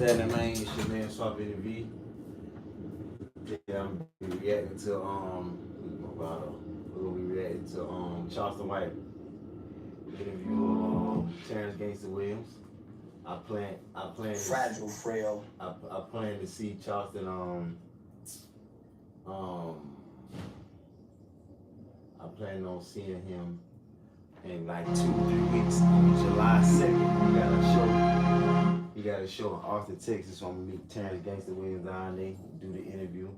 That man, it's your man SuavenyV. Yeah, I'm gonna be reacting to we're gonna be reacting to Charleston White interview Terrance Gangsta Williams. I plan Fragile, frail. I plan to see Charleston um I plan on seeing him in like 2 or 3 weeks on July 2nd. He got a show in Austin, Texas. So I'm gonna meet Terrance Gangsta Williams down there, do the interview,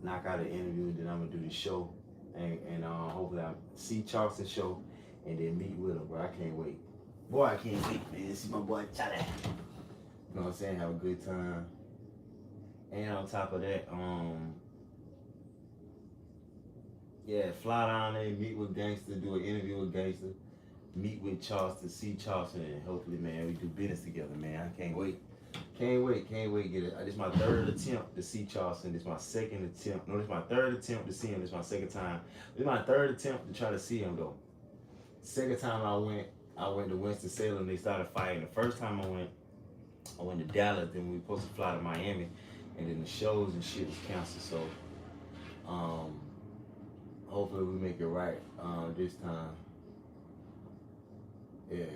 knock out the interview, then I'm gonna do the show, and hopefully I see Charleston show, and then meet with him. Bro, I can't wait. Boy, I can't wait, man. See my boy Charlie. You know what I'm saying? Have a good time. And on top of that, yeah, fly down there, meet with Gangsta, do an interview with Gangsta, meet with Charleston, see Charleston, and hopefully, man, we do business together, man. I can't wait. Can't wait. Get it. This is my third attempt to see Charleston. This is my second attempt. No, this is my third attempt to see him. This is my second time. This is my third attempt to try to see him, though. Second time I went to Winston-Salem. They started fighting. The first time I went to Dallas. Then we were supposed to fly to Miami, and then the shows and shit was canceled. So, hopefully we make it right this time. Yeah.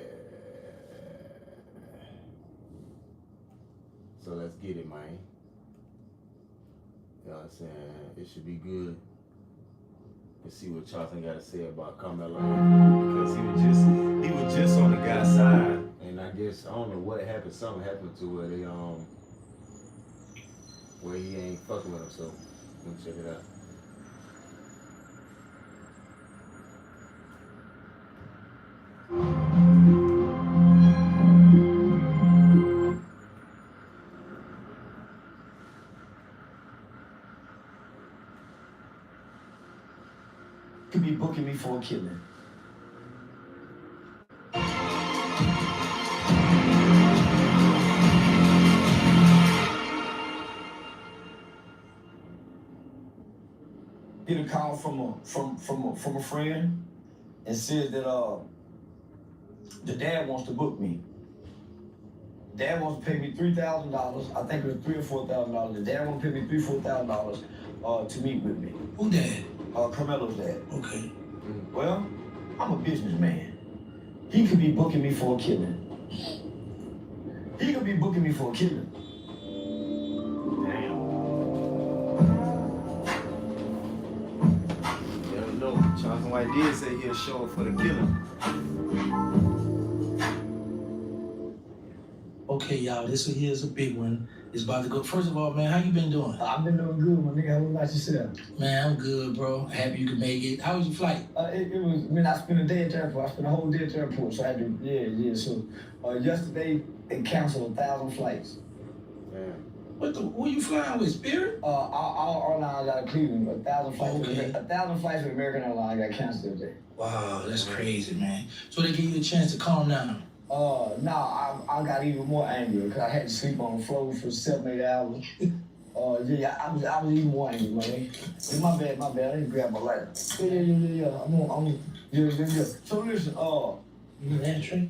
So let's get it, man. You know what I'm saying? It should be good. Let's see what Charleston got to say about Carmelo, because he was just on the guy's side, and I guess I don't know what happened. Something happened to where they where he ain't fucking with him. So let me check it out. Could be booking me for a killing. Get a call from a friend and said that the dad wants to book me. Dad wants to pay me $3,000. I think it was $3,000 or $4,000. The dad wants to pay me $3,000 or $4,000 to meet with me. Who dad? Carmelo's dad. Okay. Well, I'm a businessman. He could be booking me for a killing. He could be booking me for a killing. Damn. You never know. Charleston White did say he'll show up for the killing. Okay, y'all, this one here is a big one. It's about to go. First of all, man, how you been doing? I've been doing good, my nigga. How about yourself? Man, I'm good, bro. Happy you could make it. How was your flight? It was, I mean, I spent a day at the airport. I spent a whole day at the airport, so I had to, yeah. So, yesterday, they canceled 1,000 flights. Man. Who you flying with, Spirit? Our airlines out of Cleveland, 1,000 flights. Okay. 1,000 flights with American Airlines got canceled today. Wow, that's crazy, man. So they give you a chance to calm down. I got even more angry because I had to sleep on the floor for 7-8 hours. I was even more angry, man. My bad. I didn't grab my lighter. Yeah. So listen, You need that, Trey?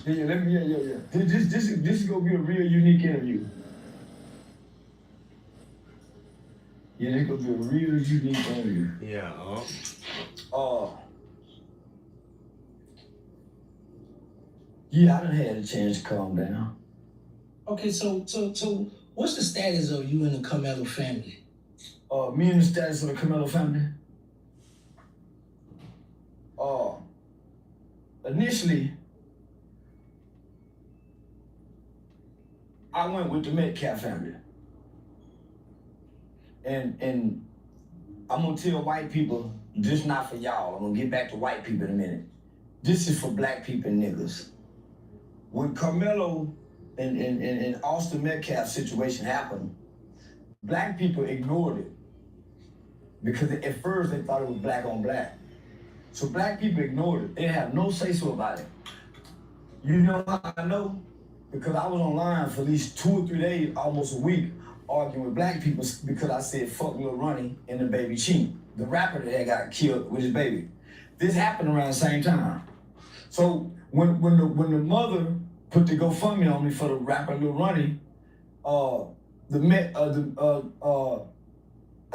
yeah. This is gonna be a real unique interview. Yeah, this is gonna be a real unique interview. Yeah. Yeah, I done had a chance to calm down. Okay, so what's the status of you and the Carmelo family? Me and the status of the Carmelo family? Initially, I went with the Metcalf family. And I'm gonna tell white people, this not for y'all. I'm gonna get back to white people in a minute. This is for black people and niggas. When Carmelo and Austin Metcalf situation happened, black people ignored it because at first they thought it was black on black. So black people ignored it. They have no say-so about it. You know how I know? Because I was online for at least 2 or 3 days, almost a week, arguing with black people because I said fuck Lil Ronnie and the baby Chief, the rapper that had got killed with his baby. This happened around the same time. So when the mother put the GoFundMe on me for the rapper Lil Ronnie, I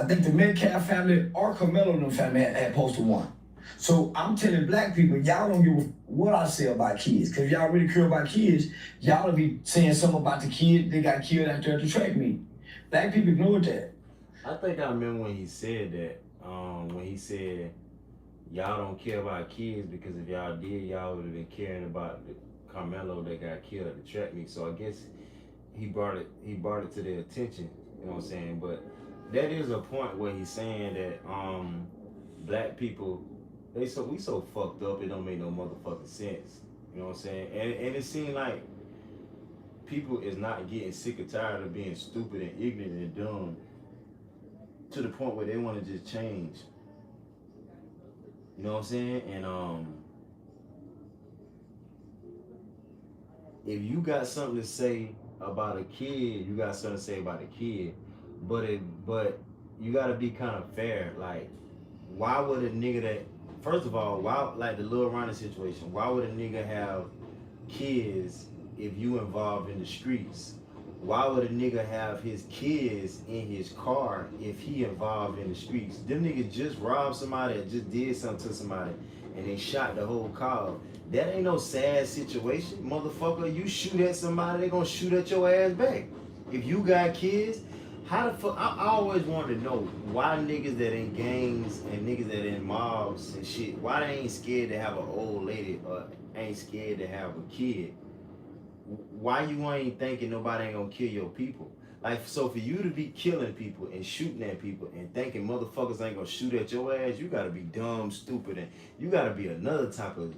think the Metcalf family or Carmelo and them family had posted one. So I'm telling black people, y'all don't give a what I say about kids. Cause if y'all really care about kids, y'all will be saying something about the kid they got killed out there at the track meet. Black people ignored that. I think I remember when he said that. When he said, "Y'all don't care about kids because if y'all did, y'all would have been caring about the Carmelo that got killed at the track meet." So I guess he brought it. He brought it to their attention. You know what I'm saying? But that is a point where he's saying that black people we so fucked up it don't make no motherfucking sense. You know what I'm saying? And it seemed like people is not getting sick or tired of being stupid and ignorant and dumb to the point where they want to just change. You know what I'm saying? And if you got something to say about a kid, you got something to say about a kid. But you gotta be kind of fair. Like, why would a nigga that first of all, why like the Lil Ronnie situation, why would a nigga have kids if you involved in the streets? Why would a nigga have his kids in his car if he involved in the streets? Them niggas just robbed somebody or just did something to somebody and they shot the whole car. That ain't no sad situation. Motherfucker, you shoot at somebody, they gonna shoot at your ass back. If you got kids, how the fuck, I always wanted to know why niggas that in gangs and niggas that in mobs and shit, why they ain't scared to have an old lady or ain't scared to have a kid? Why you ain't thinking nobody ain't gonna kill your people? Like, so for you to be killing people and shooting at people and thinking motherfuckers ain't gonna shoot at your ass, you gotta be dumb, stupid, and you gotta be another type of,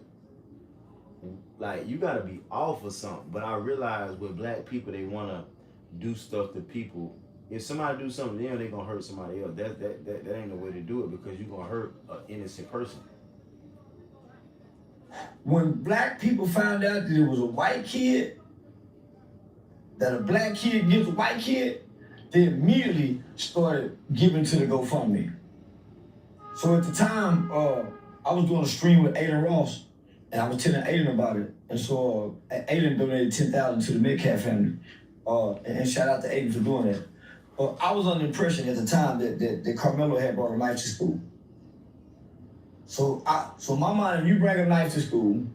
like, you gotta be off or something. But I realize with black people, they wanna do stuff to people. If somebody do something to them, they gonna hurt somebody else. That ain't the way to do it because you gonna hurt an innocent person. When black people found out that it was a white kid, that a black kid gives a white kid, they immediately started giving to the GoFundMe. So at the time, I was doing a stream with Aiden Ross, and I was telling Aiden about it. And so Aiden donated $10,000 to the Metcalf family. And shout out to Aiden for doing that. I was under the impression at the time that Carmelo had brought a knife to school. So my mind, if you bring a knife to school,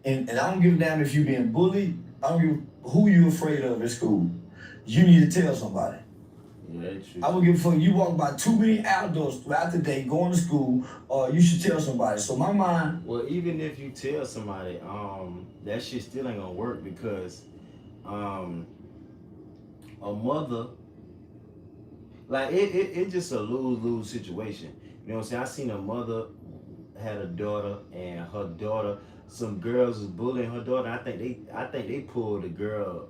and I don't give a damn if you being bullied, I don't give who you afraid of at school, you need to tell somebody. Yeah, that's true. I would give a fuck. You walk by too many outdoors throughout the day going to school, you should tell somebody. So my mind. Well, even if you tell somebody, that shit still ain't gonna work because a mother, like it just a lose-lose situation. You know what I'm saying? I seen a mother had a daughter and her daughter, some girls was bullying her daughter. I think they pulled the girl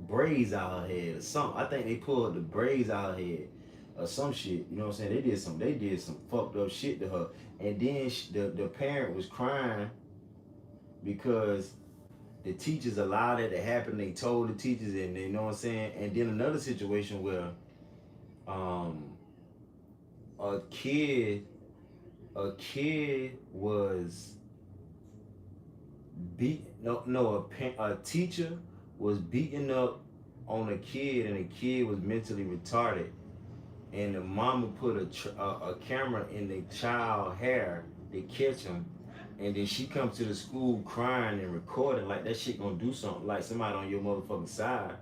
braids out her head or something. I think they pulled the braids out her head or some shit. You know what I'm saying? They did some fucked up shit to her. And then the parent was crying because the teachers allowed it to happen. They told the teachers, and you know what I'm saying? And then another situation where a kid was a teacher was beating up on a kid, and the kid was mentally retarded, and the mama put a camera in the child hair to catch him, and then she comes to the school crying and recording. Like, that shit gonna do something, like somebody on your motherfucking side.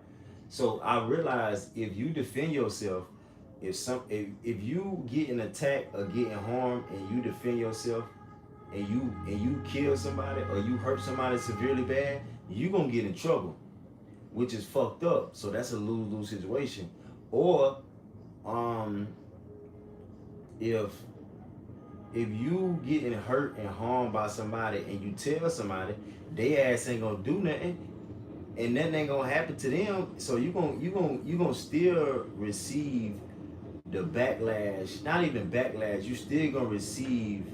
So I realized if you defend yourself, if you getting attacked or getting harmed and you defend yourself and you kill somebody or you hurt somebody severely bad, you gonna get in trouble, which is fucked up. So that's a lose-lose situation. Or if you getting hurt and harmed by somebody and you tell somebody, they ass ain't gonna do nothing and nothing ain't gonna happen to them. So you gonna still receive the backlash. Not even backlash, you still gonna receive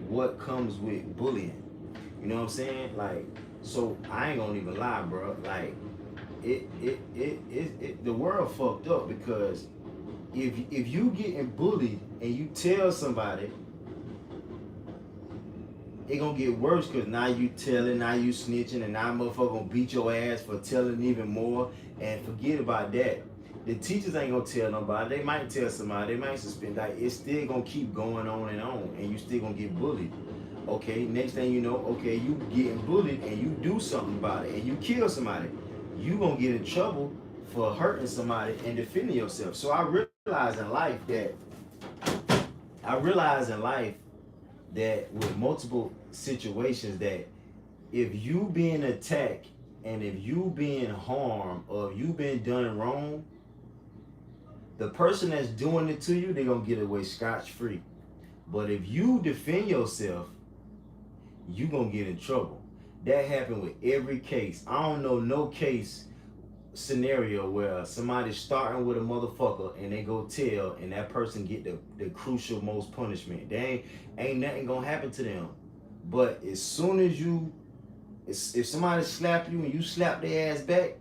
what comes with bullying. You know what I'm saying? Like, so I ain't gonna even lie, bro. Like, the world fucked up because if you getting bullied and you tell somebody, it gonna get worse because now you telling, now you snitching, and now motherfucker gonna beat your ass for telling even more, And forget about that. The teachers ain't gonna tell nobody. They might tell somebody. They might suspend. Like, it's still gonna keep going on, and you still gonna get bullied. Okay, next thing you know, okay, you getting bullied and you do something about it and you kill somebody. You gonna get in trouble for hurting somebody and defending yourself. So I realized in life that with multiple situations, that if you being attacked and if you being harmed or if you been done wrong, the person that's doing it to you, they gonna get away scotch-free. But if you defend yourself, you gonna get in trouble. That happened with every case. I don't know no case scenario where somebody's starting with a motherfucker and they go tell and that person get the crucial most punishment. They ain't nothing gonna happen to them. But as soon as if somebody slap you and you slap their ass back,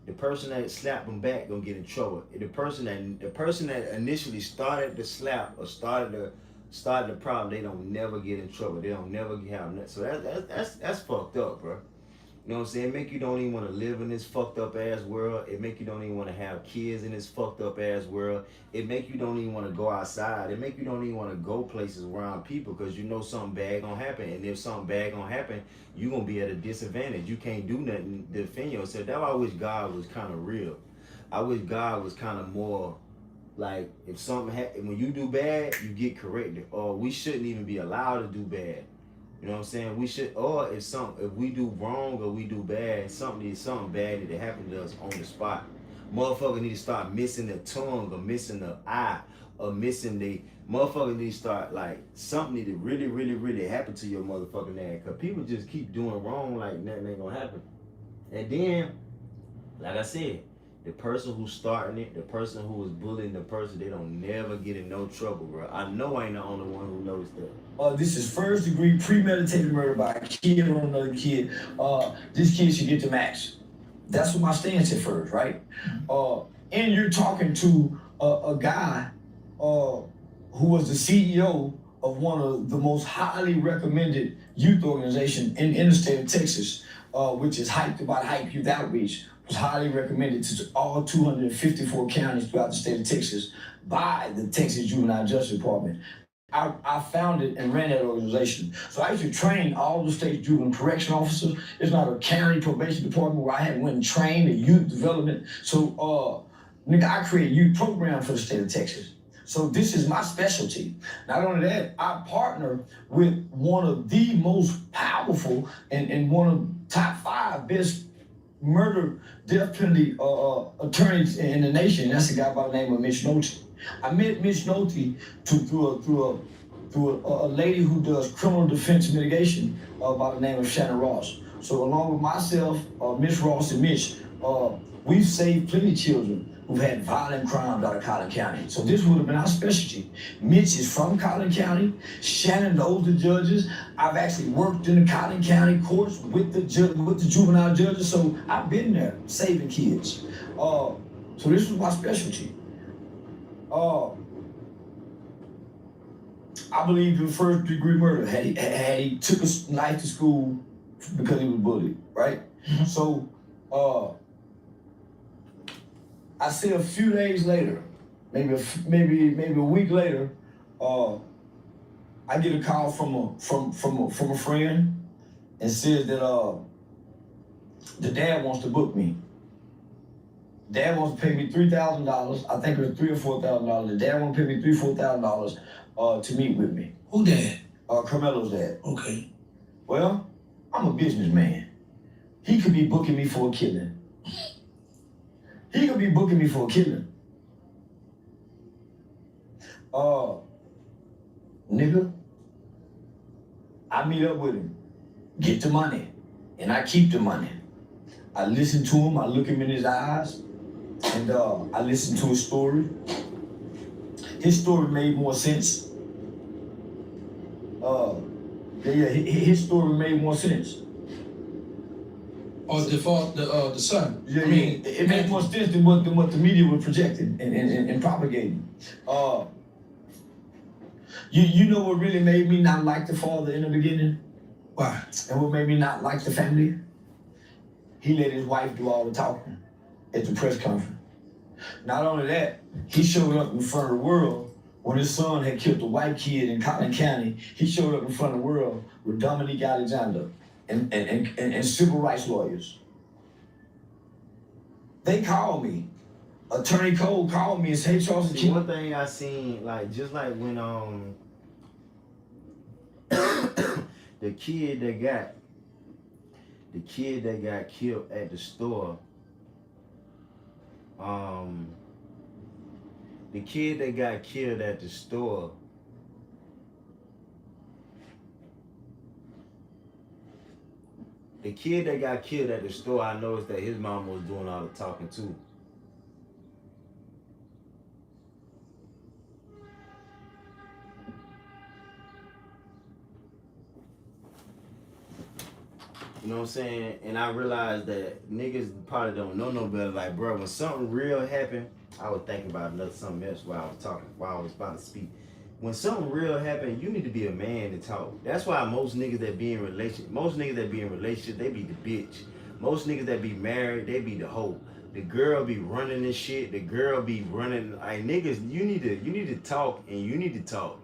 the person that slapped them back gonna get in trouble. The person that initially started the slap or started the problem, they don't never get in trouble. They don't never have nothing. So that's fucked up, bro. You know what I'm saying? It make you don't even want to live in this fucked up ass world. It make you don't even want to have kids in this fucked up ass world. It make you don't even want to go outside. It make you don't even want to go places around people because you know something bad gonna happen. And if something bad gonna happen, you gonna be at a disadvantage. You can't do nothing to defend yourself. That's why I wish God was kind of real. I wish God was kind of more like, if something when you do bad, you get corrected. Or we shouldn't even be allowed to do bad. You know what I'm saying? We should, or if we do wrong or we do bad, something bad need to happen to us on the spot. Motherfucker need to start missing the tongue or missing the eye or missing motherfucker need to start, like, something need to really, really, really happen to your motherfucking ass. Cause people just keep doing wrong like nothing ain't gonna happen. And then, like I said, the person who's starting it, the person who was bullying the person, they don't never get in no trouble, bro. I know I ain't the only one who knows that. This is first degree premeditated murder by a kid on another kid. This kid should get the max. That's what my stance at first, right? And you're talking to a guy who was the CEO of one of the most highly recommended youth organizations in the state of Texas, which is Hype Youth Outreach. Was highly recommended to all 254 counties throughout the state of Texas by the Texas Juvenile Justice Department. I founded and ran that organization. So I used to train all the state's juvenile correction officers. It's not a county probation department where I had went and trained in youth development. So nigga, I create youth programs for the state of Texas. So this is my specialty. Not only that, I partner with one of the most powerful and one of the top 5 best murder death penalty attorneys in the nation. That's a guy by the name of Mitch Nolte. I met Mitch Nolte through a lady who does criminal defense mitigation by the name of Shannon Ross. So along with myself, Miss Ross and Mitch, we've saved plenty of children who've had violent crimes out of Collin County. So this would have been our specialty. Mitch is from Collin County. Shannon knows the judges. I've actually worked in the Collin County courts with the juvenile judges, so I've been there saving kids. So this was my specialty. I believe in first degree murder. Had he took a knife to school because he was bullied, right? So I say a few days later, maybe a week later, I get a call from a friend and says that the dad wants to book me. Dad wants to pay me $3,000. I think it was $3,000 or $4,000. The dad wants to pay me $3,000 or $4,000 to meet with me. Who dad? Carmelo's dad. Okay. Well, I'm a businessman. He could be booking me for a killing. He could be booking me for a killing. Nigga, I meet up with him, get the money, and I keep the money. I listen to him, I look him in his eyes, and I listen to his story. His story made more sense. His story made more sense. Or the son. Yeah, it made more sense than what the media was projecting and propagating. You know what really made me not like the father in the beginning? Why? And what made me not like the family? He let his wife do all the talking. at the press conference. Not only that, he showed up in front of the world when his son had killed a white kid in Cotton County. He showed up in front of the world with Dominique Alexander and civil rights lawyers. They called me. Attorney Cole called me and said, "Hey, Charles, see, one thing I seen, like, just like when the kid that got killed at the store, the kid that got killed at the store, I noticed that his mom was doing all the talking too. You know what I'm saying? And I realized that niggas probably don't know no better. Like, bro, when something real happened, I was thinking about something else while I was about to speak. When something real happened, you need to be a man to talk. That's why most niggas that be in relationship, they be the bitch. Most niggas that be married, they be the hoe. The girl be running this shit. The girl be running. Like, niggas, you need to talk, and you need to talk.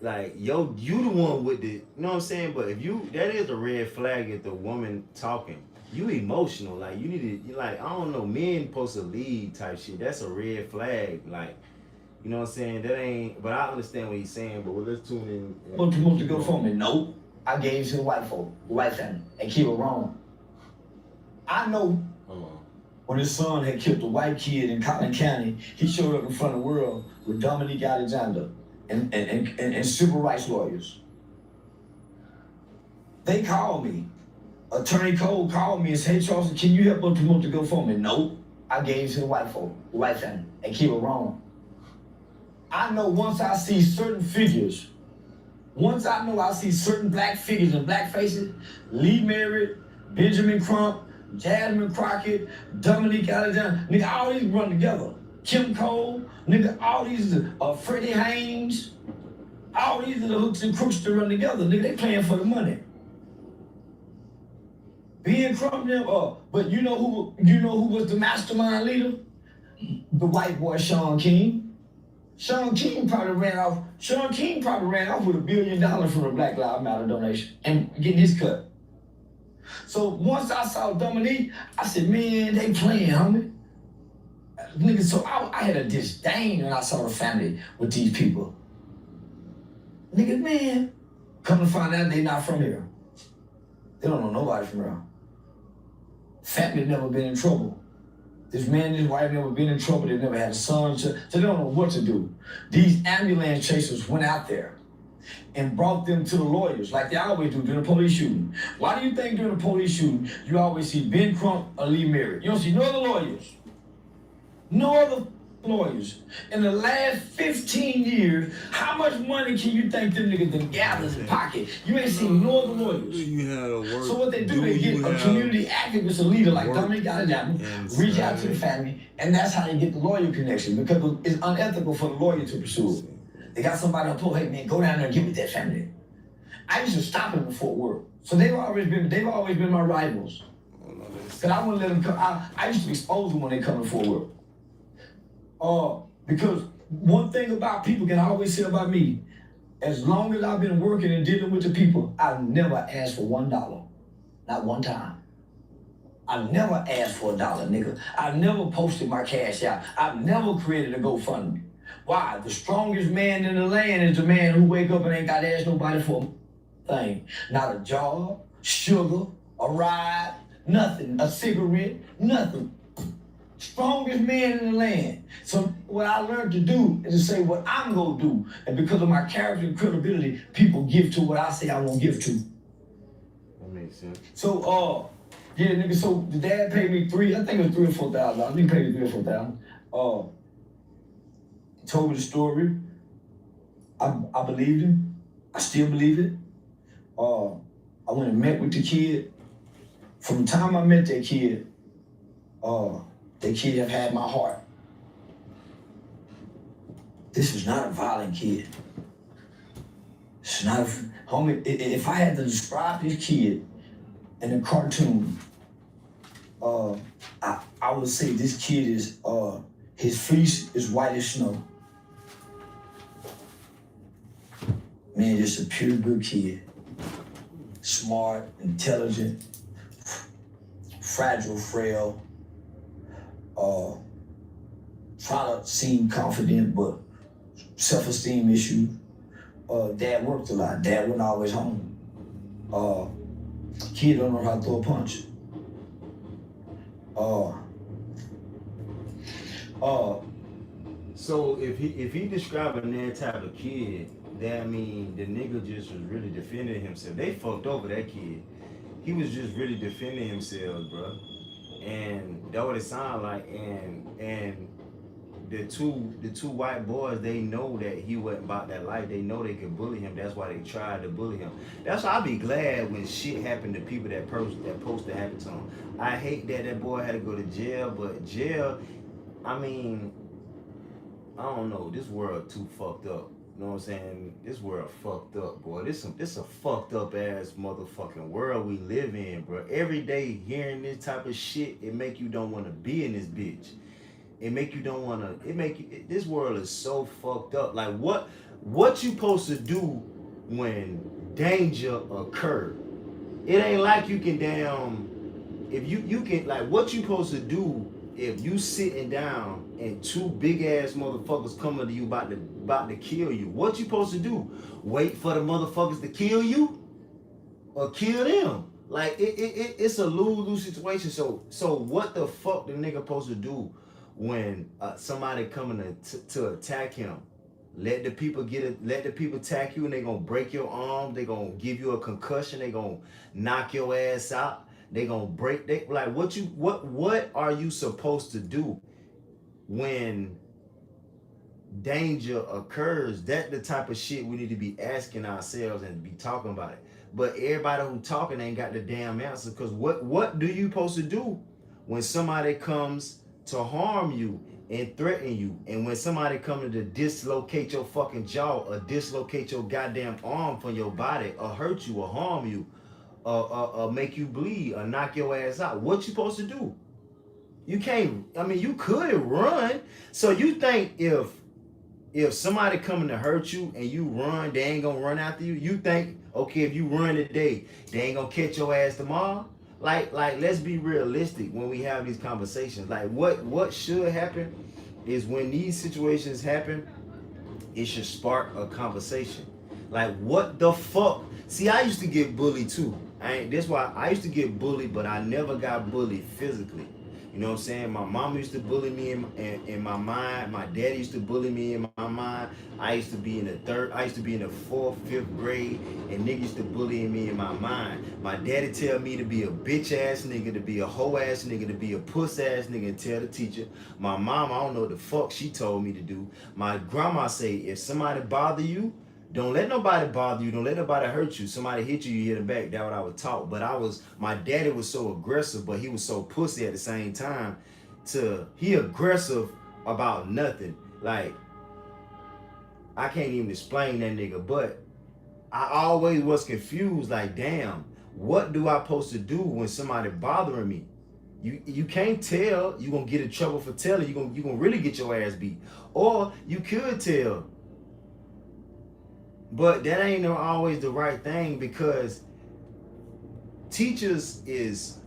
Like, yo, you the one with the, you know what I'm saying? But if you, that is a red flag if the woman talking. You emotional, like, you need to, like, I don't know, men supposed to lead type shit. That's a red flag, like, you know what I'm saying? That ain't, but I understand what he's saying, but let's tune in. Want to go for me? Nope. I gave to the white folk, the white family, and keep it wrong. I know when his son had killed a white kid in Cotton County, he showed up in front of the world with Dominique Alexander and civil rights lawyers. They called me. Attorney Cole called me and said, "Hey, Charles, can you help us promote the GoFundMe?" Nope. I gave to the white folk, the white family, and keep it wrong. I know once I see certain figures, once I know I see certain black figures and black faces, Lee Merritt, Benjamin Crump, Jasmine Crockett, Dominique Alexander, nigga, all these run together. Kim Cole, nigga, all these, Freddie Haynes, all these are the hooks and crooks to run together. Nigga, they playing for the money. Being Crump them, but you know who was the mastermind leader? The white boy Sean King. Sean King probably ran off with $1 billion from the Black Lives Matter donation and getting his cut. So once I saw Dominique, I said, man, they playing, homie. Nigga, so I had a disdain when I saw the family with these people. Nigga, man, come to find out they not from here. They don't know nobody from here. Family never been in trouble. This man and his wife never been in trouble. They never had a son, so they don't know what to do. These ambulance chasers went out there and brought them to the lawyers, like they always do during a police shooting. Why do you think during a police shooting, you always see Ben Crump or Lee Merritt? You don't see no other lawyers. No other lawyers. In the last 15 years, how much money can you think them niggas done gathered in pocket? You ain't seen no other lawyers. So what they do, they get a community activist, a leader like Dominique Alexander, reach out to the family, and that's how they get the lawyer connection, because it's unethical for the lawyer to pursue it. They got somebody on told, hey man, go down there and get with that family. I used to stop them in Fort Worth. So they've always been my rivals. Because I wouldn't let them come. I used to expose them when they come to Fort Worth. Because one thing about people can always say about me, as long as I've been working and dealing with the people, I've never asked for $1. Not one time. I've never asked for $1, nigga. I've never posted my cash out. I've never created a GoFundMe. Why? The strongest man in the land is the man who wake up and ain't got to ask nobody for a thing. Not a job, sugar, a ride, nothing, a cigarette, nothing. Strongest man in the land. So what I learned to do is to say what I'm gonna do. And because of my character and credibility, people give to what I say I won't give to. That makes sense. So, yeah, nigga, so the dad paid me I think it was $3,000 or $4,000. I think he paid me $3,000 or $4,000. He told me the story. I believed him. I still believe it. I went and met with the kid. From the time I met that kid have had my heart. This is not a violent kid. It's not homie, if I had to describe this kid in a cartoon, I would say this kid is his fleece is white as snow. Man, just a pure good kid. Smart, intelligent, fragile, frail. Trying to seem confident, but self-esteem issues. Dad worked a lot. Dad wasn't always home. Kid don't know how to throw a punch. So if he describing that type of kid, that mean the nigga just was really defending himself. They fucked over that kid. He was just really defending himself, bro. And that what it sound like. And the two white boys, they know that he wasn't about that life. They know they could bully him. That's why they tried to bully him. That's why I be glad when shit happened to people that supposed to happen to him. I hate that boy had to go to jail, but jail, I mean, I don't know. This world too fucked up. You know what I'm saying? This world fucked up, boy. This a fucked up ass motherfucking world we live in, bro. Every day hearing this type of shit, it make you don't want to be in this bitch. It make you don't want to. It make you. This world is so fucked up. Like what you supposed to do when danger occur? It ain't like you can if you can, like, what you supposed to do if you sitting down and two big ass motherfuckers coming to you about to kill you? What you supposed to do? Wait for the motherfuckers to kill you or kill them? Like it's a lose-lose situation. So what the fuck the nigga supposed to do when somebody coming to attack him? Let the people attack you and they gonna break your arm. They gonna give you a concussion. They gonna knock your ass out. They gonna what are you supposed to do when danger occurs? That the type of shit we need to be asking ourselves and be talking about it. But everybody who talking ain't got the damn answer. Cause what do you supposed to do when somebody comes to harm you and threaten you, and when somebody coming to dislocate your fucking jaw or dislocate your goddamn arm from your body or hurt you or harm you or make you bleed or knock your ass out? What you supposed to do? You can't. I mean, you could run. So you think if somebody coming to hurt you and you run, they ain't gonna run after you? You think, okay, if you run today, they ain't gonna catch your ass tomorrow? Like, let's be realistic when we have these conversations. Like, what should happen is when these situations happen, it should spark a conversation. Like, what the fuck? See, I used to get bullied too. That's why I used to get bullied, but I never got bullied physically. You know what I'm saying? My mom used to bully me in my mind. My dad used to bully me in my mind. I used to be in the fourth, fifth grade, and niggas used to bully me in my mind. My daddy tell me to be a bitch ass nigga, to be a hoe ass nigga, to be a puss ass nigga, and tell the teacher. My mom, I don't know what the fuck she told me to do. My grandma say, if somebody bother you, don't let nobody bother you. Don't let nobody hurt you. Somebody hit you, you hit them back. That's what I was taught. But my daddy was so aggressive, but he was so pussy at the same time. He aggressive about nothing. Like, I can't even explain that nigga. But I always was confused. Like, damn, what do I supposed to do when somebody bothering me? You can't tell. You gonna get in trouble for telling. You gonna really get your ass beat. Or you could tell. But that ain't always the right thing, because teachers is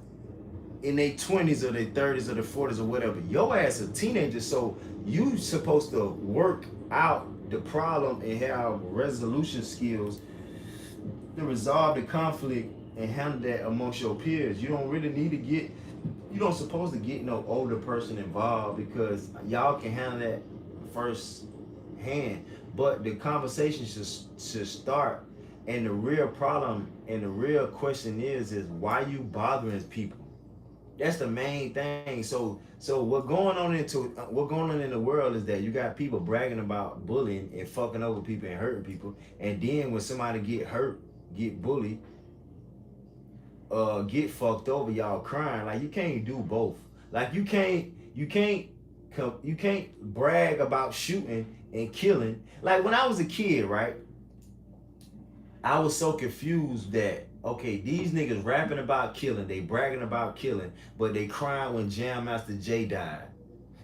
in their 20s or their 30s or their 40s or whatever. Your ass a teenager, so you supposed to work out the problem and have resolution skills to resolve the conflict and handle that amongst your peers. You don't really need to you don't supposed to get no older person involved, because y'all can handle that first hand. But the conversation should start, and the real problem and the real question is why you bothering people? That's the main thing. So what's going on in the world is that you got people bragging about bullying and fucking over people and hurting people, and then when somebody get hurt, get bullied, get fucked over, y'all crying. Like, you can't do both. Like, you can't brag about shooting and killing. Like, when I was a kid, right, I was so confused that Okay, these niggas rapping about killing, they bragging about killing, but they crying when Jam Master Jay died.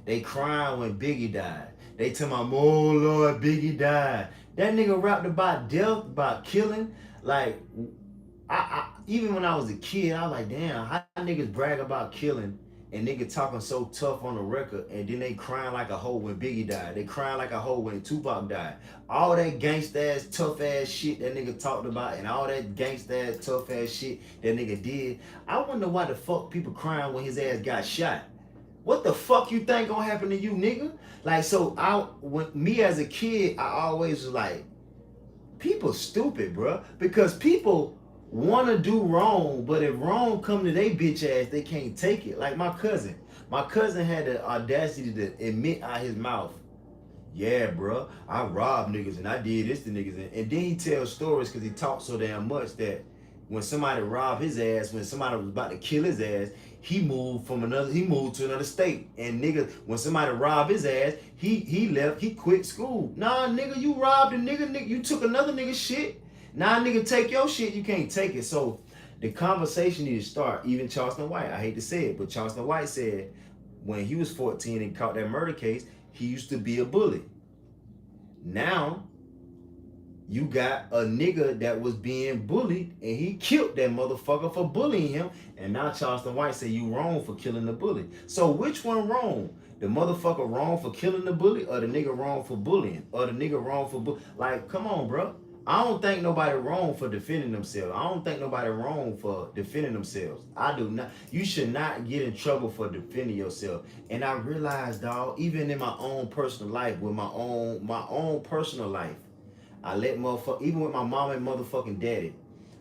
They crying when Biggie died. They tell my, oh Lord, Biggie died. That nigga rapped about death, about killing. Like, even when I was a kid, I was like, damn, how niggas brag about killing and nigga talking so tough on the record, and then they crying like a hoe when Biggie died. They crying like a hoe when Tupac died. All that gangsta ass, tough ass shit that nigga talked about, and all that gangsta ass, tough ass shit that nigga did. I wonder why the fuck people crying when his ass got shot. What the fuck you think gonna happen to you, nigga? Like, so when me as a kid, I always was like, people stupid, bro, because people want to do wrong, but if wrong come to they bitch ass, they can't take it. Like my cousin had the audacity to admit out his mouth, yeah, bro, I robbed niggas and I did this to niggas, and then he tells stories because he talks so damn much that when somebody robbed his ass, when somebody was about to kill his ass, he moved to another state. And nigga, when somebody robbed his ass, he left, he quit school. Nah, nigga, you robbed a nigga, you took another nigga shit. Nah, nigga, take your shit, you can't take it. So the conversation need to start. Even Charleston White, I hate to say it, but Charleston White said when he was 14 and caught that murder case, he used to be a bully. Now, you got a nigga that was being bullied and he killed that motherfucker for bullying him. And now Charleston White say you wrong for killing the bully. So which one wrong? The motherfucker wrong for killing the bully, or the nigga wrong for bullying, or the nigga wrong for like, come on, bro. I don't think nobody wrong for defending themselves. I don't think nobody wrong for defending themselves. I do not. You should not get in trouble for defending yourself. And I realized, dog, even in my own personal life, with my own personal life, I let motherfucker, even with my mom and motherfucking daddy,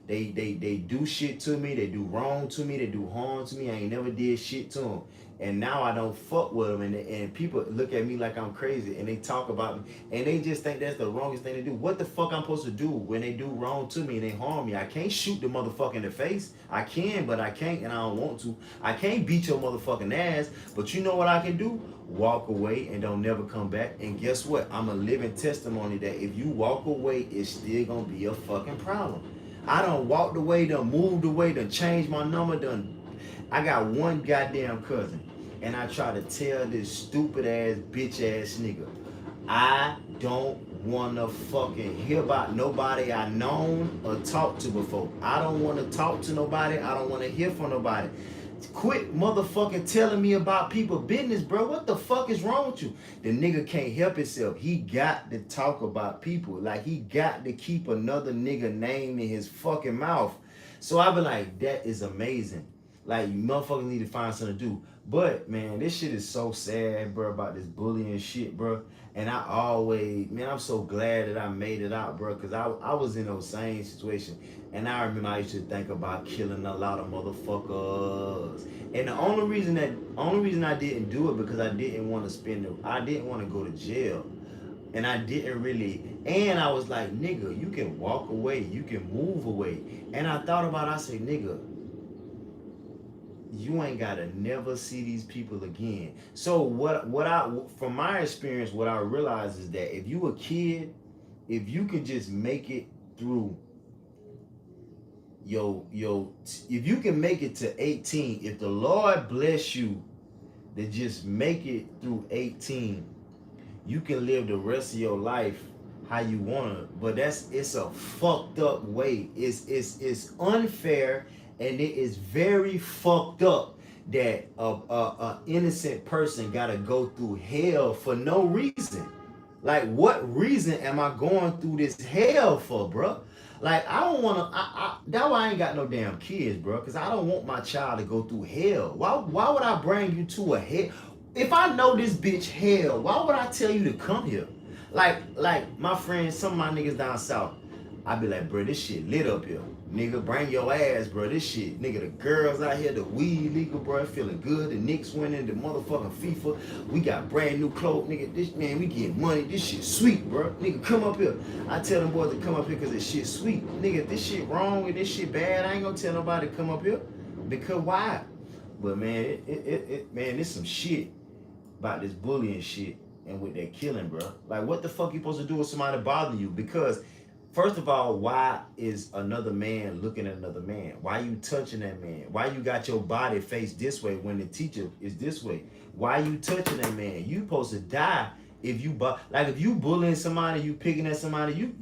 they do shit to me, they do wrong to me, they do harm to me. I ain't never did shit to them. And now I don't fuck with them, and people look at me like I'm crazy, and they talk about me, and they just think that's the wrongest thing to do. What the fuck I'm supposed to do when they do wrong to me and they harm me? I can't shoot the motherfucker in the face. I can, but I can't, and I don't want to. I can't beat your motherfucking ass, but you know what I can do? Walk away and don't never come back. And guess what? I'm a living testimony that if you walk away, it's still gonna be a fucking problem. I done walked away, done moved away, done changed my number, I got one goddamn cousin, and I try to tell this stupid ass, bitch ass nigga, I don't wanna fucking hear about nobody I known or talked to before. I don't wanna talk to nobody. I don't wanna hear from nobody. Quit motherfucking telling me about people business, bro. What the fuck is wrong with you? The nigga can't help himself. He got to talk about people. Like, he got to keep another nigga name in his fucking mouth. So I be like, that is amazing. Like, you motherfuckers need to find something to do. But, man, this shit is so sad, bro, about this bullying shit, bro. And I always, man, I'm so glad that I made it out, bro, because I was in those same situations. And I remember I used to think about killing a lot of motherfuckers. And the only reason I didn't do it because I didn't want to go to jail. And I didn't really, and I was like, nigga, you can walk away, you can move away. And I thought about it, I said, nigga, you ain't gotta never see these people again. So from my experience, what I realized is that if you a kid, if you can just make it through if you can make it to 18, if the Lord bless you to just make it through 18, you can live the rest of your life how you wanna. But it's a fucked up way. It's unfair. And it is very fucked up that a innocent person gotta go through hell for no reason. Like, what reason am I going through this hell for, bro? Like, I don't wanna. That's why I ain't got no damn kids, bro. Cause I don't want my child to go through hell. Why would I bring you to a hell? If I know this bitch hell, why would I tell you to come here? Like my friends, some of my niggas down south, I be like, bro, this shit lit up here. Nigga, bring your ass, bro. This shit, nigga, the girls out here, the weed legal, bro, feeling good. The Knicks winning, the motherfucking FIFA. We got brand new clothes, nigga. This, man, we getting money. This shit sweet, bro. Nigga, come up here. I tell them boys to come up here because this shit sweet. Nigga, if this shit wrong and this shit bad, I ain't gonna tell nobody to come up here. Because why? But man, man, there's some shit about this bullying shit and with that killing, bro. Like, what the fuck you supposed to do with somebody bothering you? Because First of all, why is another man looking at another man? Why you touching that man? Why you got your body faced this way when the teacher is this way? Why you touching that man? You supposed to die if you like if you bullying somebody, you picking at somebody, you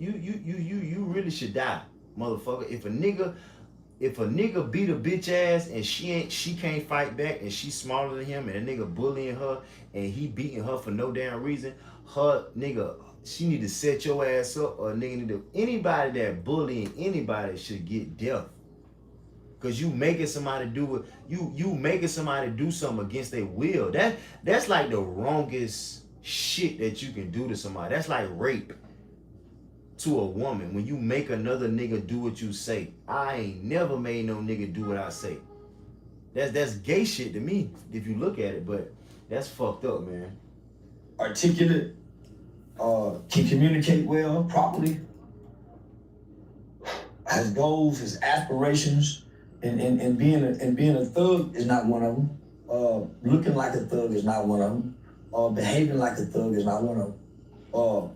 really should die, motherfucker. If a nigga beat a bitch ass and she can't fight back and she's smaller than him and a nigga bullying her and he beating her for no damn reason, her nigga, she need to set your ass up, or nigga need to, anybody that bullying anybody should get death. Cause you making somebody do it, you making somebody do something against their will. That's like the wrongest shit that you can do to somebody. That's like rape to a woman when you make another nigga do what you say. I ain't never made no nigga do what I say. That's gay shit to me if you look at it, but that's fucked up, man. Articulate, can communicate well, properly, has goals, has aspirations, and being a thug is not one of them. Looking like a thug is not one of them. Behaving like a thug is not one of them.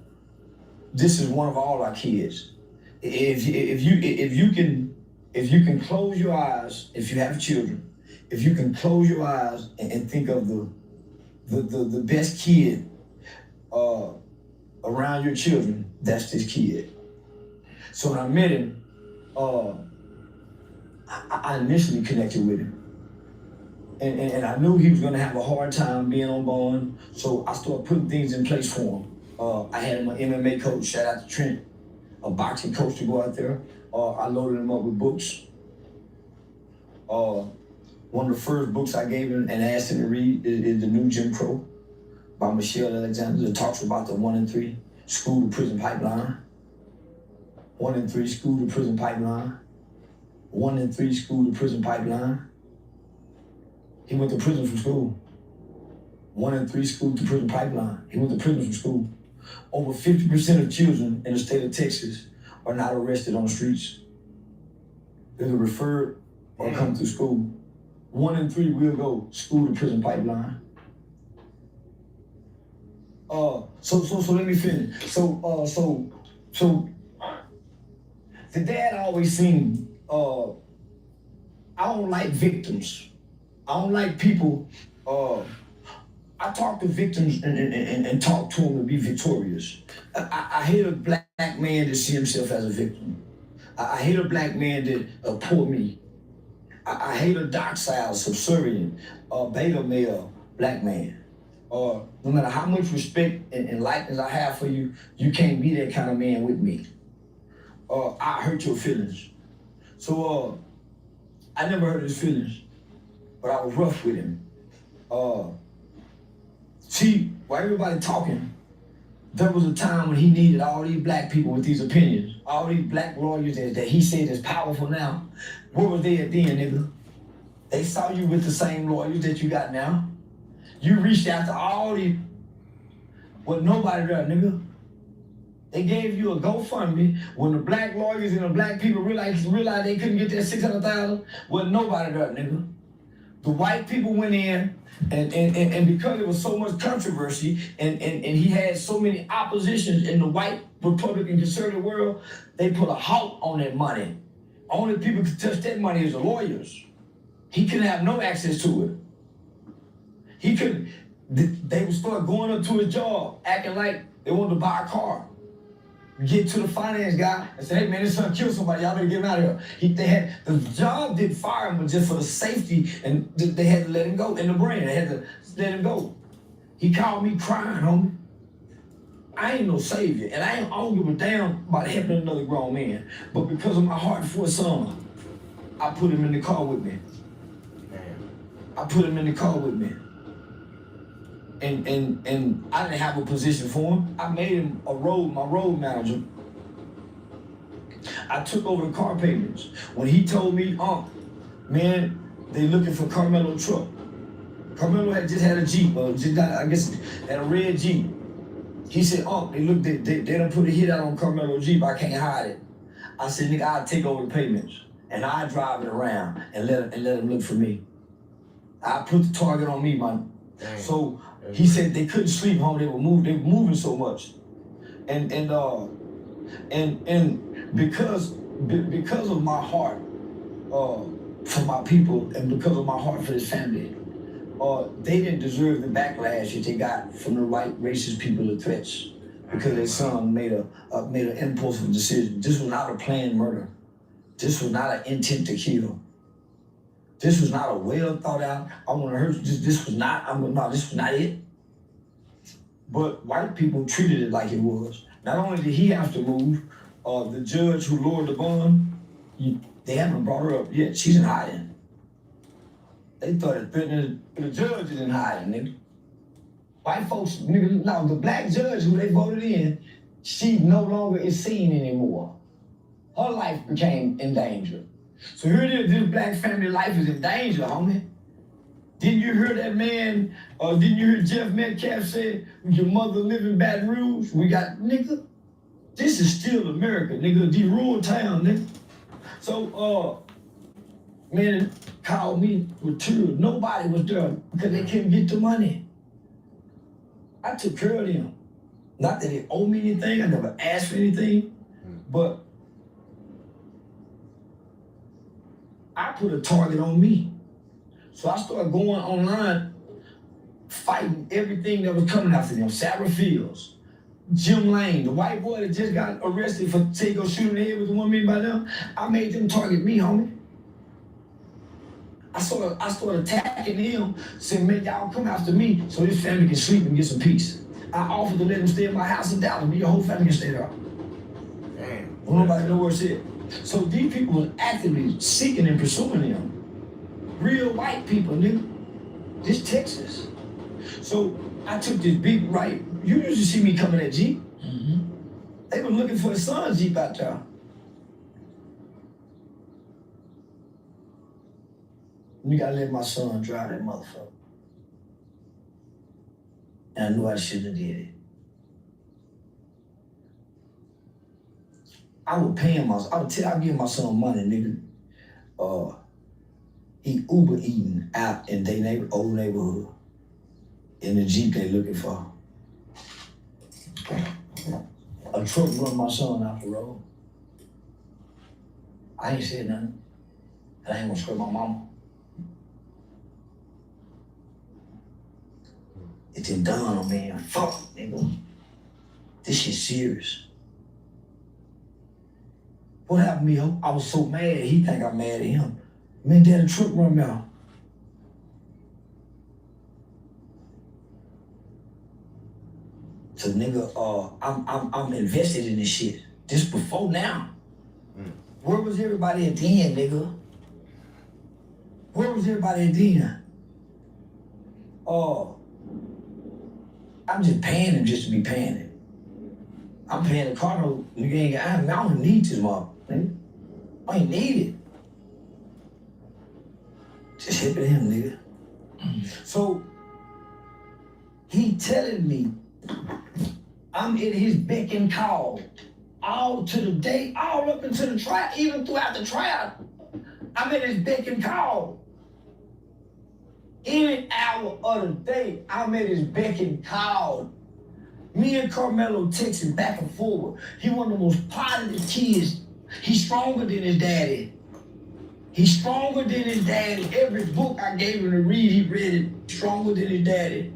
This is one of all our kids. If you can close your eyes, if you have children, if you can close your eyes and think of the best kid around your children, that's this kid. So when I met him, I initially connected with him. And I knew he was gonna have a hard time being on bond, so I started putting things in place for him. I had him an MMA coach, shout out to Trent, a boxing coach to go out there. I loaded him up with books. One of the first books I gave him and asked him to read is The New Jim Crow by Michelle Alexander, that talks about the 1 in 3 school to prison pipeline. 1 in 3 school to prison pipeline. 1 in 3 school to prison pipeline. He went to prison from school. 1 in 3 school to prison pipeline. He went to prison from school. Over 50% of children in the state of Texas are not arrested on the streets. They're referred or come through school. 1 in 3 will go school to prison pipeline. So let me finish. So the dad always seemed, I don't like victims. I don't like people, I talk to victims and talk to them to be victorious. I hate a black man that see himself as a victim. I hate a black man that poor me. I hate a docile, subservient, beta male black man. No matter how much respect and likeness I have for you, you can't be that kind of man with me. I hurt your feelings. So I never hurt his feelings, but I was rough with him. See, while everybody talking, there was a time when he needed all these black people with these opinions, all these black lawyers that he said is powerful now. Where was they at then, nigga? They saw you with the same lawyers that you got now. You reached out to all these, well, nobody there, nigga. They gave you a GoFundMe when the black lawyers and the black people realized they couldn't get that $600,000. Well, nobody there, nigga. The white people went in, and because there was so much controversy and he had so many oppositions in the white Republican conservative world, they put a halt on that money. Only people could touch that money is the lawyers. He couldn't have no access to it. He couldn't, they would start going up to his job, acting like they wanted to buy a car. Get to the finance guy and say, hey man, this son killed somebody, y'all better get him out of here. The job didn't fire him, but just for the safety, and they had to let him go in the brain. They had to let him go. He called me crying, homie. I ain't no savior, and I don't give a damn about helping another grown man. But because of my heart for a son, I put him in the car with me. I put him in the car with me. And I didn't have a position for him. I made him my road manager. I took over the car payments. When he told me, man, they looking for Carmelo truck. Carmelo had just had a Jeep, I guess had a red Jeep. He said, they done put a hit out on Carmelo Jeep, I can't hide it. I said, nigga, I'll take over the payments. And I drive it around and let him look for me. I put the target on me, man. So he said they couldn't sleep home, they were moving so much. And And because of my heart for my people and because of my heart for this family, they didn't deserve the backlash that they got from the right racist people, the threats, because their son made an impulsive decision. This was not a planned murder. This was not an intent to kill. This was not a well thought out, I want to hurt you. This was not it. But white people treated it like it was. Not only did he have to move, the judge who lowered the bond, they haven't brought her up yet. She's in hiding. They started threatening the judge is in hiding, nigga. White folks, nigga, now the black judge who they voted in, she no longer is seen anymore. Her life became in danger. So here it is, this black family life is in danger, homie. Didn't you hear that man, didn't you hear Jeff Metcalf say, your mother live in Baton Rouge? We got, nigga, this is still America, nigga, the rural town, nigga. So, man, called me with tears. Nobody was there because they couldn't get the money. I took care of them. Not that they owe me anything, I never asked for anything, but I put a target on me. So I started going online, fighting everything that was coming after them. Sarah Fields, Jim Lane, the white boy that just got arrested for go shooting the head with the woman by them. I made them target me, homie. I started attacking them, saying, man, y'all come after me so this family can sleep and get some peace. I offered to let them stay in my house in Dallas, but your whole family can stay there. Damn. Well, nobody know where it's at. So these people were actively seeking and pursuing them. Real white people, nigga. This Texas. So I took this big right. You used to see me coming at Jeep. Mm-hmm. They were looking for a son's Jeep out there. You gotta let my son drive that motherfucker. And I knew I shouldn't have did it. I would pay him, I'd give my son money, nigga. He Uber eating out in their old neighborhood. In the Jeep they looking for. A truck run my son off the road. I ain't said nothing. And I ain't gonna scream my mama. It didn't dawn on me. Fuck, nigga. This shit serious. What happened to me? I was so mad, he think I'm mad at him. Man, daddy truck run me out. So nigga, I'm invested in this shit. This before now. Where was everybody at the end, nigga? Where was everybody at the end? I'm just paying him just to be paying him. I'm paying the car note, nigga. I don't need this motherfucker, nigga. I ain't need it. Just hit him, nigga. So he telling me I'm in his beck and call all to the day, all up into the trial, even throughout the trial. I'm in his beck and call. Any hour of the day, I'm at his beck and call. Me and Carmelo texting back and forward. He one of the most positive kids. He's stronger than his daddy. He's stronger than his daddy. Every book I gave him to read, he read it. Stronger than his daddy.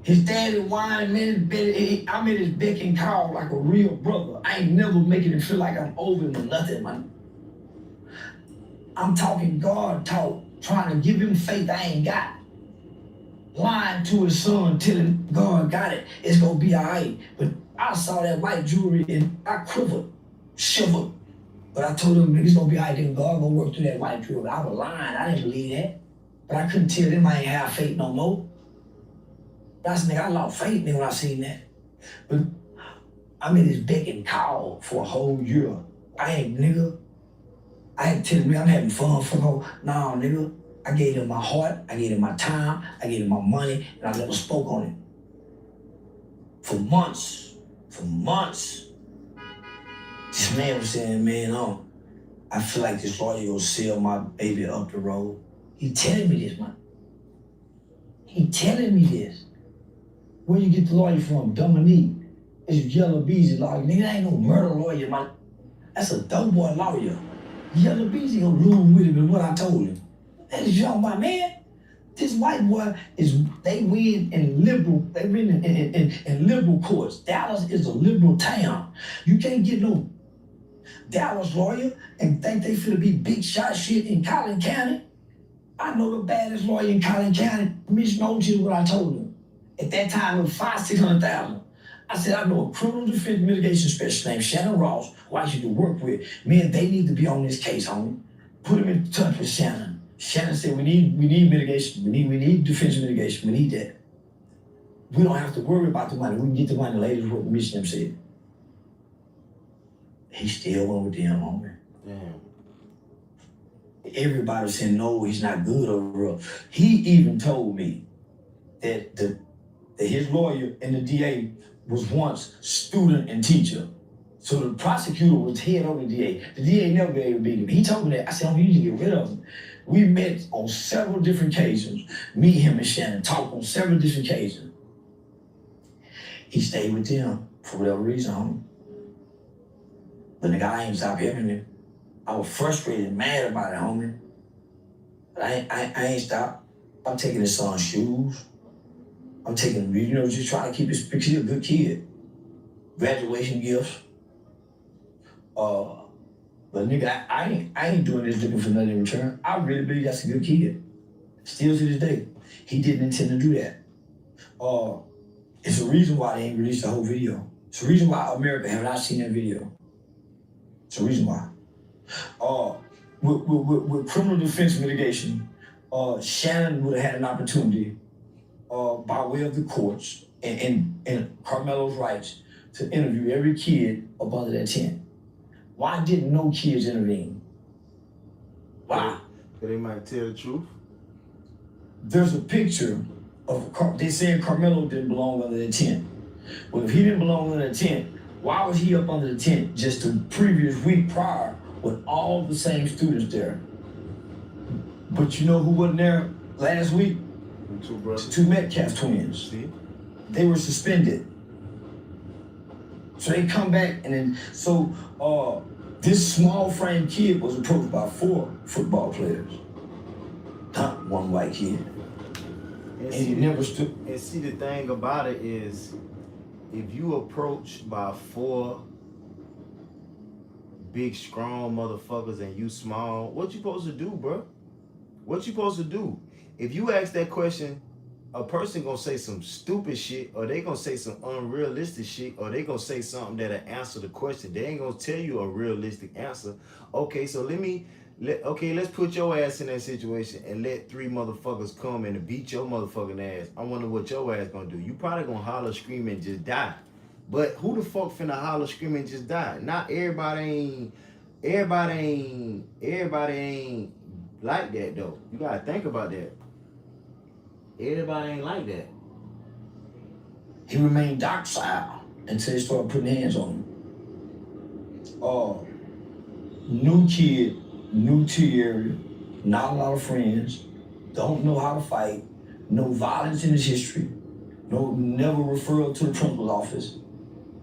His daddy whining, man, I'm in his beck and call like a real brother. I ain't never making him feel like I'm over him or nothing, man. I'm talking God talk, trying to give him faith I ain't got. Lying to his son, telling God got it, it's gonna be all right. But I saw that white jewelry and I quivered, shivered. But I told him it's gonna be all right, then God gonna work through that white jewelry. I was lying, I didn't believe that. But I couldn't tell them I ain't have faith no more. That's nigga, I lost faith nigga when I seen that. But I'm in this beck and call for a whole year. I ain't telling me I'm having fun for the whole, nah nigga. I gave him my heart, I gave him my time, I gave him my money, and I never spoke on it. For months. This man was saying, man, I feel like this lawyer gonna sell my baby up the road. He telling me this, man. He telling me this. Where you get the lawyer from? Dominique. It's Yellow Beezy lawyer. Nigga, that ain't no murder lawyer, man. That's a dope boy lawyer. Yellow Beezy gonna lose with him in what I told him. That is young, my man. This white boy they win in liberal courts. Dallas is a liberal town. You can't get no Dallas lawyer and think they finna be big shot shit in Collin County. I know the baddest lawyer in Collin County. Commissioner OG, what I told him. At that time, it was $600,000. I said, I know a criminal defense mitigation specialist named Shannon Ross, who I used to work with. Me and they need to be on this case, homie. Put him in touch with Shannon. Shannon said, we need mitigation. We need defense mitigation. We need that. We don't have to worry about the money. We can get the money later, is what Commissioner said. He still went with them, homie. Damn. Everybody said, no, he's not good or rough. He even told me that his lawyer and the DA was once student and teacher. So the prosecutor was head over the DA. The DA never been able to beat him. He told me that. I said, you need to get rid of him. We met on several different occasions. Me, him, and Shannon talked on several different occasions. He stayed with them for whatever reason, homie. But nigga, I ain't stopped helping him. I was frustrated and mad about it, homie. But I ain't stopped. I'm taking his son's shoes. I'm taking, just trying to keep his picture a good kid. Graduation gifts. But nigga, I ain't doing this looking for nothing in return. I really believe that's a good kid. Still to this day. He didn't intend to do that. It's a reason why they ain't released the whole video. It's a reason why America have not seen that video. It's a reason why. With criminal defense mitigation, Shannon would have had an opportunity by way of the courts and Carmelo's rights to interview every kid up under that tent. Why didn't no kids intervene? Why? They might tell the truth. There's a picture of, they said Carmelo didn't belong under the tent. Well, if he didn't belong under the tent, why was he up under the tent just the previous week prior with all the same students there? But you know who wasn't there last week? Two brothers. Two Metcalf twins. See? They were suspended. So they come back and then, this small frame kid was approached by 4 football players. Not one white kid. And he never stood. And see, the thing about it is, if you approached by 4 big, strong motherfuckers and you small, what you supposed to do, bro? What you supposed to do? If you ask that question, a person gonna say some stupid shit, or they gonna say some unrealistic shit, or they gonna say something that'll answer the question. They ain't gonna tell you a realistic answer. Okay, so let's put your ass in that situation and let 3 motherfuckers come and beat your motherfucking ass. I wonder what your ass gonna do. You probably gonna holler, scream, and just die. But who the fuck finna holler, scream, and just die? Not everybody ain't like that though. You gotta think about that. Everybody ain't like that. He remained docile until they started putting hands on him. New kid, new to the area, not a lot of friends, don't know how to fight, no violence in his history, never referral to the principal's office.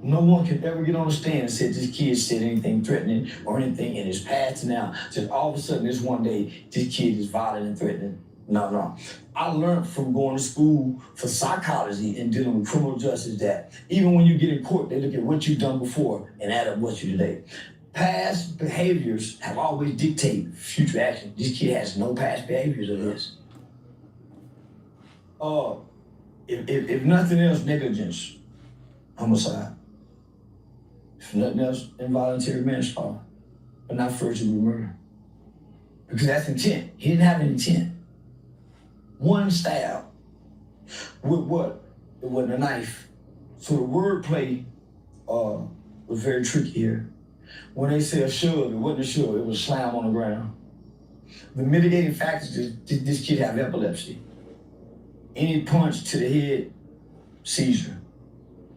No one can ever get on the stand and say this kid said anything threatening or anything in his past and now. Just all of a sudden, this one day, this kid is violent and threatening. No. I learned from going to school for psychology and dealing with criminal justice that even when you get in court, they look at what you've done before and add up what you today. Past behaviors have always dictated future action. This kid has no past behaviors of this. If nothing else, negligence, homicide. If nothing else, involuntary manslaughter, but not first-degree murder. Because that's intent. He didn't have an intent. One stab. With what? It wasn't a knife. So the wordplay was very tricky here. When they say a shove, it wasn't a shove, it was a slam on the ground. The mitigating factors is this kid have epilepsy. Any punch to the head, seizure.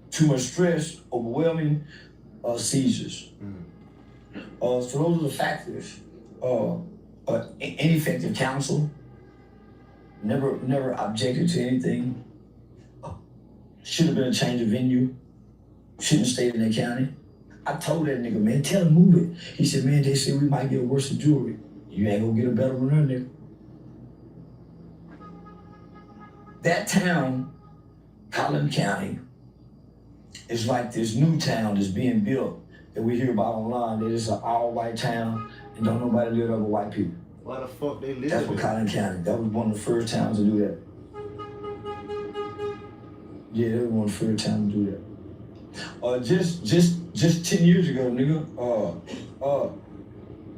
Too much stress, overwhelming, seizures. So those are the factors. Ineffective counsel, never objected to anything. Should have been a change of venue. shouldn't have stayed in that county. I told that nigga, man, tell him move it. He said, man, they said we might get worse than jewelry. You ain't gonna get a better one, nigga. That town, Collin County, is like this new town that's being built that we hear about online. That it's an all-white town and don't nobody live over white people. Why the fuck they live That's what Collin County. That was one of the first towns to do that. Yeah, that was one of the first towns to do that. Just 10 years ago, nigga.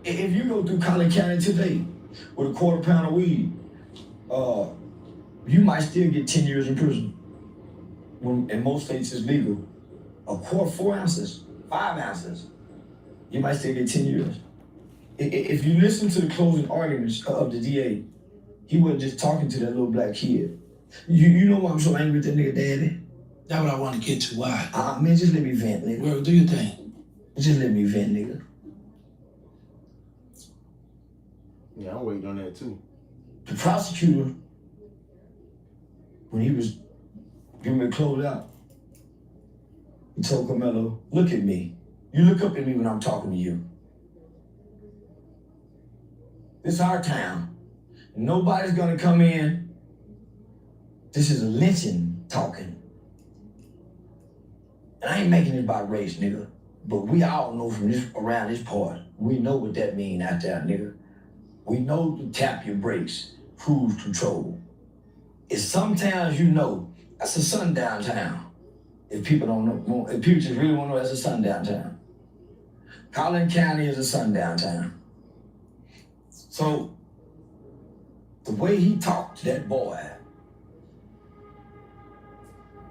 If you go through Collin County today with a quarter pound of weed, you might still get 10 years in prison. When in most states it's legal. A quarter, 4 ounces, 5 ounces, you might still get 10 years. If you listen to the closing arguments of the DA, he wasn't just talking to that little black kid. You know why I'm so angry with that nigga daddy? That's what I want to get to. Why? Man, just let me vent, nigga. Well, do your thing. Just let me vent, nigga. Yeah, I'm waiting on that too. The prosecutor, when he was giving me a close out, he told Carmelo, look at me. You look up at me when I'm talking to you. This is our town. Nobody's gonna come in. This is a lynching talking. And I ain't making it about race, nigga. But we all know from this around this part, we know what that mean out there, nigga. We know to tap your brakes, cruise control. It's some towns you know, that's a sundown town. If people don't know, if people just really want to know, that's a sundown town. Collin County is a sundown town. So, the way he talked to that boy,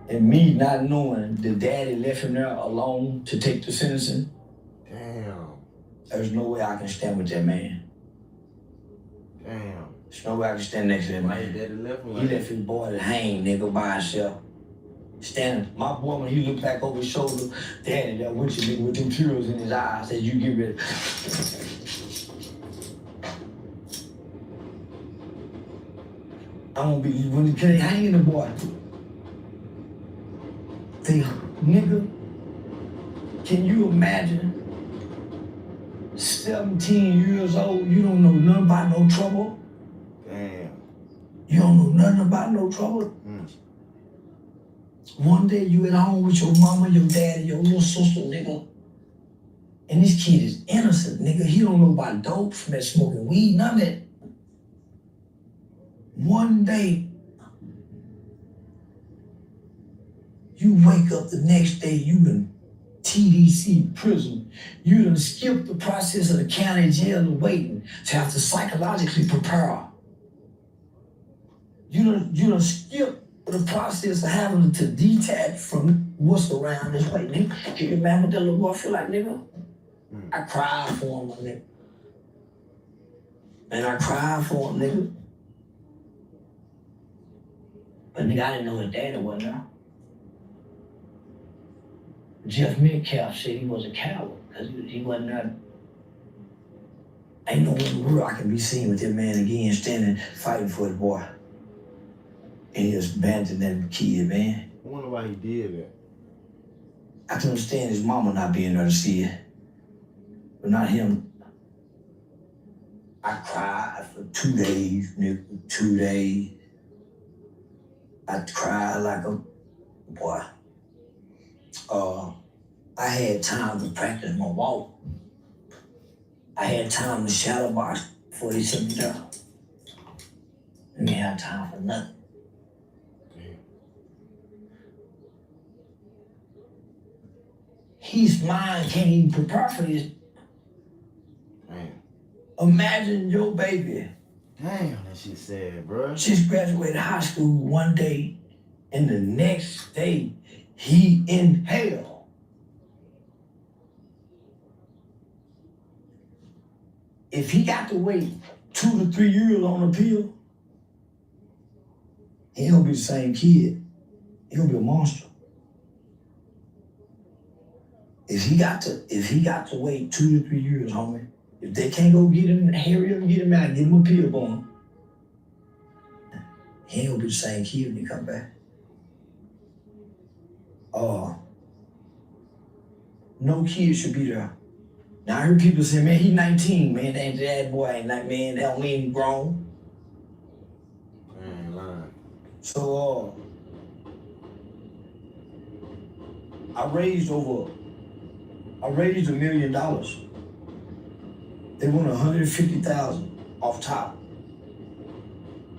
and me not knowing the daddy left him there alone to take the sentencing. Damn. There's no way I can stand with that man. Damn. There's no way I can stand next to that Why man. your daddy left him He like left his boy to hang, nigga, by himself. Standing. My boy, when he looked back over his shoulder, daddy that with you, nigga, with them tears in his eyes, said, you get ready. I'm gonna be, when they hanging the boy. Say, nigga, can you imagine 17 years old, you don't know nothing about no trouble? Damn. You don't know nothing about no trouble? One day you at home with your mama, your daddy, your little sister, nigga. And this kid is innocent, nigga. He don't know about dope, from that smoking weed, none of that. One day, you wake up the next day, you in TDC prison. You done skip the process of the county jail and waiting to have to psychologically prepare. You done skip the process of having to detach from what's around this way, nigga. Can you imagine what that little boy feel like, nigga? I cried for him, my nigga. And I cried for him, nigga. But nigga, I didn't know his daddy wasn't there. Jeff Metcalf said he was a coward because he wasn't there. Ain't no way in the world I can be seen with that man again standing fighting for his boy. And he just abandoned that kid, man. I wonder why he did that. I can understand his mama not being there to see it, but not him. I cried for 2 days, nigga, 2 days. I cried like a boy. I had time to practice my walk. I had time to shadow box before he took me down. I didn't have time for nothing. He's mine, can't even prepare for this. Man. Imagine your baby. Damn, that shit sad, bro. Just graduated high school one day, and the next day, he in hell. If he got to wait 2 to 3 years on appeal, he ain't gonna be the same kid. He gonna be a monster. If he got to wait 2 to 3 years, homie, if they can't go get him, hurry up and get him out, get him appeal bond, he ain't gonna be the same kid when he come back. no kid should be there. Now I heard people say, man, he 19, man, that boy ain't like, man, that don't mean he grown. Man, lying. So I raised $1 million. They want $150,000 off top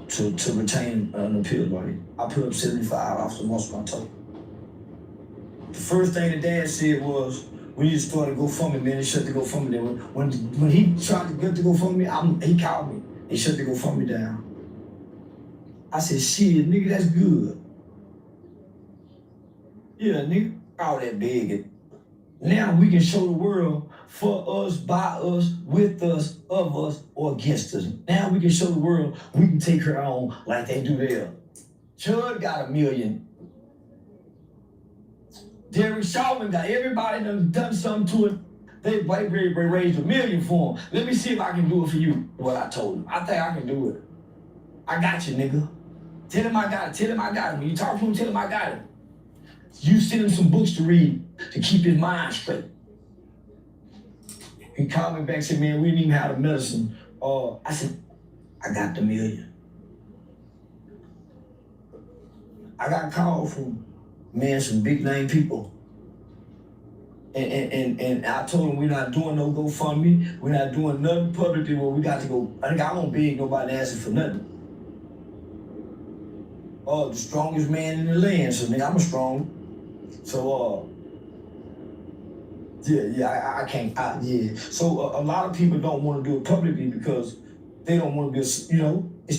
to retain an appeal body. I put up 75 off the most of my total. The first thing the dad said was, we need to start a GoFundMe, man. They shut the GoFundMe down. When he tried to get the GoFundMe, he called me. They shut the GoFundMe down. I said, shit, nigga, that's good. Yeah, nigga, all that big. Now we can show the world for us, by us, with us, of us, or against us. Now we can show the world we can take her on like they do there. Chud got $1 million. Derek Chauvin got everybody done something to it. They raised $1 million for him. Let me see if I can do it for you, what I told him. I think I can do it. I got you, nigga. Tell him I got it. Tell him I got it. When you talk to him, tell him I got it. You send him some books to read to keep his mind straight. He called me back and said, man, we didn't even have the medicine. I said, I got the $1 million. I got a call from, man, some big name people. And I told them we're not doing no GoFundMe. We're not doing nothing publicly where we got to go. I don't beg nobody asking for nothing. The strongest man in the land, so nigga, I'm strong. So, I can't, So a lot of people don't want to do it publicly because they don't want to be, it's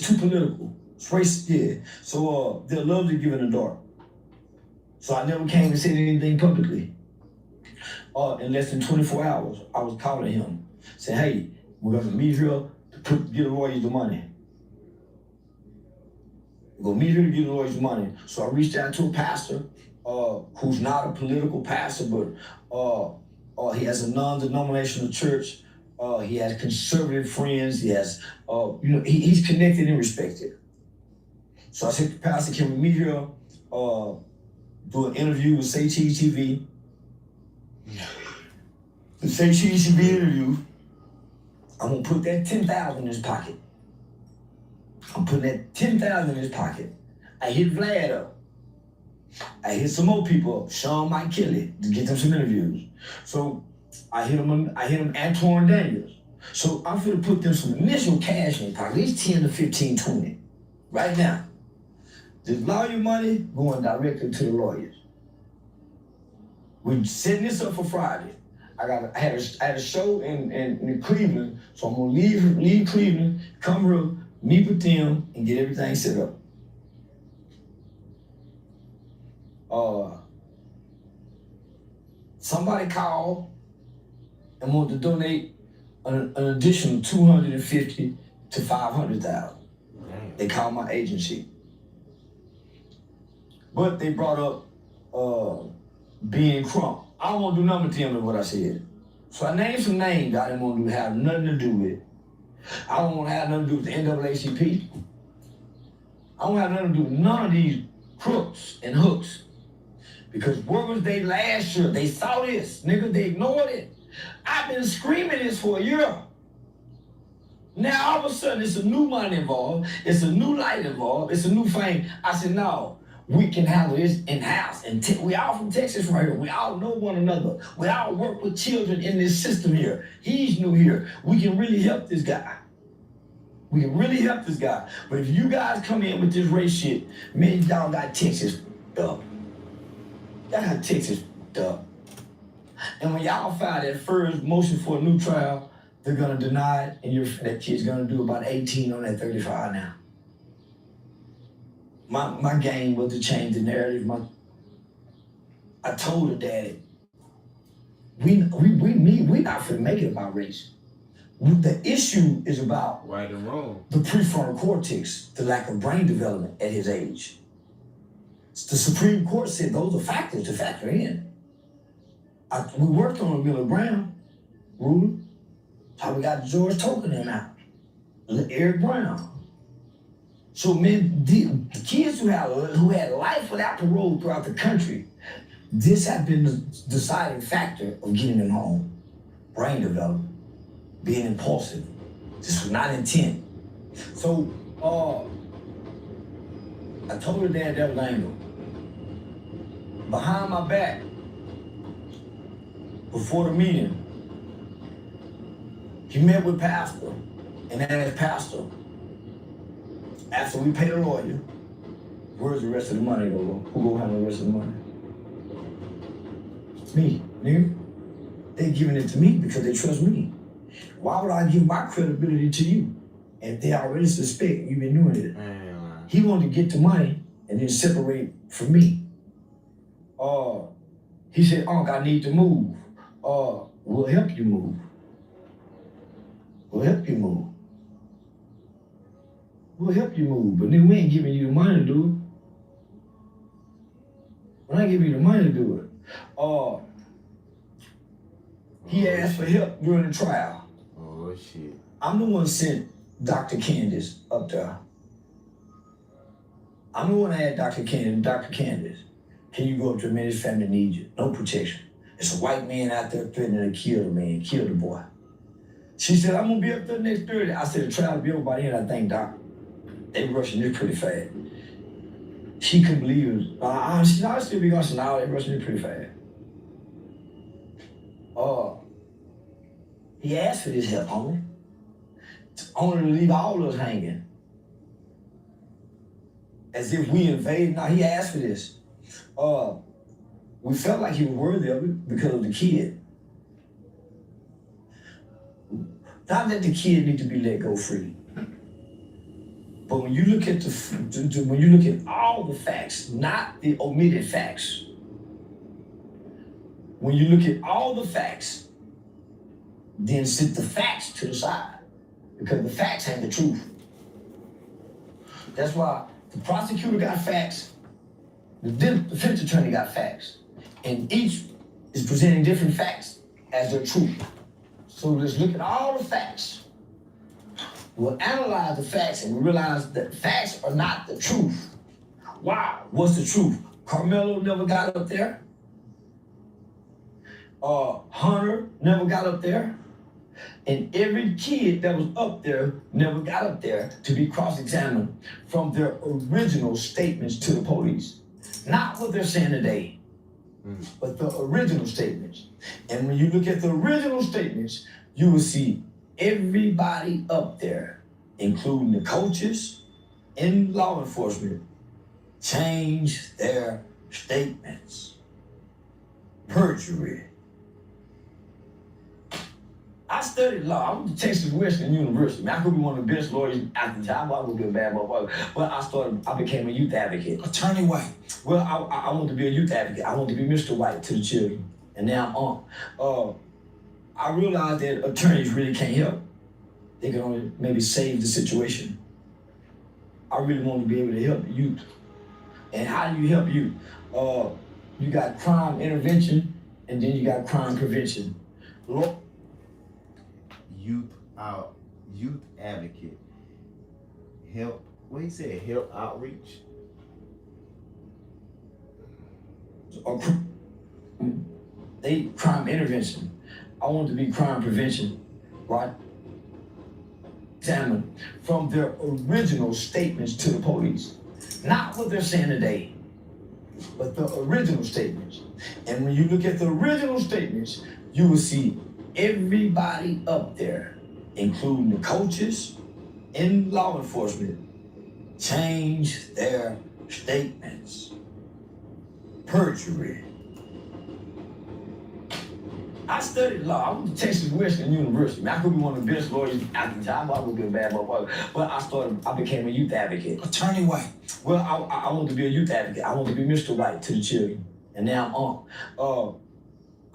too political. It's racist, yeah. So they'll love to give in the dark. So I never came and said anything publicly. In less than 24 hours, I was calling him, saying, hey, we're gonna meet here to get the lawyers the money. We're gonna meet here to get the lawyers the money. So I reached out to a pastor who's not a political pastor, but he has a non-denominational church. He has conservative friends. He has, he's connected and respected. So I said to Pastor, can we meet here, do an interview with CHARLESTON? The CHARLESTON interview, I'm gonna put that $10,000 in his pocket. I'm putting that $10,000 in his pocket. I hit Vlad up. I hit some more people up, Sean Mike Kelly, to get them some interviews. So I hit him Antoine Daniels. So I'm gonna put them some initial cash in their pocket, at least 10 to 15, 20, right now. This lawyer money going directly to the lawyers. We're setting this up for Friday. I had a show in Cleveland, so I'm gonna leave Cleveland, come here, meet with them, and get everything set up. Somebody called and wanted to donate an additional $250,000 to $500,000. They called my agency, but they brought up being Crump. I don't want to do nothing to them with what I said. So I named some names I didn't want to have nothing to do with. I don't want to have nothing to do with the NAACP. I don't have nothing to do with none of these crooks and hooks. Because where was they last year? They saw this, nigga, they ignored it. I've been screaming this for a year. Now all of a sudden it's a new money involved, it's a new light involved, it's a new fame. I said, no, we can handle this in-house. And we all from Texas right here. We all know one another. We all work with children in this system here. He's new here. We can really help this guy. We can really help this guy. But if you guys come in with this race shit, man, y'all got Texas up. Y'all got Texas up. And when y'all file that first motion for a new trial, they're gonna deny it, and that kid's gonna do about 18 on that 35 now. My game was to change the narrative. I told her, Daddy, we not finna make it about race. The issue is about right and wrong. The prefrontal cortex, the lack of brain development at his age. The Supreme Court said those are factors to factor in. We worked on Miller Brown ruling. How we got George Token out, Eric Brown. So man, the kids who had life without parole throughout the country, This has been the deciding factor of getting him home. Brain development, being impulsive. This was not intent. So, I told her dad that was anger. Behind my back, before the meeting, he met with Pastor and asked Pastor, after we pay the lawyer, where's the rest of the money go? Who gonna handle the rest of the money? Me, nigga. They giving it to me because they trust me. Why would I give my credibility to you if they already suspect you've been doing it? He wanted to get the money and then separate from me. He said, Unc, I need to move. We'll help you move. We'll help you move. We'll help you move, but then we ain't giving you the money to do it. We're not giving you the money to do it. He asked for help during the trial. Oh, shit. I'm the one sent Dr. Candace up there. I'm the one that had Dr. Candace, can you go up to a man, his family needs you. No protection. It's a white man out there threatening to kill the man, kill the boy. She said, I'm gonna be up there next Thursday. I said, the trial will be over by then, I think, Doc. They rushing this pretty fast. She couldn't believe it. I still be going, so now they rushing it pretty fast. He asked for this help, only to leave all of us hanging. As if we invaded. Now he asked for this. We felt like he was worthy of it because of the kid. Not that the kid need to be let go free. But when you look at all the facts, not the omitted facts, when you look at all the facts, then sit the facts to the side, because the facts ain't the truth. That's why the prosecutor got facts, the defense attorney got facts, and each is presenting different facts as their truth. So let's look at all the facts. We'll analyze the facts and we realize that facts are not the truth. Wow, what's the truth? Carmelo never got up there. Hunter never got up there. And every kid that was up there never got up there to be cross-examined from their original statements to the police. Not what they're saying today, but the original statements. And when you look at the original statements, you will see everybody up there, including the coaches and law enforcement, change their statements. Perjury. I studied law. I went to Texas Western University. Man, I could be one of the best lawyers at the time. I would be a bad motherfucker. But I became a youth advocate. Attorney White. Well, I wanted to be a youth advocate. I wanted to be Mr. White to the children. And now I realized that attorneys really can't help. They can only maybe save the situation. I really want to be able to help the youth. And how do you help youth? You got crime intervention, and then you got crime prevention. Youth advocate. Help, what he said, help outreach? They crime intervention. I want to be crime prevention, right? Examine from their original statements to the police. Not what they're saying today, but the original statements. And when you look at the original statements, you will see everybody up there, including the coaches and law enforcement, change their statements. Perjury. I studied law. I went to Texas Western University. Man, I could be one of the best lawyers at the time. I would be a bad motherfucker. But I became a youth advocate. Attorney White. Well, I wanted to be a youth advocate. I wanted to be Mr. White to the children. And now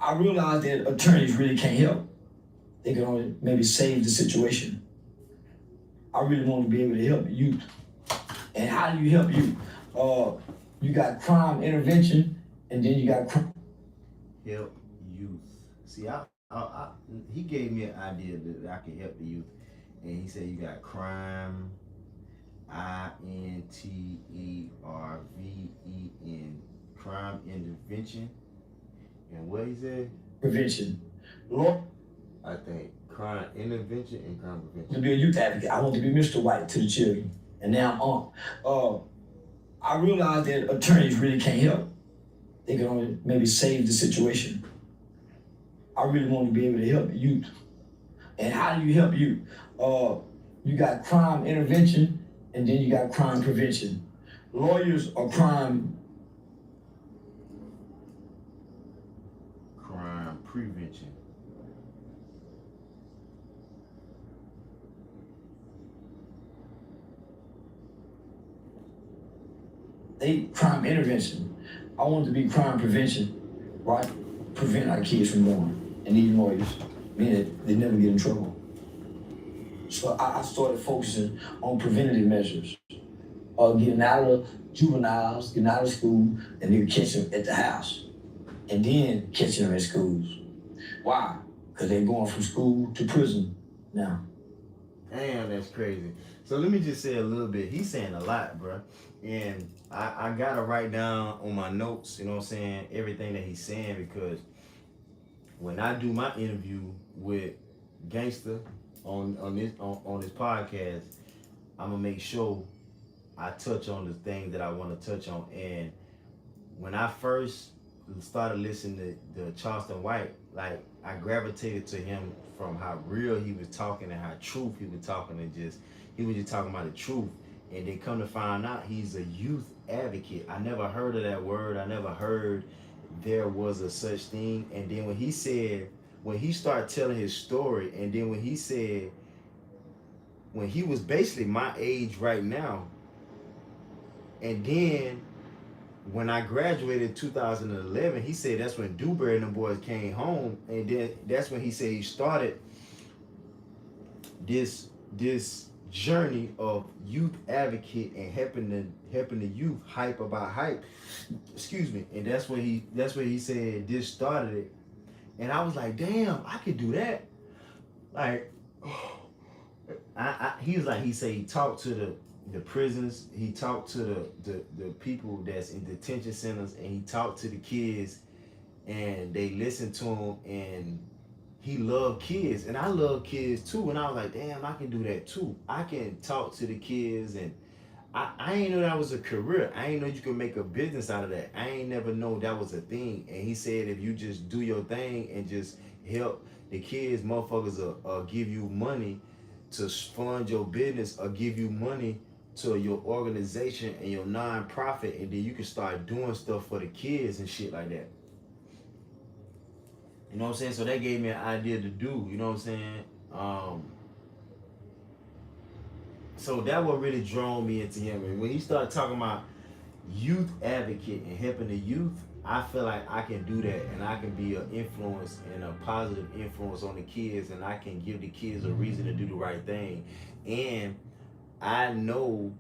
I realized that attorneys really can't help. They can only maybe save the situation. I really want to be able to help youth. And how do you help youth? You got crime intervention, and then you got crime. Help youth. See, he gave me an idea that I can help the youth. And he said you got crime, INTERVEN, crime intervention, And what he said? Prevention. Lord, I think crime intervention and crime prevention. to be a youth advocate, I want to be Mr. White to the children. And now I'm on. I realized that attorneys really can't help. They can only maybe save the situation. I really want to be able to help youth. And how do you help youth? You got crime intervention, and then you got crime prevention. Lawyers are crime prevention. crime intervention. I want to be crime prevention, right? Prevent our kids from going. And these lawyers, meaning they never get in trouble. So I started focusing on preventative measures. Getting out of juveniles, getting out of school, and then catch them at the house. And then catching them at schools. Why? Because they're going from school to prison now. Damn, that's crazy. So let me just say a little bit. He's saying a lot, bro. And I gotta write down on my notes, you know what I'm saying, everything that he's saying, because when I do my interview with Gangsta on this podcast, I'm gonna make sure I touch on the things that I want to touch on. And when I first started listening to Charleston White, like, I gravitated to him from how real he was talking and how truth he was talking, and he was just talking about the truth. And then come to find out, he's a youth advocate. I never heard of that word. I never heard there was a such thing. And then when he started telling his story, and then when he said, when he was basically my age right now, and then when I graduated in 2011, he said that's when Dewberry and the boys came home, and then that's when he said he started this journey of youth advocate and helping the youth hype about hype. Excuse me. And that's when he said this started it. And I was like, damn, I could do that. Like, he said he talked to the prisons, he talked to the people that's in detention centers, and he talked to the kids, and they listened to him, and he loved kids, and I love kids too. And I was like, damn, I can do that too. I can talk to the kids, and I ain't know that was a career. I ain't know you could make a business out of that. I ain't never know that was a thing. And he said if you just do your thing and just help the kids, motherfuckers will give you money to fund your business, or give you money to your organization and your non-profit, and then you can start doing stuff for the kids and shit like that. You know what I'm saying? So that gave me an idea to do, you know what I'm saying? So that what really drew me into him. And when he started talking about youth advocate and helping the youth, I feel like I can do that, and I can be an influence and a positive influence on the kids, and I can give the kids a reason to do the right thing. And I know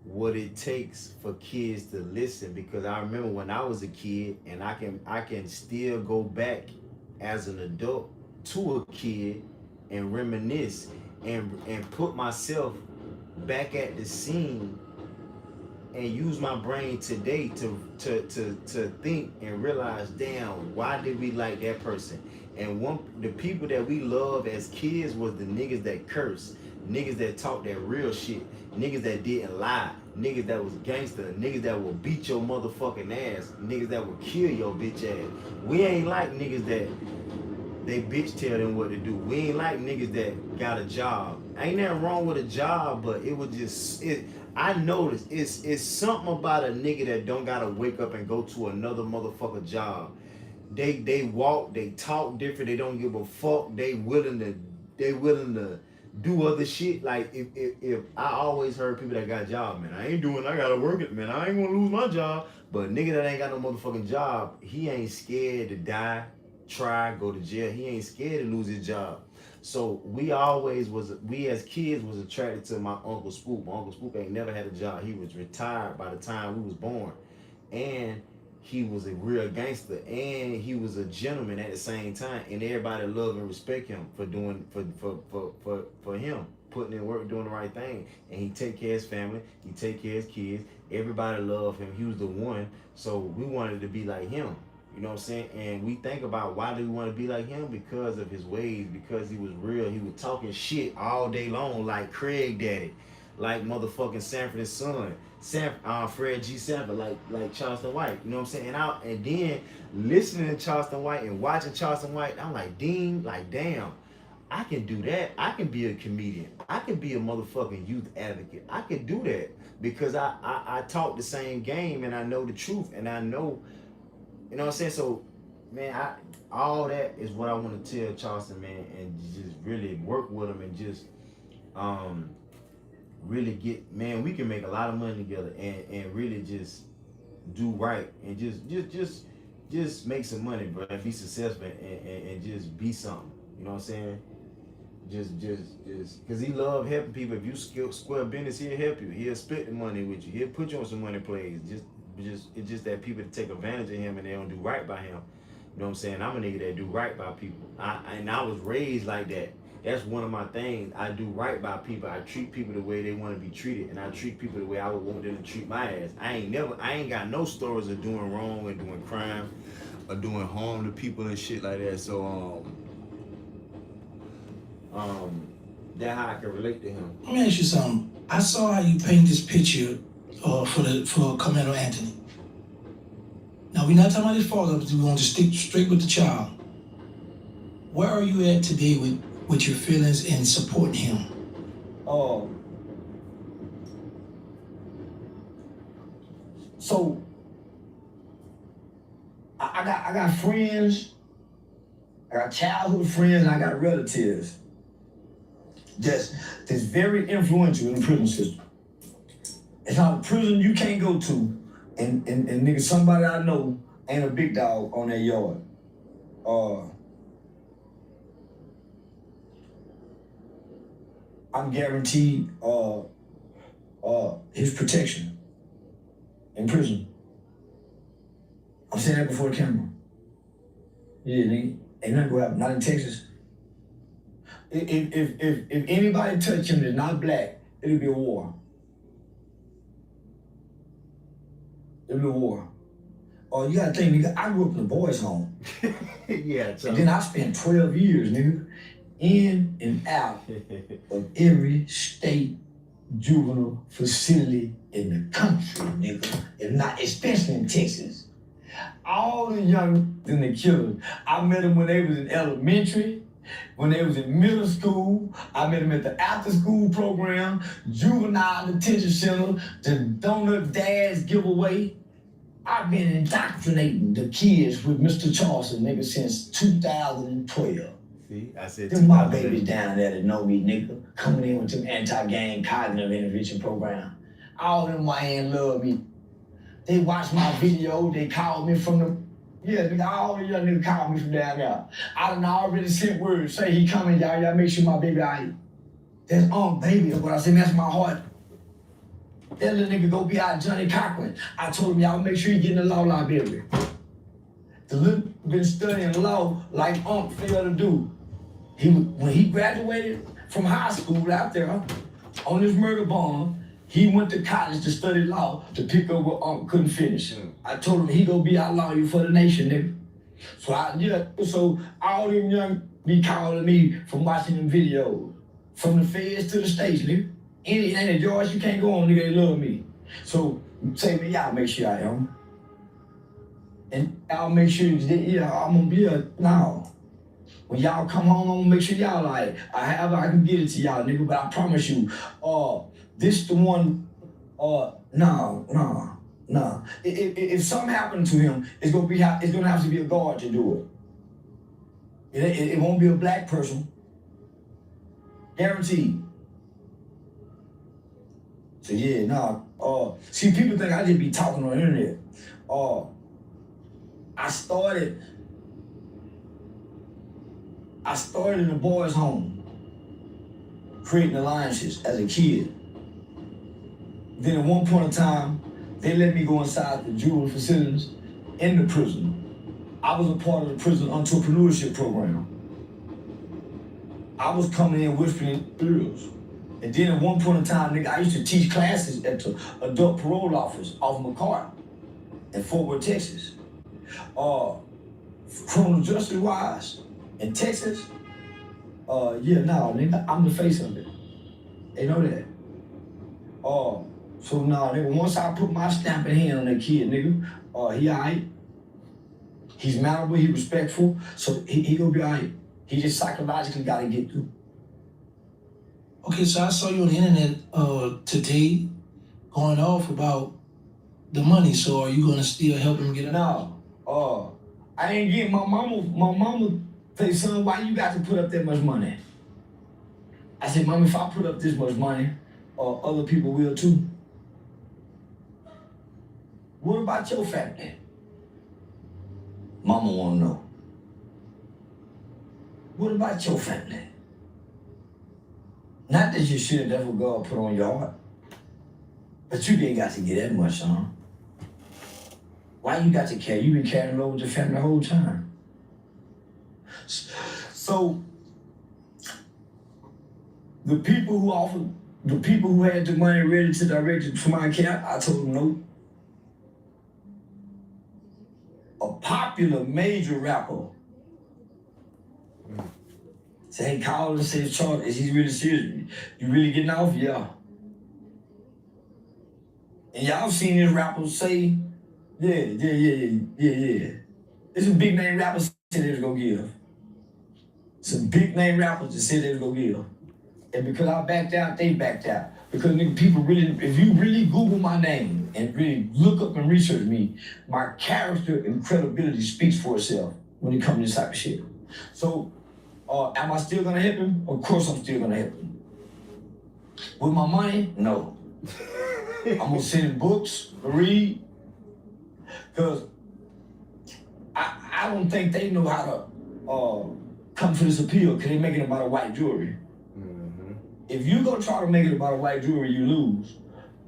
what it takes for kids to listen, because I remember when I was a kid, and I can still go back as an adult to a kid and reminisce and put myself back at the scene and use my brain today to think and realize, damn, why did we like that person? And the people that we love as kids was the niggas that curse, niggas that talk that real shit, niggas that didn't lie, niggas that was gangster, niggas that will beat your motherfucking ass, niggas that will kill your bitch ass. We ain't like niggas that they bitch tell them what to do. We ain't like niggas that got a job. Ain't nothing wrong with a job, but it was just I noticed it's something about a nigga that don't gotta wake up and go to another motherfucker job. They walk, they talk different, they don't give a fuck, they willing to do other shit. Like if I always heard people that got a job, man, I gotta work it, man, I ain't gonna lose my job. But nigga that ain't got no motherfucking job, he ain't scared to die, try, go to jail. He ain't scared to lose his job. So we as kids was attracted to my Uncle Spook. My Uncle Spook ain't never had a job. He was retired by the time we was born. And he was a real gangster, and he was a gentleman at the same time, and everybody loved and respect him for doing for him, putting in work, doing the right thing. And he take care of his family, he take care of his kids, everybody loved him, he was the one. So we wanted to be like him. You know what I'm saying? And we think about why do we want to be like him? Because of his ways, because he was real. He was talking shit all day long, like Craig Daddy, like motherfucking Sanford and Son, Fred G. Sanford, like Charleston White. You know what I'm saying? And then listening to Charleston White and watching Charleston White, I'm like, damn, I can do that. I can be a comedian. I can be a motherfucking youth advocate. I can do that because I talk the same game and I know the truth and I know, you know what I'm saying? So, man, all that is what I want to tell Charleston, man, and just really work with him and just really get, man, we can make a lot of money together and really just do right and just make some money, bro, and be successful and just be something. You know what I'm saying? Just, cause he love helping people. If you square business, he'll help you. He'll split the money with you. He'll put you on some money plays. It's just that people take advantage of him and they don't do right by him. You know what I'm saying? I'm a nigga that do right by people. I was raised like that. That's one of my things. I do right by people. I treat people the way they want to be treated, and I treat people the way I would want them to treat my ass. I ain't got no stories of doing wrong and doing crime or doing harm to people and shit like that. So that's how I can relate to him. Let me ask you something. I saw how you paint this picture for Carmelo Anthony. Now we're not talking about his father, but we want to stick straight with the child. Where are you at today with your feelings and supporting him? So I got friends, I got childhood friends, and I got relatives that's very influential in the prison system. It's not a prison you can't go to, and nigga, somebody I know ain't a big dog on that yard. I'm guaranteed his protection in prison. I'm saying that before the camera. Yeah, nigga, ain't nothing gonna happen. Not in Texas. If anybody touch him that's not black, it'll be a war. It'll be a war. You gotta think, nigga, I grew up in a boys' home. Yeah, so. And then I spent 12 years, nigga, in and out of every state juvenile facility in the country, nigga. If not, especially in Texas. All the young and the killers, I met them when they was in elementary, when they was in middle school. I met them at the after school program, juvenile detention center, the donut dads giveaway. I've been indoctrinating the kids with Mr. Charleston, nigga, since 2012. See, I said them my babies down there that know me, nigga, coming in with them anti-gang cognitive intervention program. All them YN love me. They watch my video, they call me from the, yeah, nigga, all the young niggas call me from down there. I done already sent words, say he coming, y'all make sure my baby out here. That's baby, what I say, that's my heart. That little nigga go be out Johnny Cochran. I told him, y'all make sure you get in the law library. The little been studying law like failed to do. When he graduated from high school out there on his murder bond, he went to college to study law to pick up what couldn't finish. I told him he gonna be our lawyer for the nation, nigga. So all them young be calling me from watching them videos, from the feds to the states, nigga. Any George you can't go on, nigga, they love me. So say me, y'all make sure I am. And y'all make sure I'm gonna be now. When y'all come home, I'm gonna make sure y'all like, I can get it to y'all, nigga, but I promise you, this the one, nah. If something happened to him, it's gonna have to be a guard to do it. It won't be a black person. Guaranteed. So yeah, nah. See, people think I just be talking on the internet. I started in a boys' home, creating alliances as a kid. Then at one point in time, they let me go inside the juvenile facilities in the prison. I was a part of the prison entrepreneurship program. I was coming in whispering ears. And then at one point in time, nigga, I used to teach classes at the adult parole office off McCarty in Fort Worth, Texas. criminal justice wise in Texas, yeah, no, nigga, I'm the face of it. They know that. So now, nigga, once I put my stamping hand on that kid, nigga, he alright. He's malleable, he respectful, so he gonna be alright. He just psychologically gotta get through. Okay, so I saw you on the internet today going off about the money. So are you gonna still help him get it? No, I ain't getting my mama say, son, why you got to put up that much money? I said, Mom, if I put up this much money, other people will too. What about your family? Mama wanna know. What about your family? Not that you should have never God put on your heart, but you ain't got to get that much, son. Why you got to care? You been carrying over with your family the whole time. So, the people who had the money ready to direct it to my account, I told them no. A popular major rapper said, hey, call and say, Charles, is he really serious? You really getting off? Yeah. And y'all seen this rapper say, yeah. There's some big name rappers that said they was gonna give. Some big name rappers that said they was gonna give. And because I backed out, they backed out. Because nigga, people really, if you really Google my name and really look up and research me, my character and credibility speaks for itself when it comes to this type of shit. So, am I still gonna help him? Of course I'm still gonna help him. With my money? No. I'm gonna send him books to read. Because I don't think they know how to come to this appeal because they making it about a white jury. If you go try to make it about a white jury, you lose.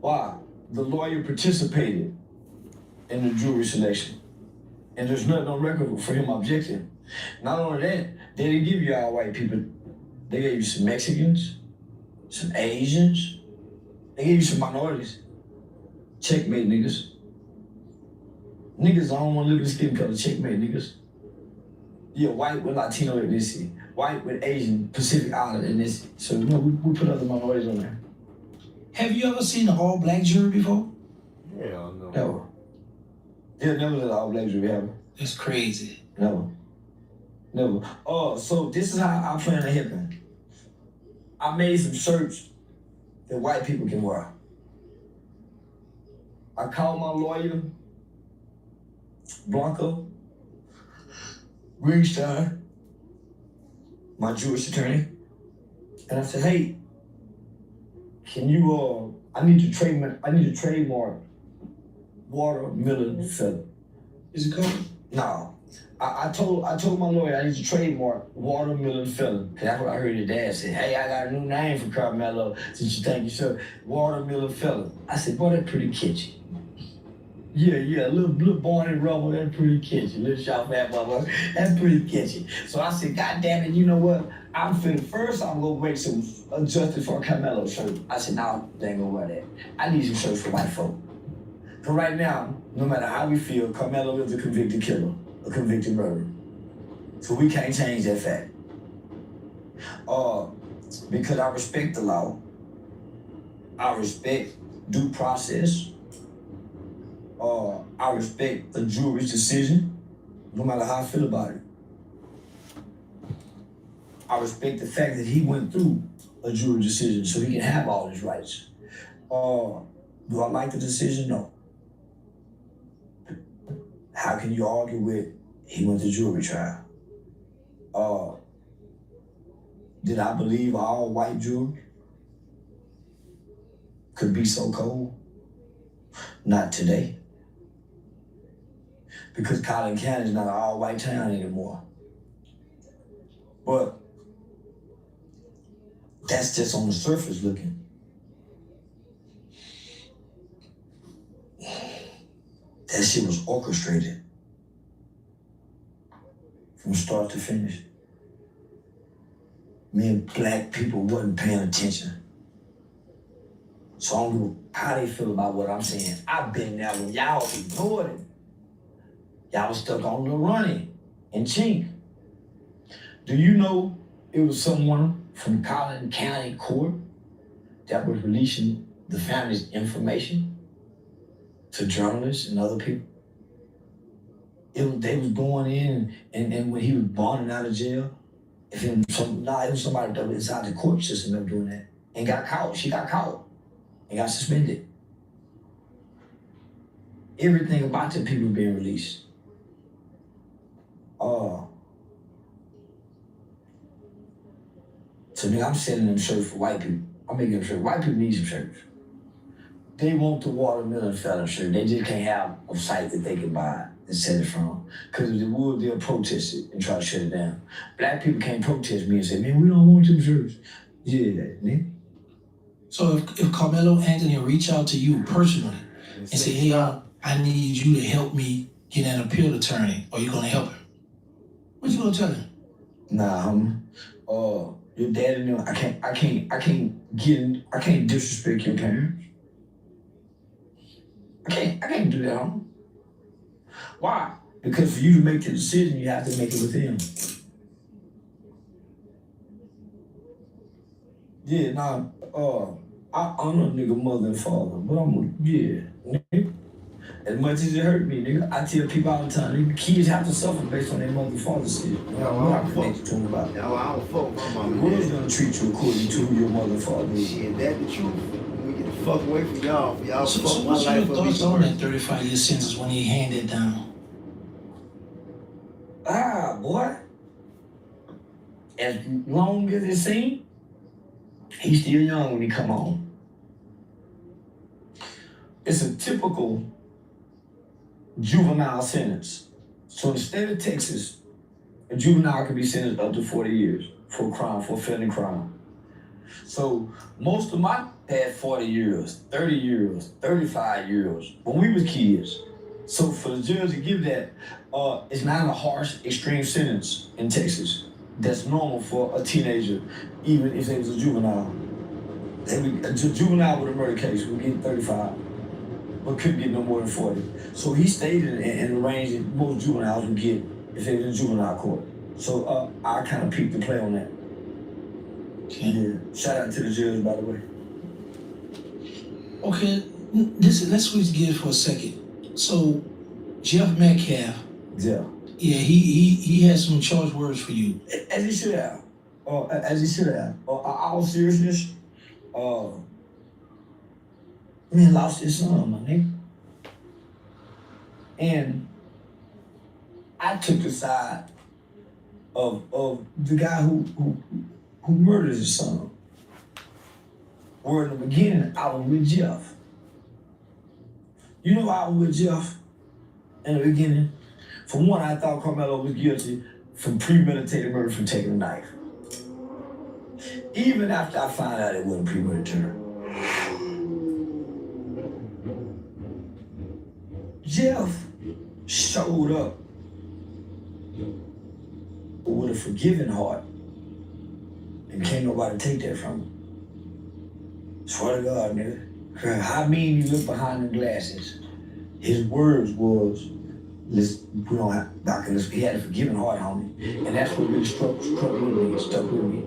Why? The lawyer participated in the jury selection. And there's nothing on record for him objecting. Not only that, they didn't give you all white people. They gave you some Mexicans, some Asians. They gave you some minorities. Checkmate, niggas. Niggas don't want to look at the skin color. Checkmate, niggas. Yeah, white with Latino ethnicity. White with Asian, Pacific Islander ethnicity. So, you know, we put other minorities on there. Have you ever seen an all-black jury before? Hell no. Never. Yeah, never let an all-black jury happen. That's crazy. Never. So this is how I plan to help him. I made some shirts that white people can wear. I called my lawyer, Blanca Greenstein, my Jewish attorney, and I said, hey, can you, I need to trademark watermelon feather. Is it covered? No. I told my lawyer I need to trademark watermelon feather. That's what I heard his dad say. Hey, I got a new name for Carmelo. Since you think you should. Watermelon feather. I said, boy, that's pretty catchy. Yeah, a little born in rubble, that's pretty catchy. Little shop fat mother, that's pretty catchy. So I said, God damn it, you know what? I'm gonna make some adjustments for a Carmelo shirt. I said, no, they ain't gonna wear that. I need some shirts for white folk. Because right now, no matter how we feel, Carmelo is a convicted killer, a convicted murderer. So we can't change that fact. Because I respect the law, I respect due process, I respect a jury's decision, no matter how I feel about it. I respect the fact that he went through a jury decision so he can have all his rights. Do I like the decision? No. How can you argue with he went to jury trial? Did I believe all white jury could be so cold? Not today. Because Collin County is not an all-white town anymore. But that's just on the surface looking. That shit was orchestrated from start to finish. Me and black people wasn't paying attention. So I don't know how they feel about what I'm saying. I've been there when y'all ignored it. Y'all was stuck on the running and Chink. Do you know it was someone from Collin County Court that was releasing the family's information to journalists and other people? They was going in and when he was bonding out of jail, it was somebody that was inside the court system that was doing that and got caught. She got caught and got suspended. Everything about the people being released. So nigga, I'm selling them shirts for white people. I'm making them shirts. White people need some shirts. They want the watermelon fella shirt. They just can't have a site that they can buy and sell it from. Because if they would, they'll protest it and try to shut it down. Black people can't protest me and say, man, we don't want them shirts. Yeah, nigga. So if Carmelo Anthony reach out to you personally and say, hey, I need you to help me get an appeal attorney, are you gonna help him? What you gonna tell him? Nah, your dad and them, I can't disrespect your parents. I can't do that, homie. Why? Because for you to make the decision, you have to make it with him. Yeah, nah, I honor a nigga mother and father, but nigga. As much as it hurt me, nigga, I tell people all the time, nigga, kids have to suffer based on their mother and father shit. I don't fuck to them about. I don't fuck with my mama. The world's gonna treat you according to who your mother and father is. Shit, that the truth. We get the fuck away from y'all. For y'all So fuck my what's your life thoughts up. on that 35-year sentence when he handed it down? Boy. As long as it seems, he's still young when he come home. It's a typical juvenile sentence. So in the state of Texas, a juvenile can be sentenced up to 40 years for a crime, for a felony crime. So most of my had 40 years, 30 years, 35 years when we was kids. So for the judge to give that, it's not a harsh, extreme sentence in Texas. That's normal for a teenager, even if they was a juvenile. A juvenile with a murder case would get 35, but couldn't get no more than 40. So he stayed in the range that most juveniles would get if they was in juvenile court. So I kind of peeped the play on that. Yeah. Shout out to the judge, by the way. Okay, let's switch gears for a second. So Jeff Metcalf, Yeah. he has some choice words for you. As he should have. As he should have. All seriousness, man lost his son, my nigga. And I took the side of the guy who murdered his son. Where in the beginning, I was with Jeff. You know why I was with Jeff in the beginning? For one, I thought Carmelo was guilty from premeditated murder from taking a knife. Even after I found out it wasn't premeditated. Jeff showed up with a forgiving heart, and can't nobody take that from him. Swear to God, nigga. How mean you look behind the glasses? His words was, he had a forgiving heart, homie. And that's what really stuck with me.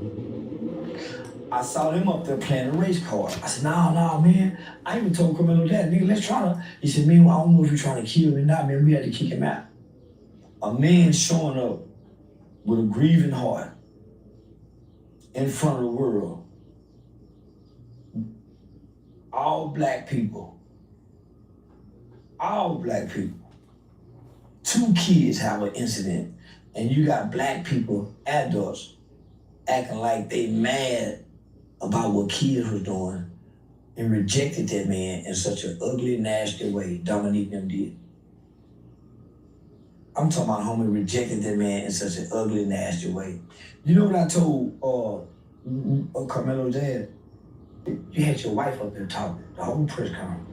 I saw them up there playing a race card. I said, nah, man. I even told Carmelo that, nigga, let's try to. He said, man, I don't know if you're trying to kill me or not, man. We had to kick him out. A man showing up with a grieving heart in front of the world. All black people. 2 kids have an incident, and you got black people, adults, acting like they mad about what kids was doing and rejected that man in such an ugly, nasty way Dominique them did. I'm talking about homie rejected that man in such an ugly, nasty way. You know what I told Carmelo's dad? You had your wife up there talking, the whole press conference.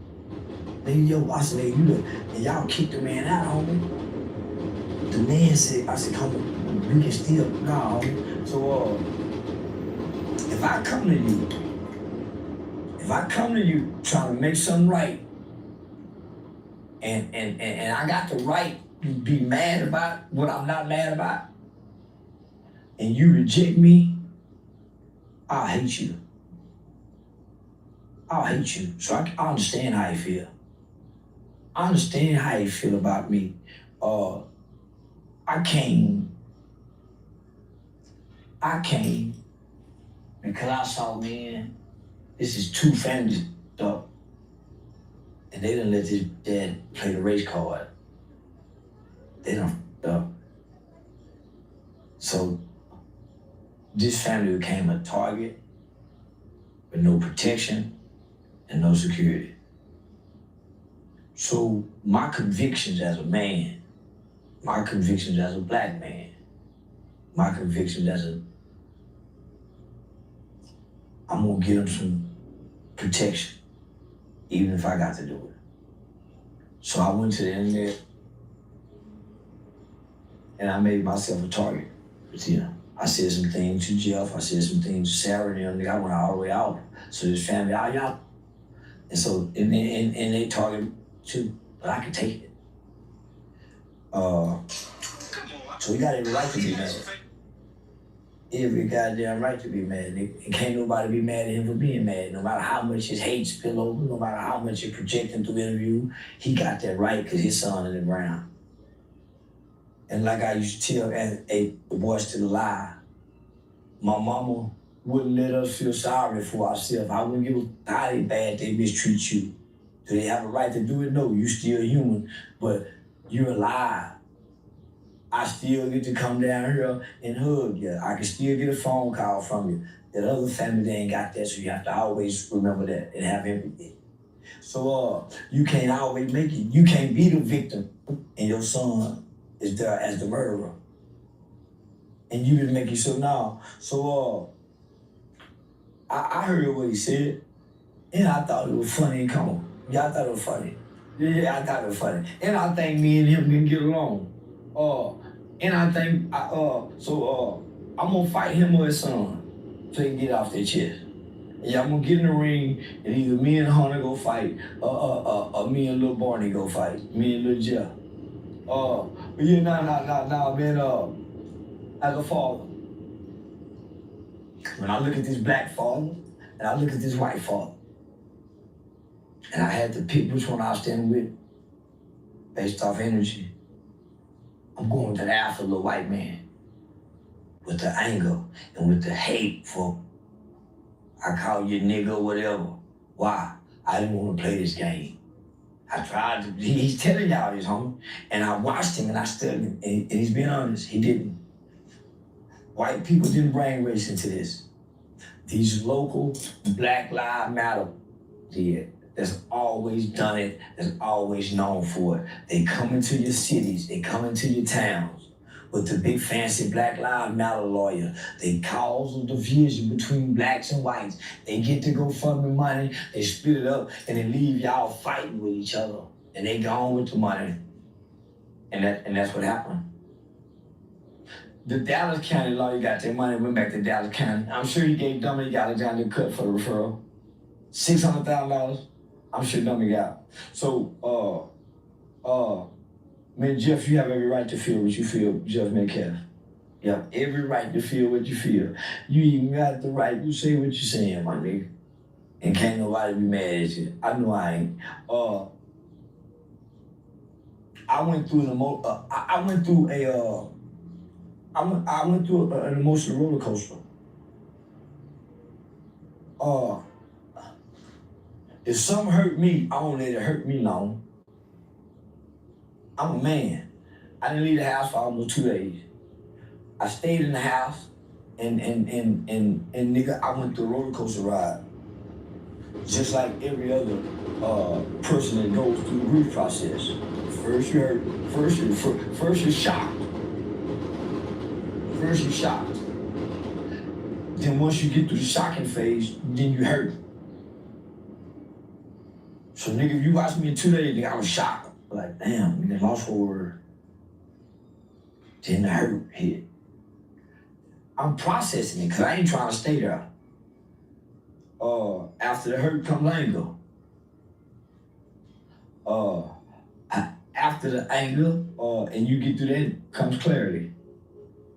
Then I said, hey, you look, and y'all kicked the man out, homie. The man said, I said, come on, we can still, nah, homie. So, if I come to you trying to make something right, and I got the right be mad about what I'm not mad about, and you reject me, I'll hate you. I'll hate you. So I understand how you feel. I understand how you feel about me. I came because I saw, man, this is two families stuck. And they done let this dad play the race card. They done up. So this family became a target with no protection and no security. So my convictions as a man, my convictions as a black man, my convictions I'm gonna get them some protection, even if I got to do it. So I went to the internet and I made myself a target. You know, I said some things to Jeff, I said some things to Sarah and them. I went all the way out. So this family, y'all. And so, and they target too, but I can take it. So we got every right to be mad. Every goddamn right to be mad. And can't nobody be mad at him for being mad. No matter how much his hate spill over, no matter how much you project him through interview, he got that right because his son in the ground. And like I used to tell the boys still alive, my mama wouldn't let us feel sorry for ourselves. I wouldn't give a how bad they mistreat you. Do they have a right to do it? No, you still human, but you're alive. I still get to come down here and hug you. I can still get a phone call from you. That other family, they ain't got that, so you have to always remember that and have empathy. So you can't always make it. You can't be the victim and your son is there as the murderer. And you didn't make it so now. So I heard what he said, and I thought it was funny and cool. Yeah, I thought it was funny. Yeah, I thought it was funny. And I think me and him can get along. And I think, I'm gonna fight him or his son so he can get off their chest. Yeah, I'm gonna get in the ring, and either me and Hunter go fight, or me and Lil Barney go fight, me and Lil Jeff. Yeah, nah, man, as a father, when I look at this black father, and I look at this white father, and I had to pick which one I was standing with, based off energy, I'm going to the alpha little white man, with the anger, and with the hate for, I call you nigga or whatever. Why? I didn't want to play this game. I tried to, he's telling y'all this, homie. And I watched him and I studied him. And he's being honest, he didn't. White people didn't bring race into this. These local Black Lives Matter did. That's always done it, that's always known for it. They come into your cities, they come into your towns with the big fancy Black Lives Matter lawyer. They cause a division between blacks and whites. They get to go fund the money, they split it up, and they leave y'all fighting with each other. And they gone with the money. And that's what happened. The Dallas County lawyer got their money, went back to Dallas County. I'm sure he gave Dummy Alexander a cut for the referral. $600,000. I'm sure Dummy got. So, man, Jeff, you have every right to feel what you feel, Jeff Metcalf. You have every right to feel what you feel. You even got the right to say what you're saying, my nigga. And can't nobody be mad at you. I know I ain't. I went through an emotional roller coaster. If something hurt me, I don't let it hurt me long. I'm a man. I didn't leave the house for almost 2 days. I stayed in the house, and nigga, I went through a roller coaster ride. Just like every other person that goes through the grief process. First you're shocked. First you're shocked. Then once you get through the shocking phase, then you hurt. So nigga, if you watch me in 2 days, nigga, I was shocked. Like, damn, nigga, lost for a word. Then the hurt hit. I'm processing it, cause I ain't trying to stay there. After the hurt comes anger. After the anger, And you get through that, comes clarity.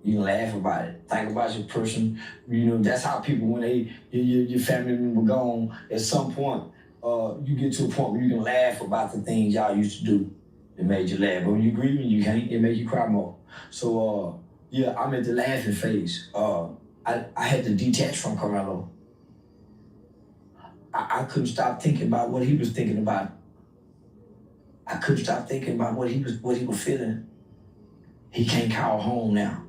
You can laugh about it. Think about your person. You know, that's how people, when your family member gone, at some point, you get to a point where you can laugh about the things y'all used to do that made you laugh. But when you're grieving, you can't, it make you cry more. So, yeah, I'm at the laughing phase. I had to detach from Carmelo. I couldn't stop thinking about what he was thinking about. I couldn't stop thinking about what he was feeling. He can't call home now.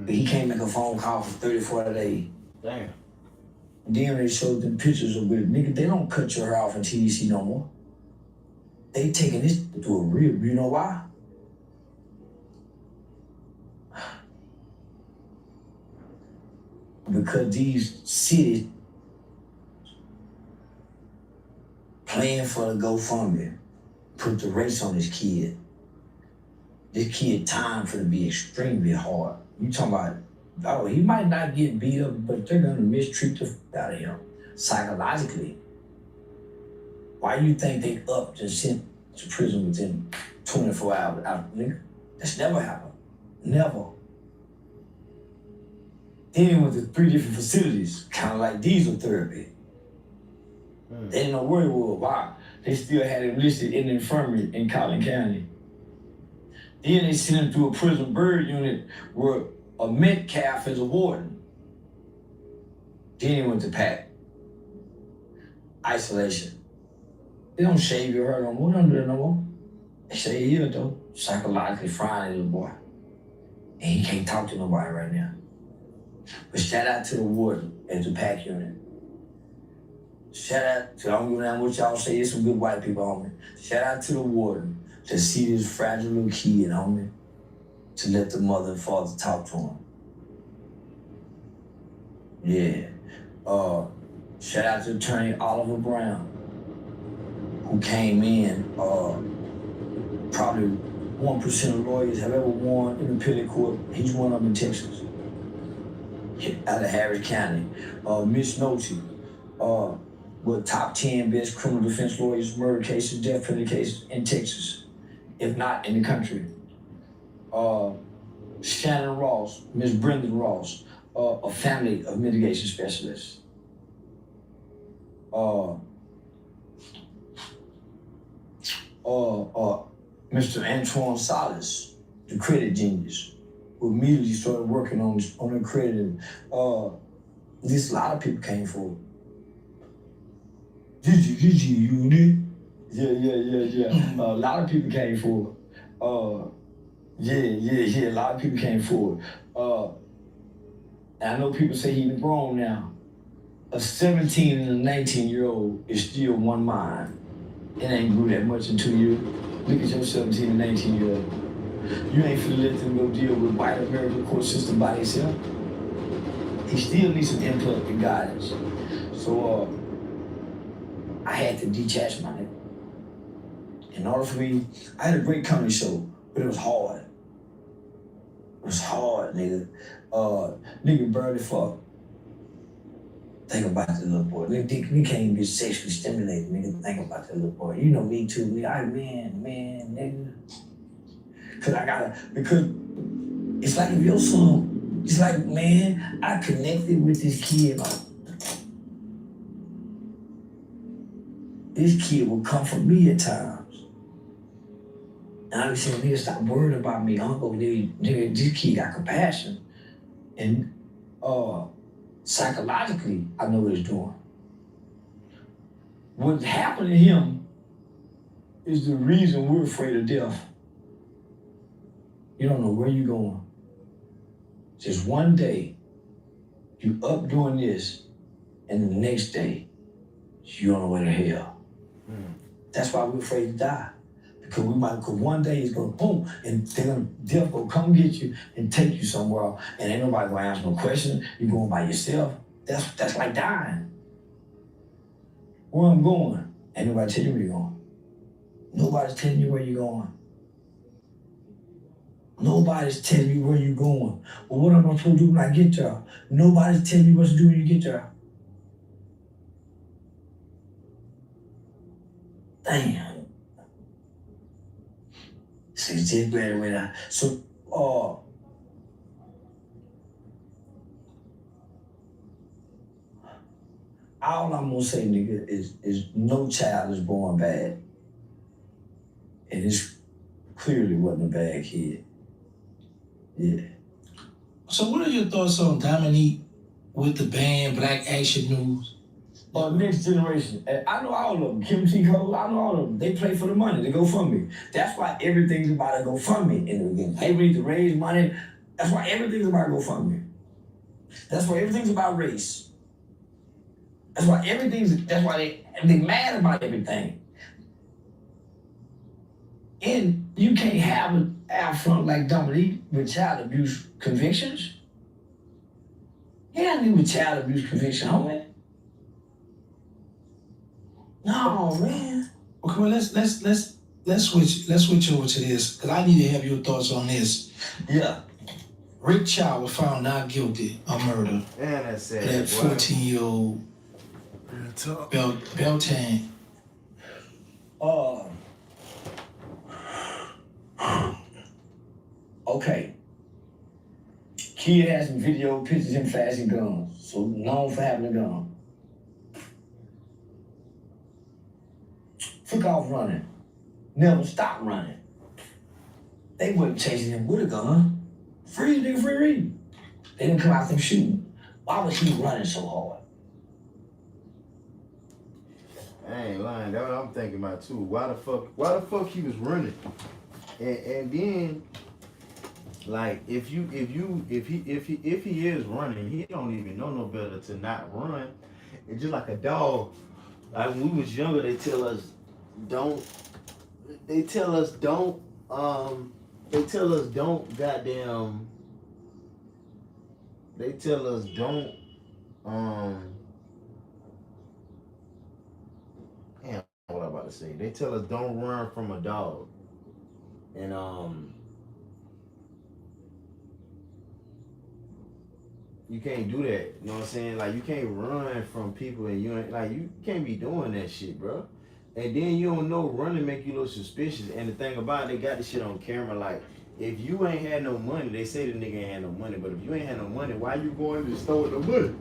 He can't make a phone call for 30, 40 days. Damn. Then they showed them pictures of it. Nigga, they don't cut your hair off in TDC no more. They taking this to a rib. You know why? Because these cities playing for the GoFundMe put the race on this kid. This kid time for to be extremely hard. You talking about, oh, he might not get beat up, but they're gonna mistreat the out of him psychologically. Why you think they upped and sent to prison within 24 hours? Nigga, that's never happened. Never. Then he went to 3 different facilities, kind of like diesel therapy. They didn't know where he was. Why? They still had him listed in the infirmary in Collin County. Then they sent him to a prison bird unit where a Metcalf is a warden. Then he went to PAC. Isolation. They don't shave your hair no more. They don't do that no more. They shave here though. Psychologically frying a little boy. And he can't talk to nobody right now. But shout out to the warden at the PAC unit. Shout out to, I don't give a damn what y'all say, it's some good white people, homie. Shout out to the warden to see this fragile little kid, homie, to let the mother and father talk to him. Yeah. Shout out to attorney Oliver Brown, who came in, probably 1% of lawyers have ever won in the appellate court. He's one of them in Texas, out of Harris County. Miss Nolte, with top 10 best criminal defense lawyers, murder cases, death penalty cases in Texas, if not in the country. Shannon Ross, Miss Brendan Ross, a family of mitigation specialists. Mr. Antoine Salas, the credit genius, who immediately started working on the credit. This a lot of people came forward. Gigi, unit. Yeah. A lot of people came forward. A lot of people came forward. And I know people say he's grown now. A 17 and a 19-year-old is still one mind. It ain't grew that much in 2 years. Look at your 17 and 19-year-old. You ain't finna let them go deal with white American court system by themselves. He still needs some input and guidance. So I had to detach my nigga. In order for me, I had a great comedy show, but it was hard. It was hard, nigga. Nigga barely fuck. Think about the little boy. We can't even be sexually stimulated, nigga. Think about the little boy. You know me too. Man, nigga. Because it's like if your son, it's like, man, I connected with this kid. This kid will comfort me at times. And I be saying, nigga, stop worrying about me, uncle. Nigga, this kid got compassion. And psychologically, I know what he's doing. What happened to him is the reason we're afraid of death. You don't know where you're going. Just one day, you up doing this, and the next day, you on the way to hell. That's why we're afraid to die. Because one day it's gonna boom, and death gonna come get you and take you somewhere, and ain't nobody gonna ask no question. You're going by yourself. That's like dying. Where I'm going, ain't nobody telling you where you're going. Nobody's telling you where you're going. Nobody's telling you where you're going. Well, what am I supposed to do when I get there? Nobody's telling you what to do when you get there. Damn. So he just graduated. So, all I'm gonna say, nigga, is no child is born bad. And it's clearly wasn't a bad kid. Yeah. So what are your thoughts on Dominique with the band Black Action News? Next Generation. And I know all of them. Kim T. Cole, I know all of them. They play for the money. They go fund me. That's why everything's about to go fund me in the beginning. They need to raise money. That's why everything's about to go fund me. That's why everything's about race. That's why they mad about everything. And you can't have an out front like Dominique with child abuse convictions. He doesn't need with child abuse conviction, homie. No, man. Okay, well let's switch over to this because I need to have your thoughts on this. Yeah. Rick Child was found not guilty of murder. Man, that's sad. That 14-year-old Beltane. Okay. Kid has some video pictures of him flashing guns, so known for having a gun. Took off running. Never stopped running. They wasn't chasing him with a gun. Free nigga, free read. They didn't come out them shooting. Why was he running so hard? I ain't lying. That's what I'm thinking about too. Why the fuck he was running? And then, like, if he is running, he don't even know no better to not run. It's just like a dog. Like when we was younger, they tell us don't what I'm about to say. They tell us don't run from a dog. And you can't do that. You know what I'm saying? Like you can't run from people and you ain't like you can't be doing that shit, bro. And then you don't know running make you look suspicious. And the thing about it, they got the shit on camera. Like if you ain't had no money, they say the nigga ain't had no money. But if you ain't had no money, why you going to the store with no money?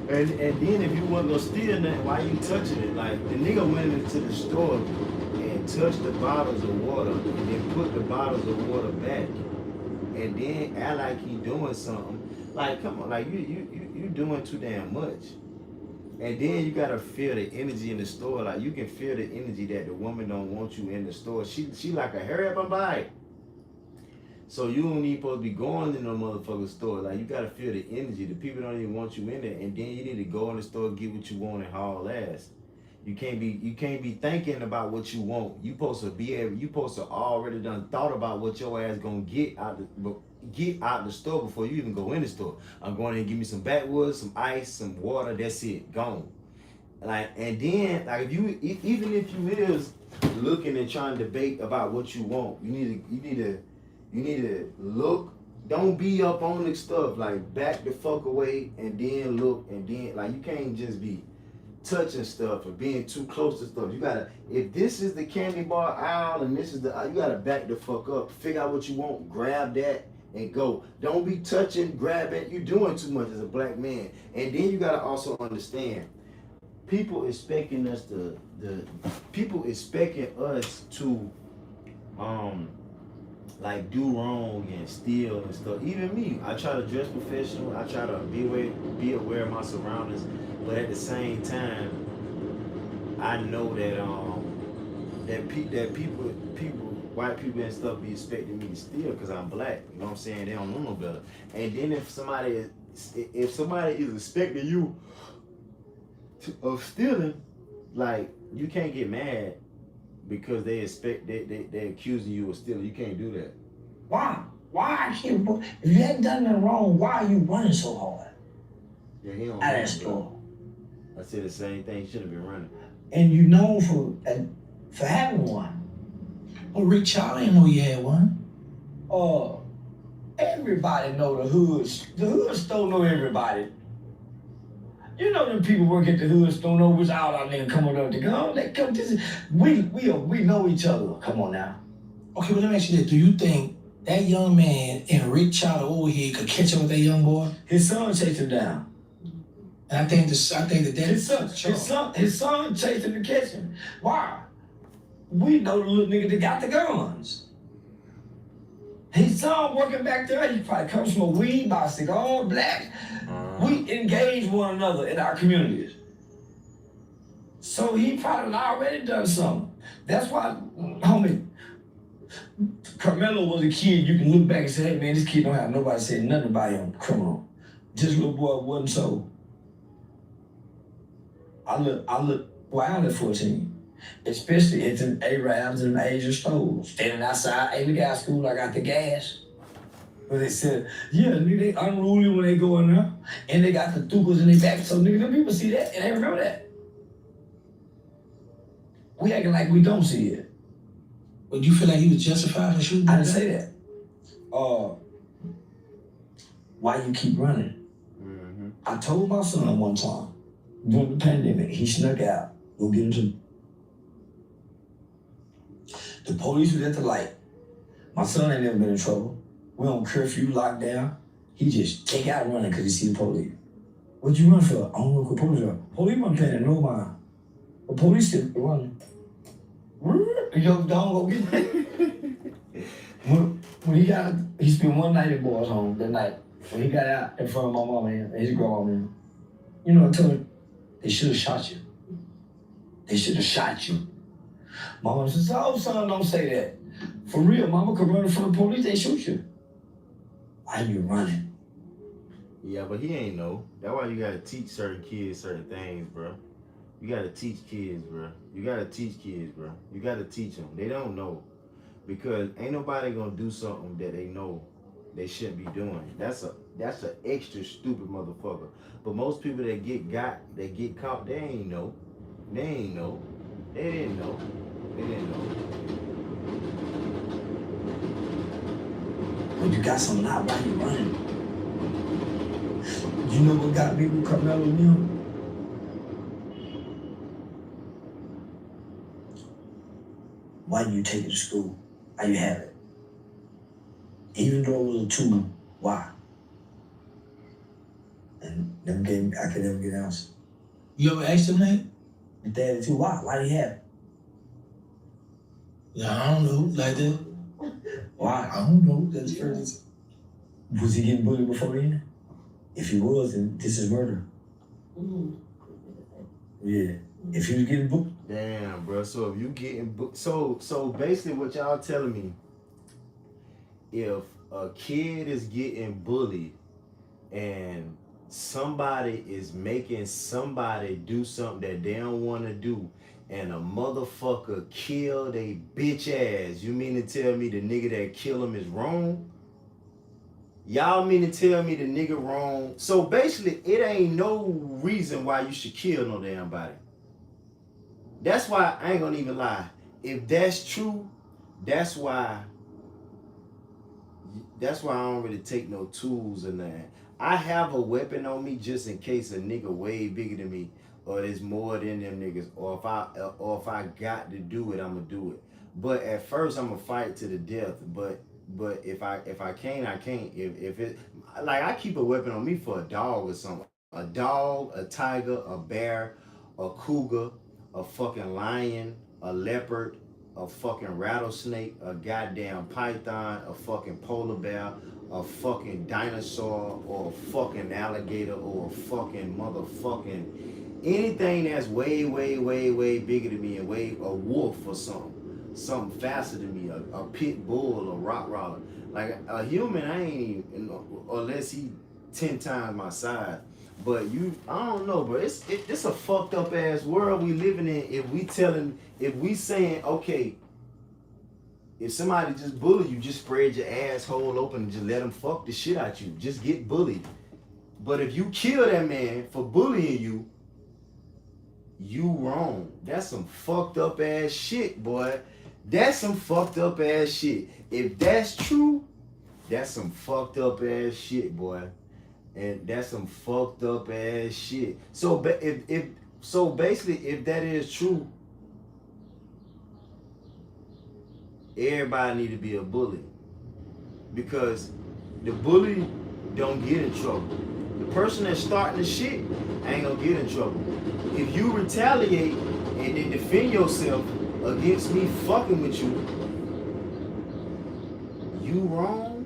And then if you wasn't gonna steal nothing, why you touching it? Like the nigga went into the store and touched the bottles of water and then put the bottles of water back. And then act like he doing something. Like come on, like you doing too damn much. And then you gotta feel the energy in the store. Like you can feel the energy that the woman don't want you in the store. She like a hurry up and buy it. So you don't even supposed to be going to no motherfucking store. Like you gotta feel the energy. The people don't even want you in there. And then you need to go in the store, get what you want, and haul ass. You can't be thinking about what you want. You supposed to already done thought about what your ass gonna get out the store before you even go in the store. I'm going in and give me some backwoods, some ice, some water. That's it, gone. Like and then like even if you is looking and trying to debate about what you want, you need to look. Don't be up on the stuff. Like back the fuck away and then look and then like you can't just be touching stuff or being too close to stuff. You gotta, if this is the candy bar aisle and this is the, you gotta back the fuck up. Figure out what you want, grab that and go. Don't be touching, grabbing. You're doing too much as a black man. And then you gotta also understand, people expecting us to like do wrong and steal and stuff. Even me, I try to dress professional. I try to be aware of my surroundings, but at the same time, I know that people, white people and stuff be expecting me to steal because I'm black. You know what I'm saying? They don't know no better. And then if somebody is expecting you of stealing, like you can't get mad. Because they accusing you of stealing. You can't do that. Why? Why can't if you hadn't done nothing wrong, why are you running so hard? Yeah, he don't at that store. I said the same thing. He should have been running. And you known for having one. Well, Rick Child didn't know he had one. Everybody know the hoods. The hood store know everybody. You know them people work at the hood store know which all our niggas coming up to go. They come we know each other. Come on now. Okay, but let me ask you this. Do you think that young man in Rick Child over here could catch up with that young boy? His son chased him down. And I think that His son chased him to catch him. Why? We know the little nigga that got the guns. His son working back there, he probably comes from a weed box, all black. We engage one another in our communities. So he probably already done something. That's why, homie, Carmelo was a kid, you can look back and say, hey man, this kid don't have nobody saying nothing about him, criminal. This little boy wasn't so. I look wild at 14. Especially at them Arabs and the Asian stores. Standing outside, hey, we got school, I got the gas. But they said, yeah, nigga, they unruly when they go in there. And they got the thukas in their back. So nigga, them people see that and they remember that. We acting like we don't see it. But you feel like he was justified for shooting? I didn't say that. Why you keep running? Mm-hmm. I told my son one time, during the pandemic, he snuck out, go get into. The police was at the light. My son ain't never been in trouble. We on curfew, lockdown. He just take out running because he see the police. What you run for? I don't know what police are. Police weren't paying no mind. The police still running. Yo, don't go get it. When he spent one night at boys' home that night. When he got out in front of my mama and his grandma, you know, I told him, they should have shot you. They should have shot you. Mama says, oh, son, don't say that. For real, mama could run from the police, they shoot you. Why you running? Yeah, but he ain't know. That's why you gotta teach certain kids certain things, bro. You gotta teach kids, bro. You gotta teach kids, bro. You gotta teach them. They don't know. Because ain't nobody gonna do something that they know they shouldn't be doing. That's an extra stupid motherfucker. But most people that get caught, they ain't know. They ain't know. They didn't know. They didn't know. When you got something out, why you running? You know what got me with Carmelo Neal? Why you take it to school? Why you have it? Even though it was a tool, why? And I could never get an answer. You ever asked him that? Your daddy too, why? Why do you have it? Yeah, I don't know, like that. Why? I don't know, that's crazy. Was he getting bullied before then? If he was, then this is murder. Yeah. If he was getting bullied. Damn, bro. So if you getting so basically what y'all telling me, if a kid is getting bullied and somebody is making somebody do something that they don't want to do, and a motherfucker killed a bitch ass, you mean to tell me the nigga that killed him is wrong? Y'all mean to tell me the nigga wrong? So basically, it ain't no reason why you should kill no damn body. That's why I ain't gonna even lie. If that's true, that's why I don't really take no tools or nothing. I have a weapon on me just in case a nigga way bigger than me, or there's more than them niggas, or if I got to do it, I'ma do it. But at first I'ma fight to the death. But if I can't, I can't. If it like I keep a weapon on me for a dog or something. A dog, a tiger, a bear, a cougar, a fucking lion, a leopard, a fucking rattlesnake, a goddamn python, a fucking polar bear, a fucking dinosaur, or a fucking alligator, or a fucking motherfucking anything that's way, way, way, way bigger than me, and a wolf or something faster than me, a pit bull, a rottweiler. Like a human, I ain't even, unless he 10 times my size. But I don't know, bro. It's a fucked up ass world we living in. If we saying, okay, if somebody just bully you, just spread your asshole open and just let them fuck the shit out you. Just get bullied. But if you kill that man for bullying you, you wrong. That's some fucked up ass shit, boy. That's some fucked up ass shit. If that's true, that's some fucked up ass shit, boy. And that's some fucked up ass shit. So basically, if that is true, everybody need to be a bully. Because the bully don't get in trouble. The person that's starting the shit ain't gonna get in trouble. If you retaliate and then defend yourself against me fucking with you, you wrong?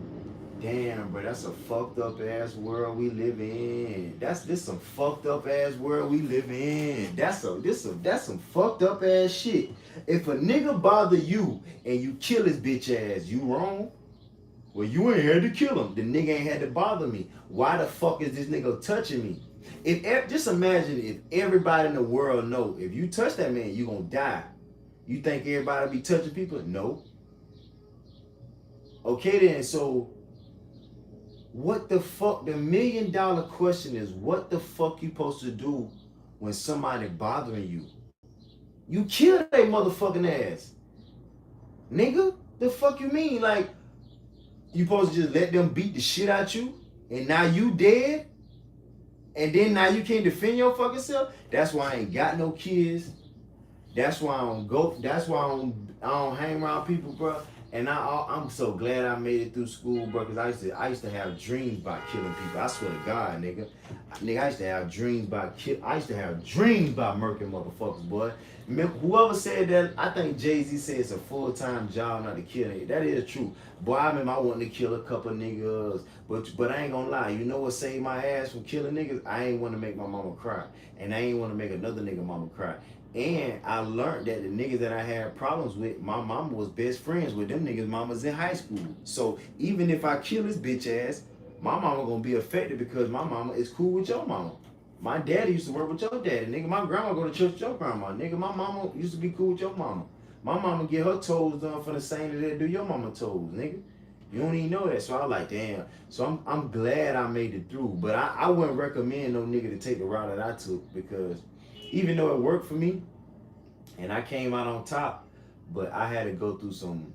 Damn, bro, that's a fucked up ass world we live in. This some fucked up ass world we live in. That's some fucked up ass shit. If a nigga bother you and you kill his bitch ass, you wrong? Well, you ain't had to kill him. The nigga ain't had to bother me. Why the fuck is this nigga touching me? Just imagine if everybody in the world know if you touch that man, you gonna die. You think everybody be touching people? No. Okay then, so what the fuck? The $1 million question is, what the fuck you supposed to do when somebody bothering you? You kill that motherfucking ass. Nigga, the fuck you mean? Like, you supposed to just let them beat the shit out you and now you dead? And then now you can't defend your fucking self? That's why I ain't got no kids. That's why I don't go. That's why I don't hang around people, bro. And I'm so glad I made it through school, bro, because I used to have dreams about killing people. I swear to God, nigga. I used to have dreams about murking motherfuckers, boy. Whoever said that, I think Jay-Z said it's a full-time job not to kill niggas. That is true. Boy, I remember I wanted to kill a couple niggas, but I ain't gonna lie. You know what saved my ass from killing niggas? I ain't want to make my mama cry, and I ain't want to make another nigga mama cry. And I learned that the niggas that I had problems with, my mama was best friends with them niggas' mamas in high school. So even if I kill this bitch ass, my mama gonna be affected because my mama is cool with your mama. My daddy used to work with your daddy, nigga. My grandma go to church with your grandma, nigga. My mama used to be cool with your mama. My mama get her toes done for the same that they do your mama toes, nigga. You don't even know that. So I was like, damn. So I'm glad I made it through. But I wouldn't recommend no nigga to take the route that I took, because even though it worked for me and I came out on top, but I had to go through some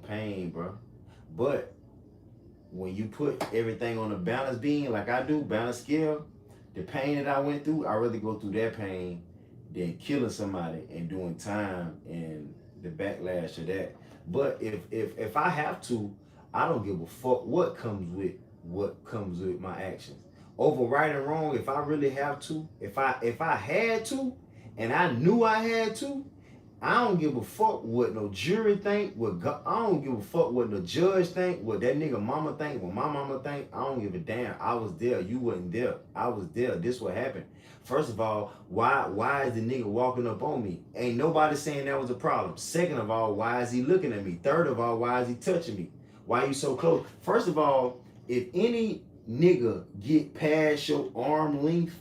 pain, bro. But when you put everything on a balance beam like I do, balance scale, the pain that I went through, I'd rather go through that pain than killing somebody and doing time and the backlash of that. But if I have to, I don't give a fuck what comes with my actions. Over right and wrong, if I really have to, if I had to, and I knew I had to, I don't give a fuck what no jury think, I don't give a fuck what the judge think, what that nigga mama think, what my mama think. I don't give a damn. I was there. You wasn't there. I was there. This what happened. First of all, why is the nigga walking up on me? Ain't nobody saying that was a problem. Second of all, why is he looking at me? Third of all, why is he touching me? Why you so close? First of all, if any nigga get past your arm length,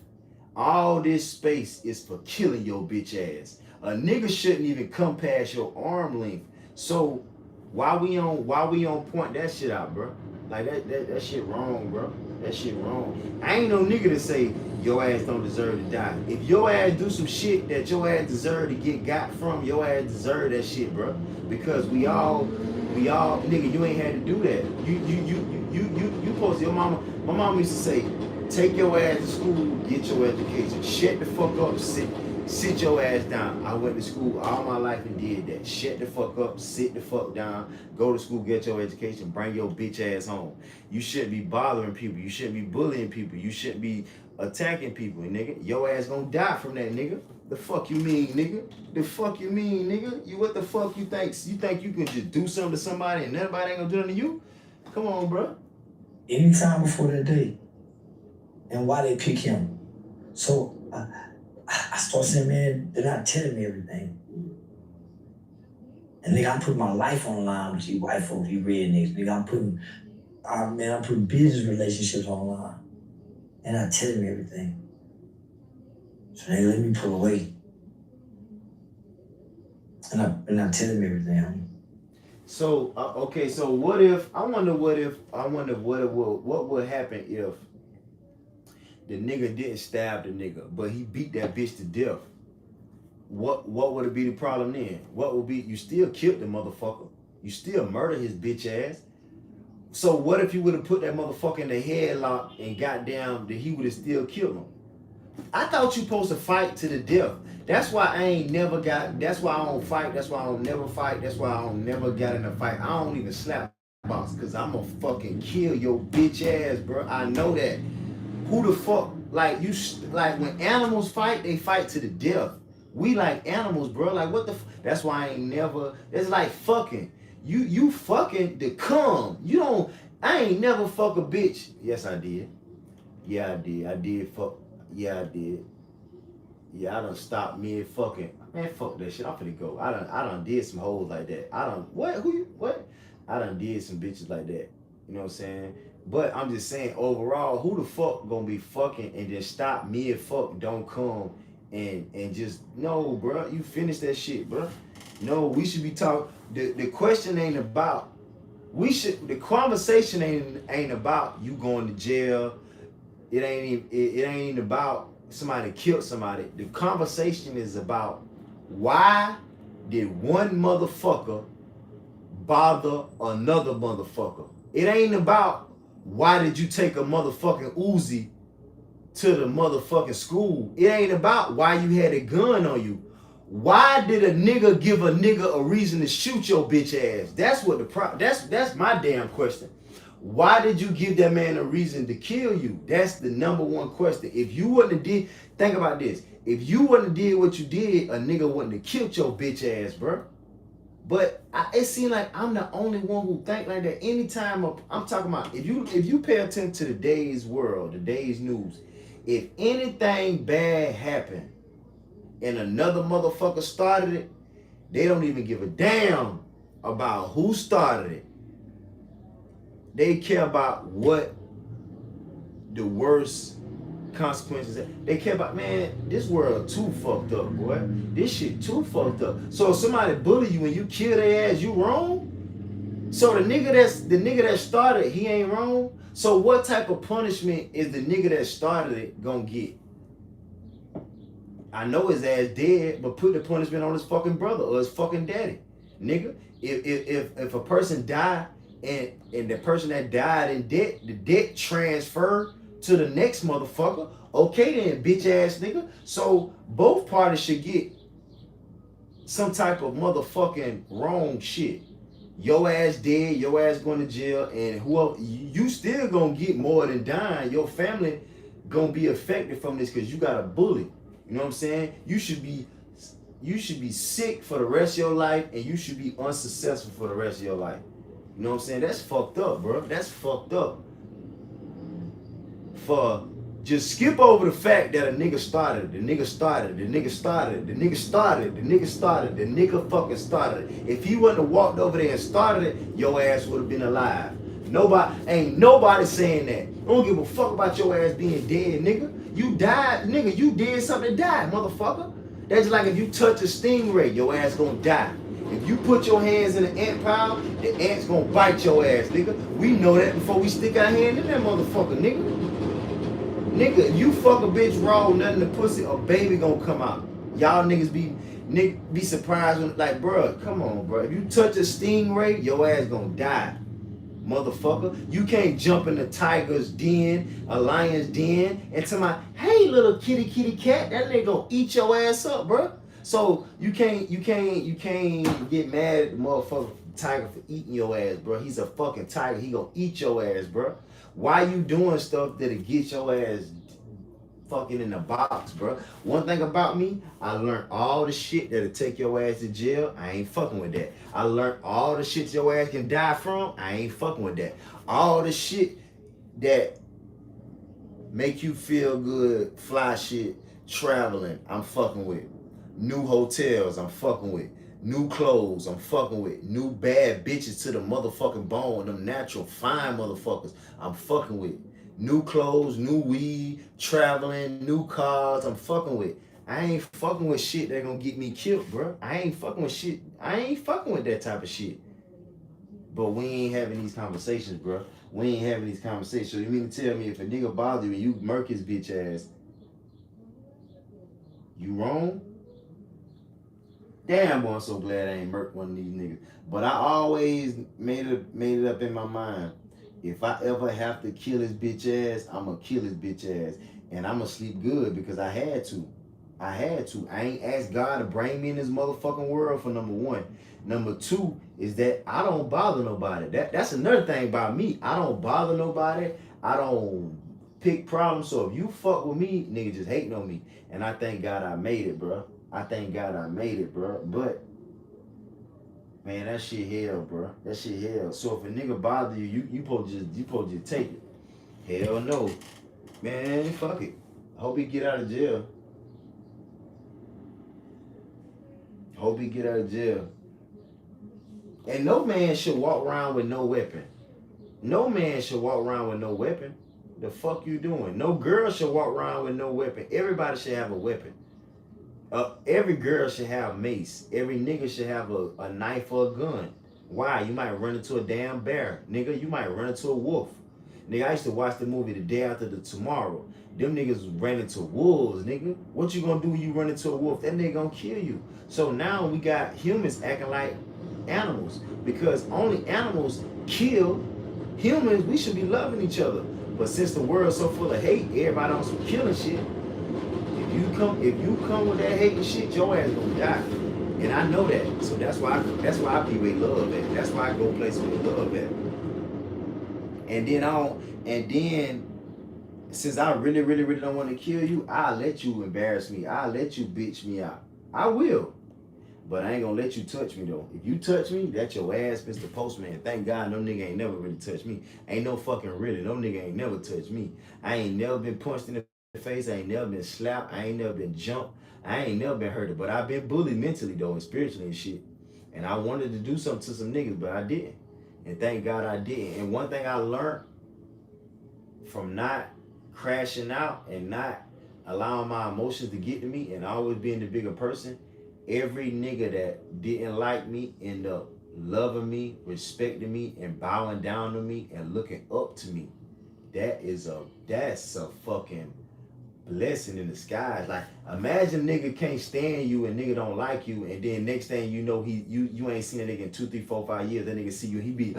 all this space is for killing your bitch ass. A nigga shouldn't even come past your arm length. So why we on point that shit out, bro? Like that shit wrong, bro. That shit wrong. I ain't no nigga to say your ass don't deserve to die. If your ass do some shit that your ass deserve to get got from, your ass deserve that shit, bro. Because we all, nigga, you ain't had to do that. You supposed to, your mama, my mama used to say, take your ass to school, get your education. Shut the fuck up, sit your ass down. I went to school all my life and did that. Shut the fuck up, sit the fuck down, go to school, get your education, bring your bitch ass home. You shouldn't be bothering people. You shouldn't be bullying people. You shouldn't be attacking people, nigga. Your ass gonna die from that, nigga. The fuck you mean, nigga? The fuck you mean, nigga? You what the fuck you think? You think you can just do something to somebody and nobody ain't gonna do nothing to you? Come on, bro. Anytime before that day, and why they pick him. So I start saying, man, they're not telling me everything. And nigga, I'm putting my life on the line with you white folks, you rednecks. Nigga, I'm putting business relationships on the line. They're not telling me everything. So they let me pull away. And they're not telling me everything. So okay, so what would happen if the nigga didn't stab the nigga, but he beat that bitch to death? What would it be the problem then? What would be, you still killed the motherfucker. You still murdered his bitch ass. So what if you would have put that motherfucker in the headlock and goddamn that he would have still killed him? I thought you supposed to fight to the death. That's why I ain't never got. That's why I don't fight. That's why I don't never fight. That's why I don't never got in a fight. I don't even slap box because I'ma fucking kill your bitch ass, bro. I know that. Who the fuck? Like you? Like when animals fight, they fight to the death. We like animals, bro. Like what the? That's why I ain't never. It's like fucking. You fucking to come. You don't. I ain't never fuck a bitch. Yes, I did. Yeah, I did. I did fuck. Yeah, I did. Yeah, I done stopped mid fucking. Man, fuck that shit. I'm finna go. I done did some hoes like that. I done what? Who you what? I done did some bitches like that. You know what I'm saying? But I'm just saying overall, who the fuck gonna be fucking and then stop mid fuck don't come and just no, bro. You finish that shit, bro. No, we should be talking. The question ain't about. The conversation ain't about you going to jail. It ain't even about somebody killed somebody. The conversation is about why did one motherfucker bother another motherfucker. It ain't about why did you take a motherfucking Uzi to the motherfucking school. It ain't about why you had a gun on you. Why did a nigga give a nigga a reason to shoot your bitch ass? That's what that's my damn question. Why did you give that man a reason to kill you? That's the number one question. If you wouldn't have did, think about this. If you wouldn't have did what you did, a nigga wouldn't have killed your bitch ass, bro. But it seems like I'm the only one who think like that. Anytime I'm talking about, if you pay attention to the day's world, the day's news, if anything bad happened and another motherfucker started it, they don't even give a damn about who started it. They care about what the worst consequences. They care about, man, this world too fucked up, boy. This shit too fucked up. So if somebody bully you and you kill their ass, you wrong? So the nigga that started, he ain't wrong? So what type of punishment is the nigga that started it gonna get? I know his ass dead, but put the punishment on his fucking brother or his fucking daddy. Nigga, if a person died and the person that died in debt, the debt transferred to the next motherfucker, okay then, bitch ass nigga. So both parties should get some type of motherfucking wrong shit. Your ass dead, your ass going to jail, and whoever, you still gonna get more than dying. Your family gonna be affected from this because you got a bully. You know what I'm saying? You should be sick for the rest of your life, and you should be unsuccessful for the rest of your life. You know what I'm saying? That's fucked up, bro. That's fucked up. For just skip over the fact that a nigga started, the nigga fucking started it. If he wouldn't have walked over there and started it, your ass would have been alive. Ain't nobody saying that. I don't give a fuck about your ass being dead, nigga. You died, nigga. You did something to die, motherfucker. That's like if you touch a stingray, your ass gonna die. If you put your hands in an ant pile, the ant's gonna bite your ass, nigga. We know that before we stick our hand in that motherfucker, nigga. Nigga, if you fuck a bitch raw, nothing to pussy, a baby gonna come out. Y'all niggas be surprised when, like, bro, come on, bro. If you touch a stingray, your ass gonna die, motherfucker. You can't jump in a tiger's den, a lion's den, and tell my, hey, little kitty cat, that nigga gonna eat your ass up, bro. So you can't get mad at the motherfucker tiger for eating your ass, bro. He's a fucking tiger. He gonna eat your ass, bro. Why you doing stuff that'll get your ass fucking in the box, bro? One thing about me, I learned all the shit that'll take your ass to jail. I ain't fucking with that. I learned all the shit your ass can die from. I ain't fucking with that. All the shit that make you feel good, fly shit, traveling, I'm fucking with. New hotels, I'm fucking with. New clothes, I'm fucking with. New bad bitches to the motherfucking bone. Them natural fine motherfuckers, I'm fucking with. New clothes, new weed, traveling, new cars, I'm fucking with. I ain't fucking with shit that gonna get me killed, bro. I ain't fucking with shit. I ain't fucking with that type of shit. But we ain't having these conversations, bro. We ain't having these conversations. So you mean to tell me if a nigga bother you and you murk his bitch ass, you wrong? Damn, boy, I'm so glad I ain't murked one of these niggas. But I always made it up in my mind. If I ever have to kill his bitch ass, I'm gonna kill his bitch ass. And I'm gonna sleep good because I had to. I had to. I ain't asked God to bring me in this motherfucking world for number one. Number two is that I don't bother nobody. That's another thing about me. I don't bother nobody. I don't pick problems. So if you fuck with me, nigga just hating on me. And I thank God I made it, bro. I thank God I made it, bro. But man, that shit hell, bro. That shit hell. So if a nigga bother you, you supposed to just take it. Hell no. Man, fuck it. Hope he get out of jail. Hope he get out of jail. And no man should walk around with no weapon. No man should walk around with no weapon. The fuck you doing? No girl should walk around with no weapon. Everybody should have a weapon. Every girl should have mace. Every nigga should have a knife or a gun. Why? You might run into a damn bear. Nigga, you might run into a wolf. Nigga, I used to watch the movie The Day After the Tomorrow. Them niggas ran into wolves, nigga. What you gonna do when you run into a wolf? That nigga gonna kill you. So now we got humans acting like animals. Because only animals kill. Humans, we should be loving each other. But since the world's so full of hate, everybody on some killing shit. If you come with that hate and shit, your ass gonna die. And I know that. So that's why I be with love at. That's why I go places with love at. And then since I really, really, really don't want to kill you, I'll let you embarrass me. I'll let you bitch me out. I will. But I ain't gonna let you touch me though. If you touch me, that's your ass, Mr. Postman. Thank God no nigga ain't never really touched me. Ain't no fucking really. No nigga ain't never touched me. I ain't never been punched in the face. I ain't never been slapped. I ain't never been jumped. I ain't never been hurted. But I've been bullied mentally though and spiritually and shit. And I wanted to do something to some niggas, but I didn't. And thank God I didn't. And one thing I learned from not crashing out and not allowing my emotions to get to me and always being the bigger person, every nigga that didn't like me ended up loving me, respecting me, and bowing down to me and looking up to me. That's a fucking blessing in disguise. Like, imagine nigga can't stand you and nigga don't like you, and then next thing you know, you ain't seen a nigga in 2, 3, 4, 5 years. That nigga see you, he be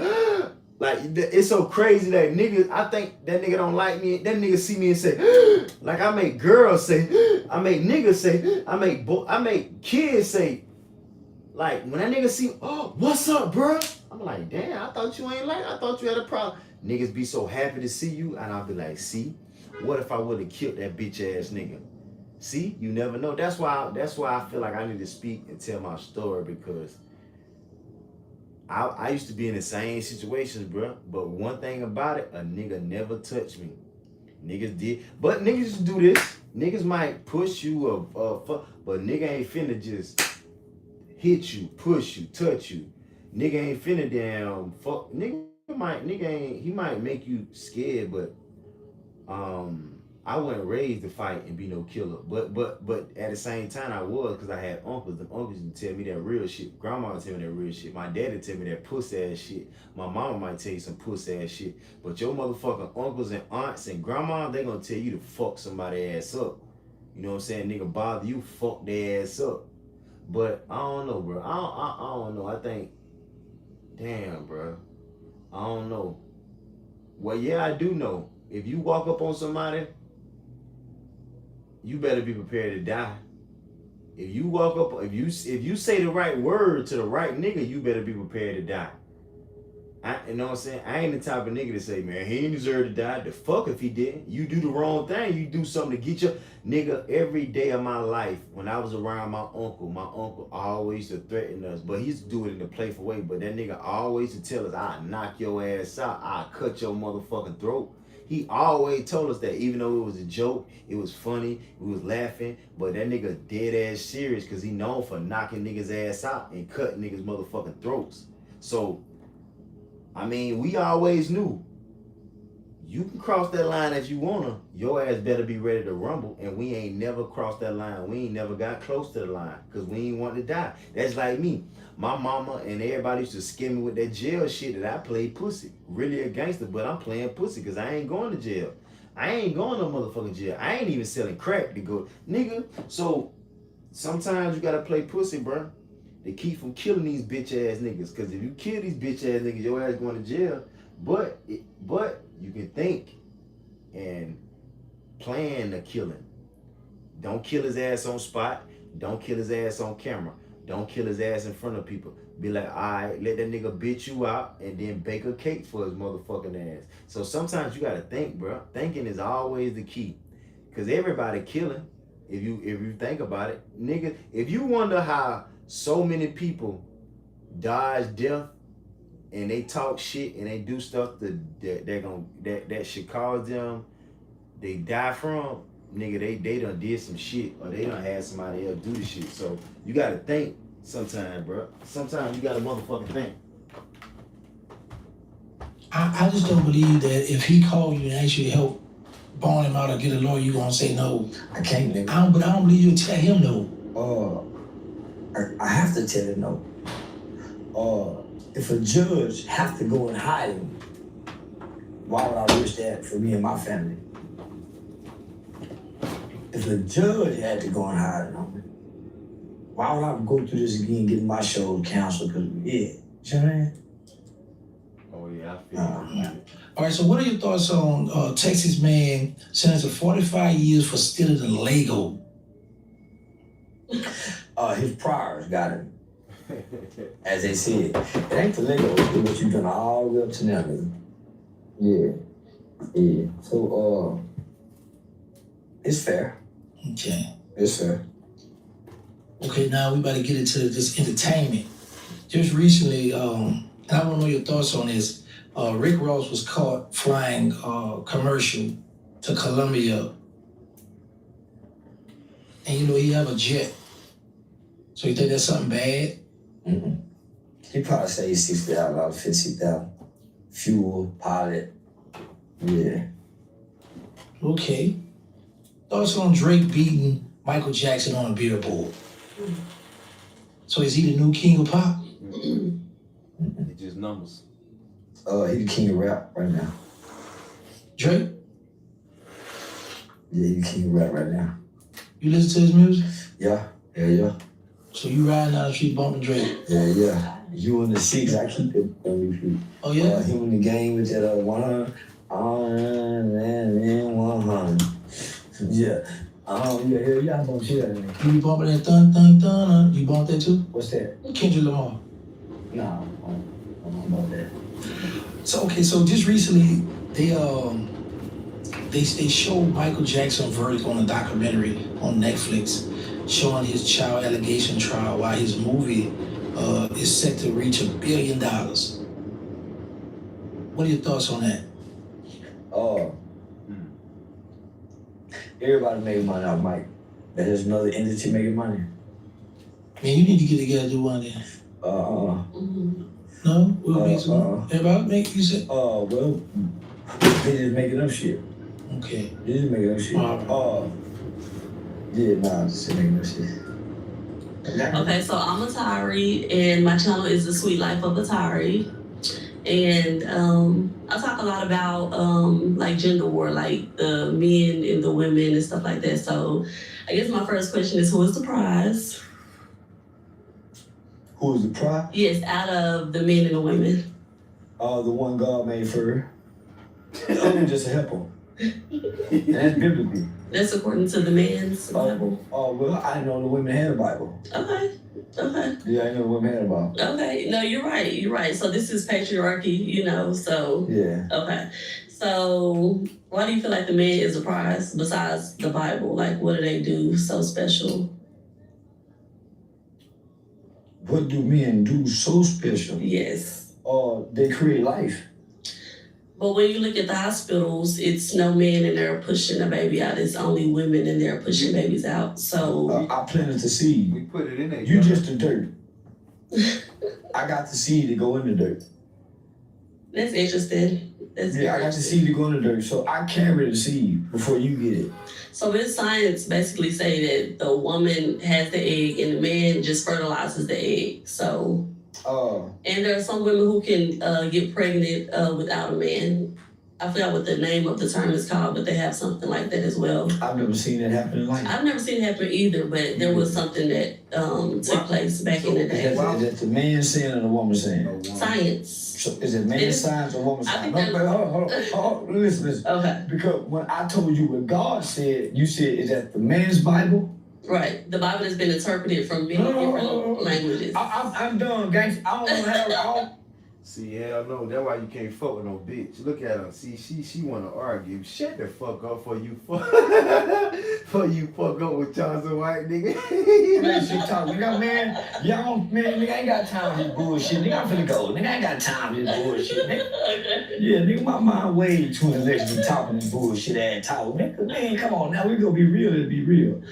like, it's so crazy that nigga, I think that nigga don't like me. That nigga see me and say, like I make girls say, I make niggas say, I make kids say, like when that nigga see, oh, what's up, bro? I'm like, damn, I thought you had a problem. Niggas be so happy to see you, and I'll be like, see, what if I would have killed that bitch ass nigga? See, you never know. That's why I feel like I need to speak and tell my story, because I used to be in the same situations, bro. But one thing about it, a nigga never touched me. Niggas did, but niggas used to do this. Niggas might push you but nigga ain't finna just hit you, push you, touch you. Nigga ain't finna damn fuck. He might make you scared, but I wasn't raised to fight and be no killer. But at the same time I was, because I had uncles. The uncles would tell me that real shit. Grandma would tell me that real shit. My daddy tell me that pussy ass shit. My mama might tell you some pussy ass shit. But your motherfucking uncles and aunts and grandma, they gonna tell you to fuck somebody ass up. You know what I'm saying? Nigga bother you, fuck their ass up. But I don't know, bro. I don't know. I think, damn, bro. I don't know. Well, yeah, I do know. If you walk up on somebody, you better be prepared to die. If you walk up, if you say the right word to the right nigga, you better be prepared to die. You know what I'm saying? I ain't the type of nigga to say, man, he ain't deserve to die. The fuck if he didn't. You do the wrong thing. You do something to get your nigga. Every day of my life, when I was around my uncle always used to threaten us, but he used to do it in a playful way. But that nigga always used to tell us, I'll knock your ass out. I'll cut your motherfucking throat. He always told us that, even though it was a joke, it was funny, we was laughing, but that nigga dead ass serious, because he known for knocking niggas ass out and cutting niggas motherfucking throats. So, I mean, we always knew, you can cross that line if you wanna, your ass better be ready to rumble, and we ain't never crossed that line. We ain't never got close to the line, because we ain't want to die. That's like me. My mama and everybody used to scare me with that jail shit that I played pussy. Really a gangster, but I'm playing pussy because I ain't going to jail. I ain't going to motherfucking jail. I ain't even selling crack to go, nigga. So sometimes you gotta play pussy, bro. They keep from killing these bitch ass niggas. Because if you kill these bitch ass niggas, your ass going to jail. But you can think and plan the killing. Don't kill his ass on spot. Don't kill his ass on camera. Don't kill his ass in front of people. Be like, all right, let that nigga bitch you out and then bake a cake for his motherfucking ass. So sometimes you gotta think, bro. Thinking is always the key. Cause everybody killing. If you think about it, nigga, if you wonder how so many people dodge death and they talk shit and they do stuff that should cause them they die from, nigga, they done did some shit or they done had somebody else do the shit. So you gotta think sometimes, bro. Sometimes you gotta motherfucking think. I just don't believe that if he called you and asked you to help bond him out or get a lawyer, you gonna say no. I can't, nigga. But I don't believe you'll tell him no. I have to tell him no. If a judge have to go and hide him, why would I risk that for me and my family? If a judge had to go and hide him, why would I go through this again, getting my show canceled? Cause yeah, you know what I mean? Oh yeah, I feel you. All right, so what are your thoughts on Texas man sentenced to 45 years for stealing a Lego? His priors got him. As they said, it ain't the Lego, it's what you done all the way up to now, nigga. Yeah. So, it's fair. Okay. It's fair. Okay, now we about to get into this entertainment. Just recently, and I want to know your thoughts on this. Rick Ross was caught flying commercial to Colombia. And you know, he have a jet. So you think that's something bad? Mm-mm. He probably say he's $60,000, $50,000. Fuel, pilot. Yeah. Okay. Thoughts on Drake beating Michael Jackson on a billboard? So is he the new king of pop? It's just numbers. He the king of rap right now. Drake? Yeah, he the king of rap right now. You listen to his music? Yeah. So you riding down the street bumping Drake? Yeah. You in the seats, I keep it on repeat. Oh yeah? Him in the game with that 100. Man, 100. Yeah. Yeah, I bump shit out of me. You be bumping that thun thun thun? You bump that too? What's that? Kendrick Lamar. No, I don't know about that. So just recently they showed Michael Jackson verdict on a documentary on Netflix showing his child allegation trial while his movie is set to reach $1 billion. What are your thoughts on that? Everybody make money off Mike. There's another entity making money. Man, you need to get together and do one then. No? We'll make some money. Everybody make, you said? Well, they just making up shit. Okay. They just making up shit. Just making up shit. Okay, so I'm Atari, and my channel is The Sweet Life of Atari. And I talk a lot about like gender war, like the men and the women and stuff like that. So I guess my first question is, who is the prize? Who is the prize? Yes, out of the men and the women. The one God made for her. The other one just a helper. And that's biblical. That's according to the man's Bible. Well, I didn't know the women had a Bible. Okay. Yeah, I didn't know the women had a Bible. Okay. No, you're right. So this is patriarchy, so. Yeah. Okay. So why do you feel like the man is a prize besides the Bible? Like, what do they do so special? What do men do so special? Yes. They create life. But when you look at the hospitals, it's no men in there pushing a baby out. It's only women in there pushing babies out. So I planted the seed. We put it in there. You just the dirt. I got the seed to go in the dirt. that's interesting. I got the seed to go in the dirt. So I carry the seed before you get it. So this science basically say that the woman has the egg and the man just fertilizes the egg. So and there are some women who can get pregnant without a man. I forgot what the name of the term is called, but they have something like that as well. I've never seen that happen in life. I've never seen it happen either, but there was something that took place back in the day. Is that the man saying or the woman saying? Science. So is it man science or woman science? Hold on. Listen. Okay. Because when I told you what God said, you said, is that the man's Bible? Right. The Bible has been interpreted from many different languages. I'm done, gangster. I don't have. See, hell no, that's why you can't fuck with no bitch. Look at her. See, she wanna argue. Shut the fuck up for you fuck up with Johnson White, nigga. Man, shit talk. Nigga, man, y'all, man, nigga, I ain't got time for this bullshit. Nigga, I'm finna go. Nigga, I ain't got time for this bullshit, nigga. Yeah, nigga, my mind way too intellectual to talking this bullshit ass talk. Nigga, man, come on now, we gonna be real to be real.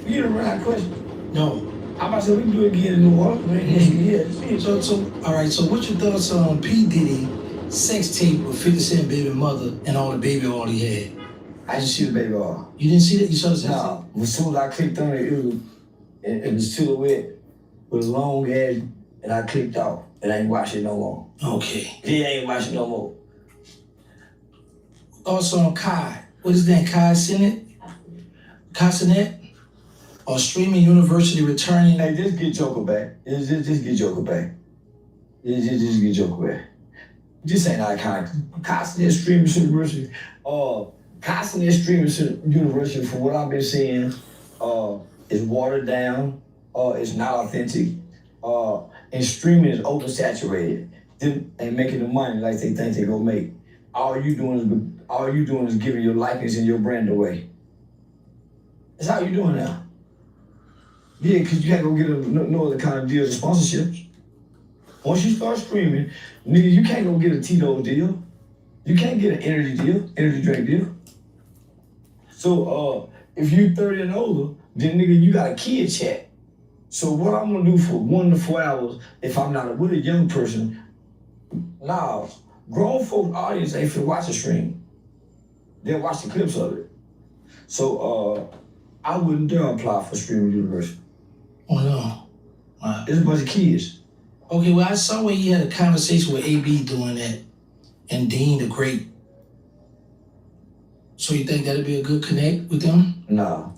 You the right question. No. I'm about to say we can do it again in New Orleans, man. Yeah. So, all right. So, what's your thoughts on P Diddy sex tape with 50 Cent baby mother and all the baby oil he had? I didn't see the baby oil. You didn't see that? You saw the sex tape? No. As soon as I clicked on it, it was silhouette with a long ass, and I clicked off, and I ain't watch it no more. Okay. Yeah, I ain't watch it no more. Also on Kai. What is that? Kai Sinet? Kai Sinet? Or streaming university returning. Hey, just get Joker back. Just get Joker back. Just get Joker back. This ain't iconic. Constant streaming university. Constant streaming university, from what I've been seeing, is watered down. It's not authentic. And streaming is oversaturated. Them ain't making the money like they think they gonna make. All you doing is giving your likeness and your brand away. That's how you doing now. Yeah, because you can't go get no other kind of deals and sponsorships. Once you start streaming, nigga, you can't go get a Tito's deal. You can't get an energy drink deal. So if you 30 and older, then nigga, you got a kid chat. So what I'm gonna do for 1 to 4 hours, if I'm not with a young person, nah, grown folk audience ain't finna watch the stream. They'll watch the clips of it. So I wouldn't dare apply for streaming university. Oh no. Wow. There's a bunch of kids. Okay, well, I saw where you had a conversation with AB doing that and Dean the Great. So you think that'd be a good connect with them? Nah.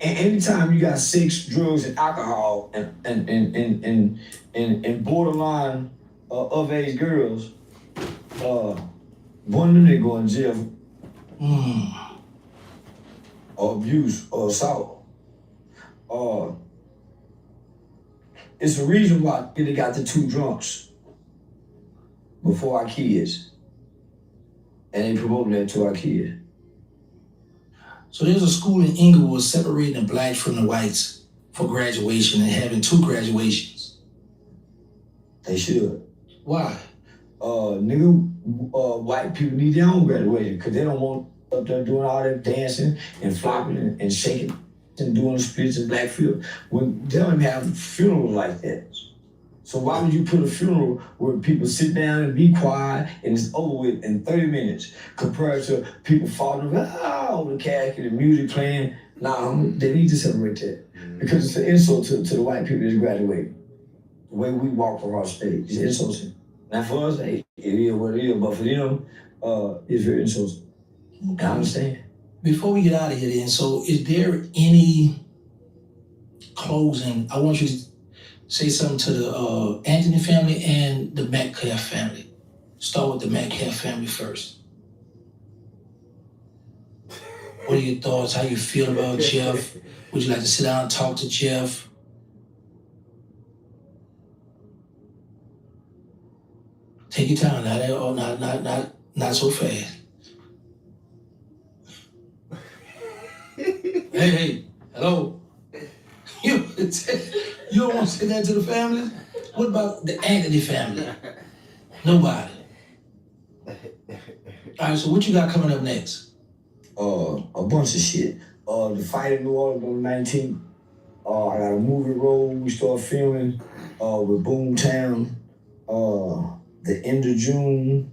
And anytime you got sex, drugs, and alcohol and borderline of age girls, one of them they go in jail. Or abuse or assault. It's the reason why they got the 2 drunks before our kids. And they promoting that to our kids. So there's a school in Inglewood separating the blacks from the whites for graduation and having 2 graduations. They should. Why? White people need their own graduation because they don't want up there doing all that dancing and flopping and shaking and doing splits and black field when they don't even have funerals like that. So why would you put a funeral where people sit down and be quiet and it's over with in 30 minutes compared to people falling over the casket and music playing? Nah, they need to separate that because it's an insult to the white people that's graduating. The way we walk from our stage is insulting. Now for us, hey, it is what it is, but for them, it's very insulting. I understand. Before we get out of here then, so is there any closing? I want you to say something to the Anthony family and the Metcalf family. Start with the Metcalf family first. What are your thoughts? How you feel about Jeff? Would you like to sit down and talk to Jeff? Take your time. Not so fast. Hey, hello. You don't want to say that to the family? What about the Anthony family? Nobody. All right, so what you got coming up next? A bunch of shit. The fight in New Orleans on the 19th. I got a movie role we start filming with Boomtown. The end of June.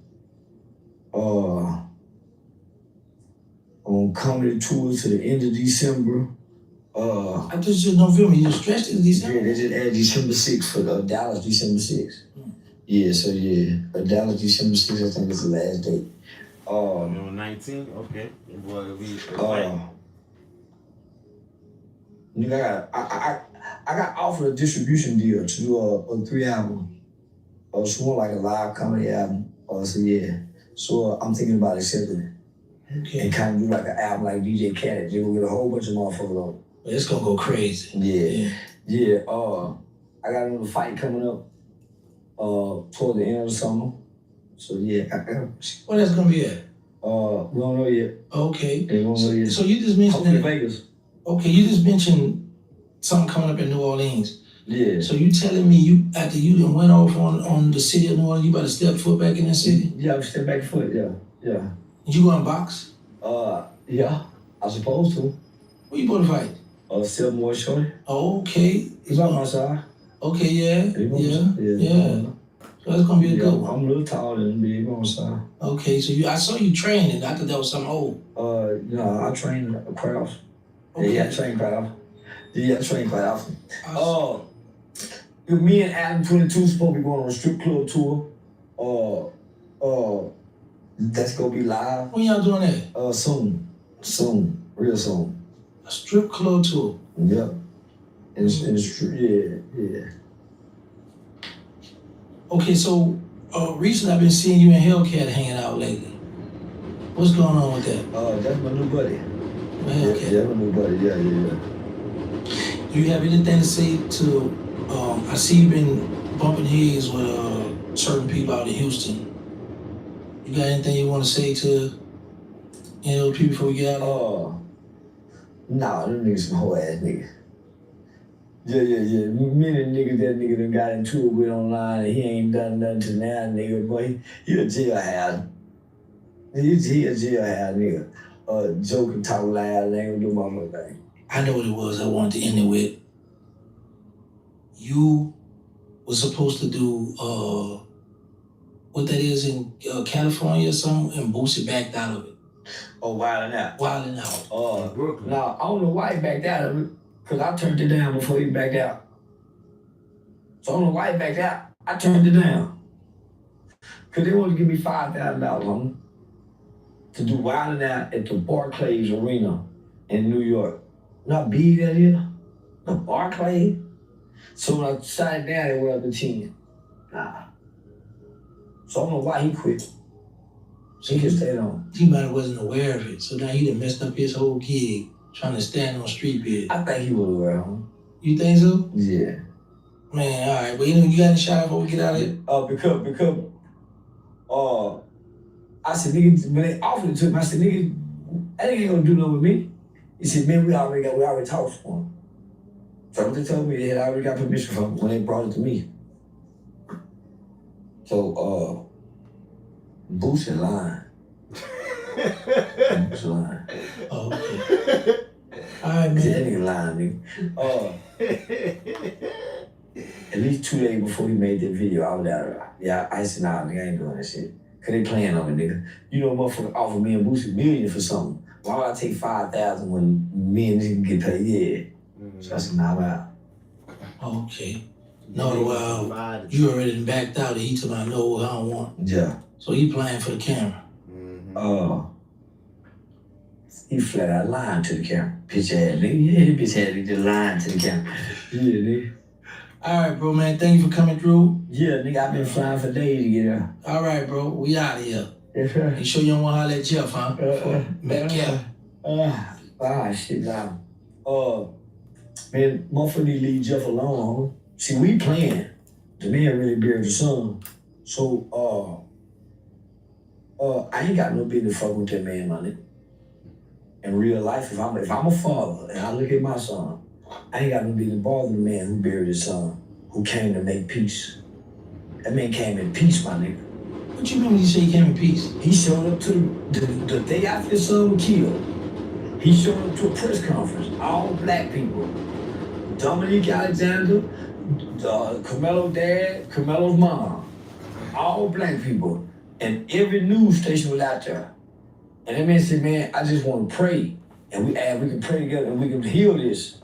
On comedy tour to the end of December. I thought you just November. You just stretched it to December. Yeah, they just added December 6th for Dallas, December 6th. Yeah, so yeah, Dallas, December 6th, I think is the last date. November 19th? Okay. Well, it'll be Nigga, I got offered a distribution deal to do a 3 album. It's more like a live comedy album. So yeah. So I'm thinking about accepting it. Okay. And kind of do like an album like DJ Khaled. You're gonna get a whole bunch of motherfuckers on it. It's gonna go crazy. Yeah. I got another fight coming up toward the end of the summer. So yeah, Where that's gonna be at? we don't know yet. Okay. Yeah, we don't know yet. So you just mentioned Hopefully Vegas. Okay, you just mentioned something coming up in New Orleans. Yeah. So you telling me you after you done went off on the city of New Orleans, you about to step foot back in that city? Yeah, I'm step back foot. Yeah. You gonna box? Yeah. I supposed to. Where you going to fight? 7 more shorty. Okay. He's on my side. Okay, yeah. Yeah. So that's gonna be a good one. I'm a little taller than me. He's on my side. Okay, so I saw you training. I thought that was something old. No, I train quite often. Okay. Yeah, I train quite often. Me and Adam 22 supposed to be going on a strip club tour. That's gonna be live. When y'all doing that? Soon, real soon. A strip club tour. Yep. Yeah. Okay, so recently I've been seeing you and Hellcat hanging out lately. What's going on with that? That's my new buddy. Hellcat. Yeah, my new buddy. Yeah. Do you have anything to say to? I see you've been bumping heads with certain people out in Houston. You got anything you want to say to any of those people before we get out of here? Nah, them niggas some hoe ass niggas. Yeah. Many niggas that nigga done got into it with online and he ain't done nothing to now, nigga. Boy, he a jailhouse. He a jailhouse nigga. Joking, talk loud, and ain't gonna do my thing. I know what it was I wanted to end it with. You were supposed to do what that is in California or something, and Boosie backed out of it. Wildin' Out. Wildin' Out. Brooklyn. Now, I don't know why he backed out of it, because I turned it down before he backed out. So I don't know why he backed out. I turned it down. Because they wanted to give me $5,000 homie, to do Wildin' Out at the Barclays Arena in New York. Not big that is, the Barclays. So when I signed down, it went up to 10. Nah. So I don't know why he quit. He could stay on. He might have wasn't aware of it, so now he done messed up his whole gig trying to stand on street bid. I think he was aware, huh? You think so? Yeah. Man, all right. But you got any shot before we get out of here? Because I said, nigga, when they offered it to him, I said, nigga, that nigga ain't gonna do nothing with me. He said, man, we already talked for him. So what they told me, they had already got permission from him when they brought it to me. So, Boosie lying. Boosie lying. Oh, okay. All right, man. That nigga lying, nigga. At least 2 days before he made that video, I was out. Yeah, I said, nah, nigga, I ain't doing that shit. Cause they playing on me, nigga. You know, motherfucker offered me and Boosie $1 for something. Why would I take $5,000 when me and nigga get paid? Yeah. So I said, nah, I'm out. Okay. No, you already backed out and he told me, I know what I don't want. Yeah. So he playing for the camera. He flat out lying to the camera. Bitch ass nigga. Yeah, bitch ass nigga just lying to the camera. Yeah, nigga. All right, bro, man. Thank you for coming through. Yeah, nigga, I've been flying for days to get here. All right, bro. We out of here. Yes, sir. You sure you don't want to holler at Jeff, huh? Shit, nah. Man, motherfucker need to leave Jeff alone, huh? See, we playing. The man really buried the son. So, I ain't got no business fucking with that man, my nigga. In real life, if I'm a father and I look at my son, I ain't got no business bothering the man who buried his son, who came to make peace. That man came in peace, my nigga. What you mean when you say he came in peace? He showed up to the day after his son was killed. He showed up to a press conference, all black people. Dominique Alexander, Carmelo's dad, Carmelo's mom, all black people. And every news station was out there. And that man said, man, I just want to pray. And we can pray together and we can heal this.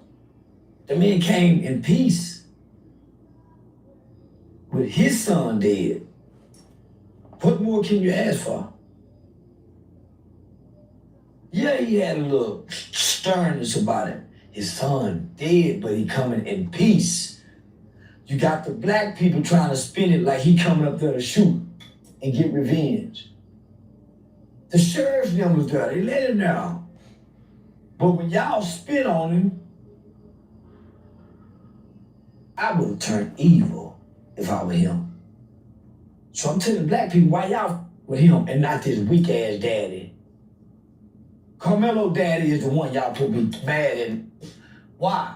The man came in peace with his son dead. What more can you ask for? Yeah, he had a little sternness about it. His son dead, but he coming in peace. You got the black people trying to spin it like he coming up there to shoot and get revenge. The sheriff's them was there, they let him down. But when y'all spit on him, I would have turned evil if I were him. So I'm telling black people, why y'all with him and not this weak ass daddy? Carmelo daddy is the one y'all put me mad at. Why?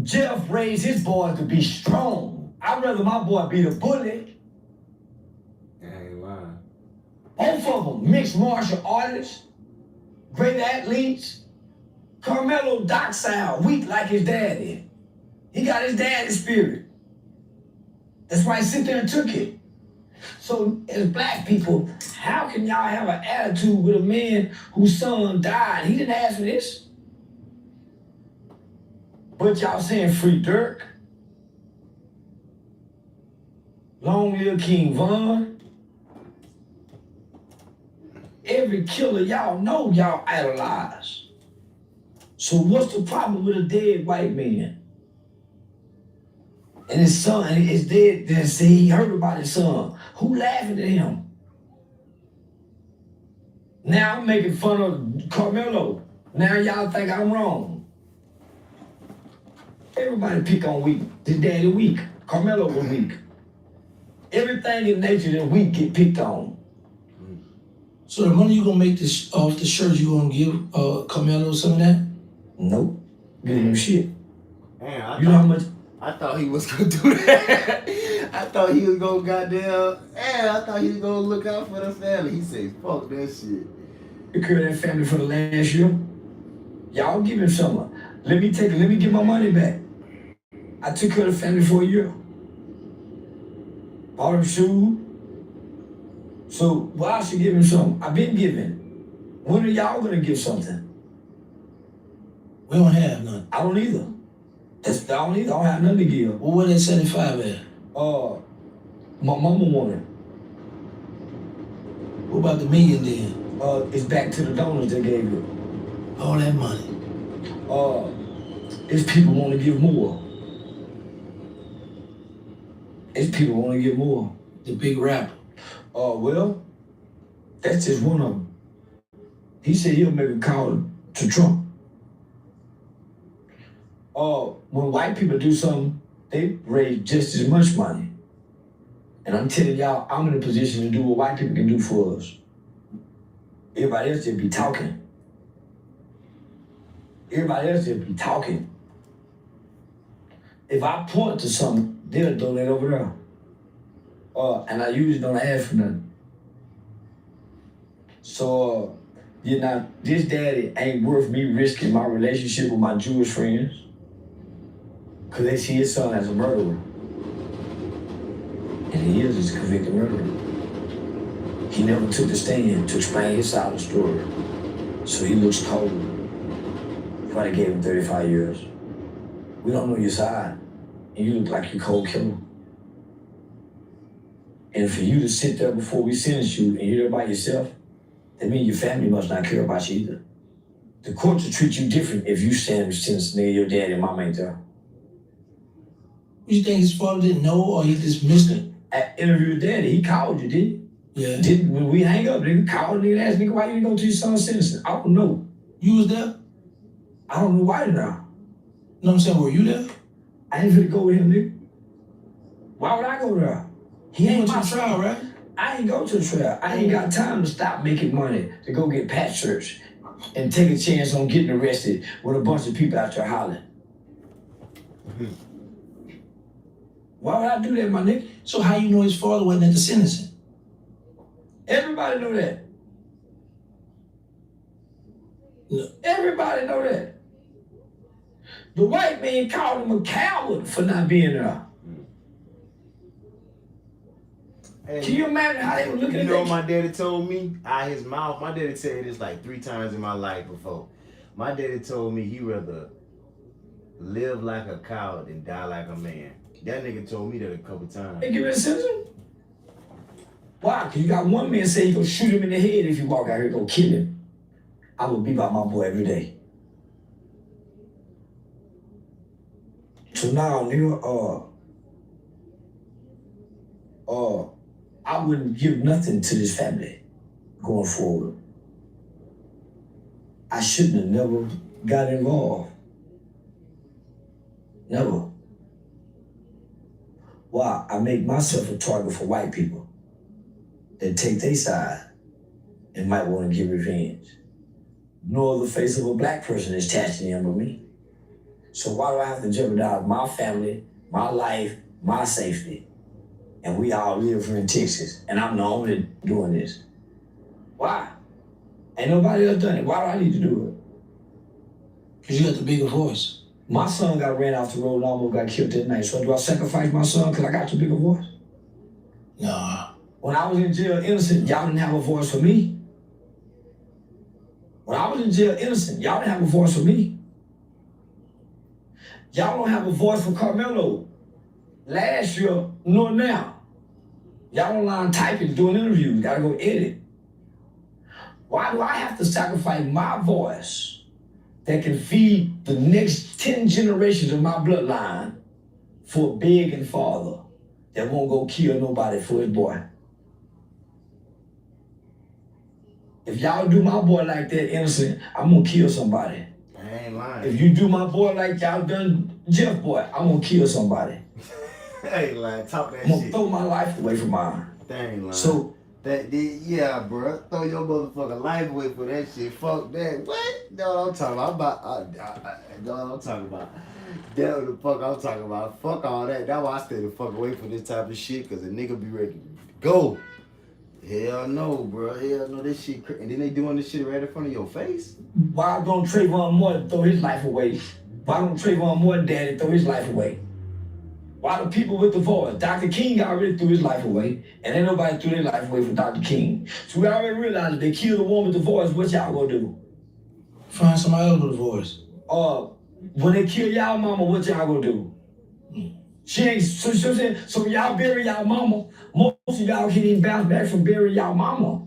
Jeff raised his boys to be strong. I'd rather my boy be the bully. I ain't lying. Both of them mixed martial artists, great athletes. Carmelo docile, weak like his daddy. He got his daddy's spirit. That's why he sit there and took it. So as black people, how can y'all have an attitude with a man whose son died? He didn't ask for this. But y'all saying free Dirk? Long live King Von? Every killer y'all know y'all idolize. So what's the problem with a dead white man? And his son is dead, then say he heard about his son. Who laughing at him? Now I'm making fun of Carmelo. Now y'all think I'm wrong. Everybody pick on weak. His daddy weak. Carmelo was weak. Everything in nature that's weak get picked on. So the money you gonna make this off the shirt, you gonna give Carmelo some of that? Nope. Give him shit. Man, You know how much? I thought he was gonna do that. I thought he was gonna I thought he was gonna look out for the family. He said, fuck that shit. You care that family for the last year? Y'all give him some. Let me get my money back. I took care of the family for a year. Bought him shoes. So why I should give him some? I've been giving. When are y'all gonna give something? We don't have none. I don't either. I don't have nothing to give. Well, where that 75 at? My mama wanted. What about the million then? It's back to the donors that gave it. All that money. It's people want to give more. It's people want to give more. The big rapper. Well, that's just one of them. He said he'll make a call to Trump. When white people do something, they raise just as much money. And I'm telling y'all, I'm in a position to do what white people can do for us. Everybody else just be talking. Everybody else just be talking. If I point to something, they'll donate over there. And I usually don't ask for nothing. So, this daddy ain't worth me risking my relationship with my Jewish friends. Because they see his son as a murderer. And he is just a convicted murderer. He never took the stand to explain his side of the story. So he looks cold. That's why they gave him 35 years. We don't know your side. And you look like you're cold killer. And for you to sit there before we sentence you and you're there by yourself, that means your family must not care about you either. The courts will treat you different if you stand sentenced nigga, your daddy and mama ain't there. You think his father didn't know or he just missed it? At interview with daddy, he called you, didn't he? Yeah. When we hang up, nigga called nigga and asked nigga why you didn't go to your son's sentencing. I don't know. You was there? I don't know why now. You know what I'm saying? Were you there? I ain't finna go with him, nigga. Why would I go there? He ain't went to my the trial, right? I ain't go to the trial. I ain't got time to stop making money to go get patch shirts and take a chance on getting arrested with a bunch of people out there hollering. Why would I do that, my nigga? So how you know his father wasn't at the sentencing? Everybody know that. No. Everybody know that. The white man called him a coward for not being there. Hey, can you imagine how they were looking at You know that? what my daddy told me? Out his mouth. My daddy said this like 3 times in my life before. My daddy told me he rather live like a coward and die like a man. That nigga told me that a couple times. They give it a citizen? Why? Because you got one man say he gonna shoot him in the head if you walk out here, gonna kill him. I will be by my boy every day. So now, nigga, I wouldn't give nothing to this family going forward. I shouldn't have never got involved. Never. Why? I make myself a target for white people that take their side and might want to get revenge. No other face of a black person is attached to them but me. So why do I have to jeopardize my family, my life, my safety? And we all live here in Texas, and I'm the only doing this. Why? Ain't nobody else done it. Why do I need to do it? Because you got the bigger voice. My son got ran off the road and almost got killed that night. So do I sacrifice my son because I got the bigger voice? Nah. When I was in jail innocent, y'all didn't have a voice for me. When I was in jail innocent, y'all didn't have a voice for me. Y'all don't have a voice for Carmelo. Last year, nor now. Y'all online typing, doing interviews, gotta go edit. Why do I have to sacrifice my voice that can feed the next 10 generations of my bloodline for a begging father that won't go kill nobody for his boy? If y'all do my boy like that, innocent, I'm gonna kill somebody. I ain't lying. If you do my boy like y'all done Jeff boy, I'm gonna kill somebody. I ain't lying. Talk that I'm gonna shit. throw my life away from mine. That ain't lying. So, yeah, bro. Throw your motherfucking life away for that shit. Fuck that. What? No, what I'm talking about. No, what I'm talking about. That's what the fuck I'm talking about. Fuck all that. That's why I stay the fuck away from this type of shit, because a nigga be ready to go. Hell no, bro. Hell no, this shit and then they doing this shit right in front of your face. why don't Trayvon Martin throw his life away? Why don't Trayvon Martin daddy throw his life away? Why do people with the voice? Dr. King already threw his life away, and ain't nobody threw their life away for Dr. King. So we already realized if they kill the one with the voice, what y'all gonna do? Find somebody else with a voice. When they kill y'all mama, what y'all gonna do? She ain't, so y'all bury y'all mama. Most of y'all can't even bounce back from burying y'all mama.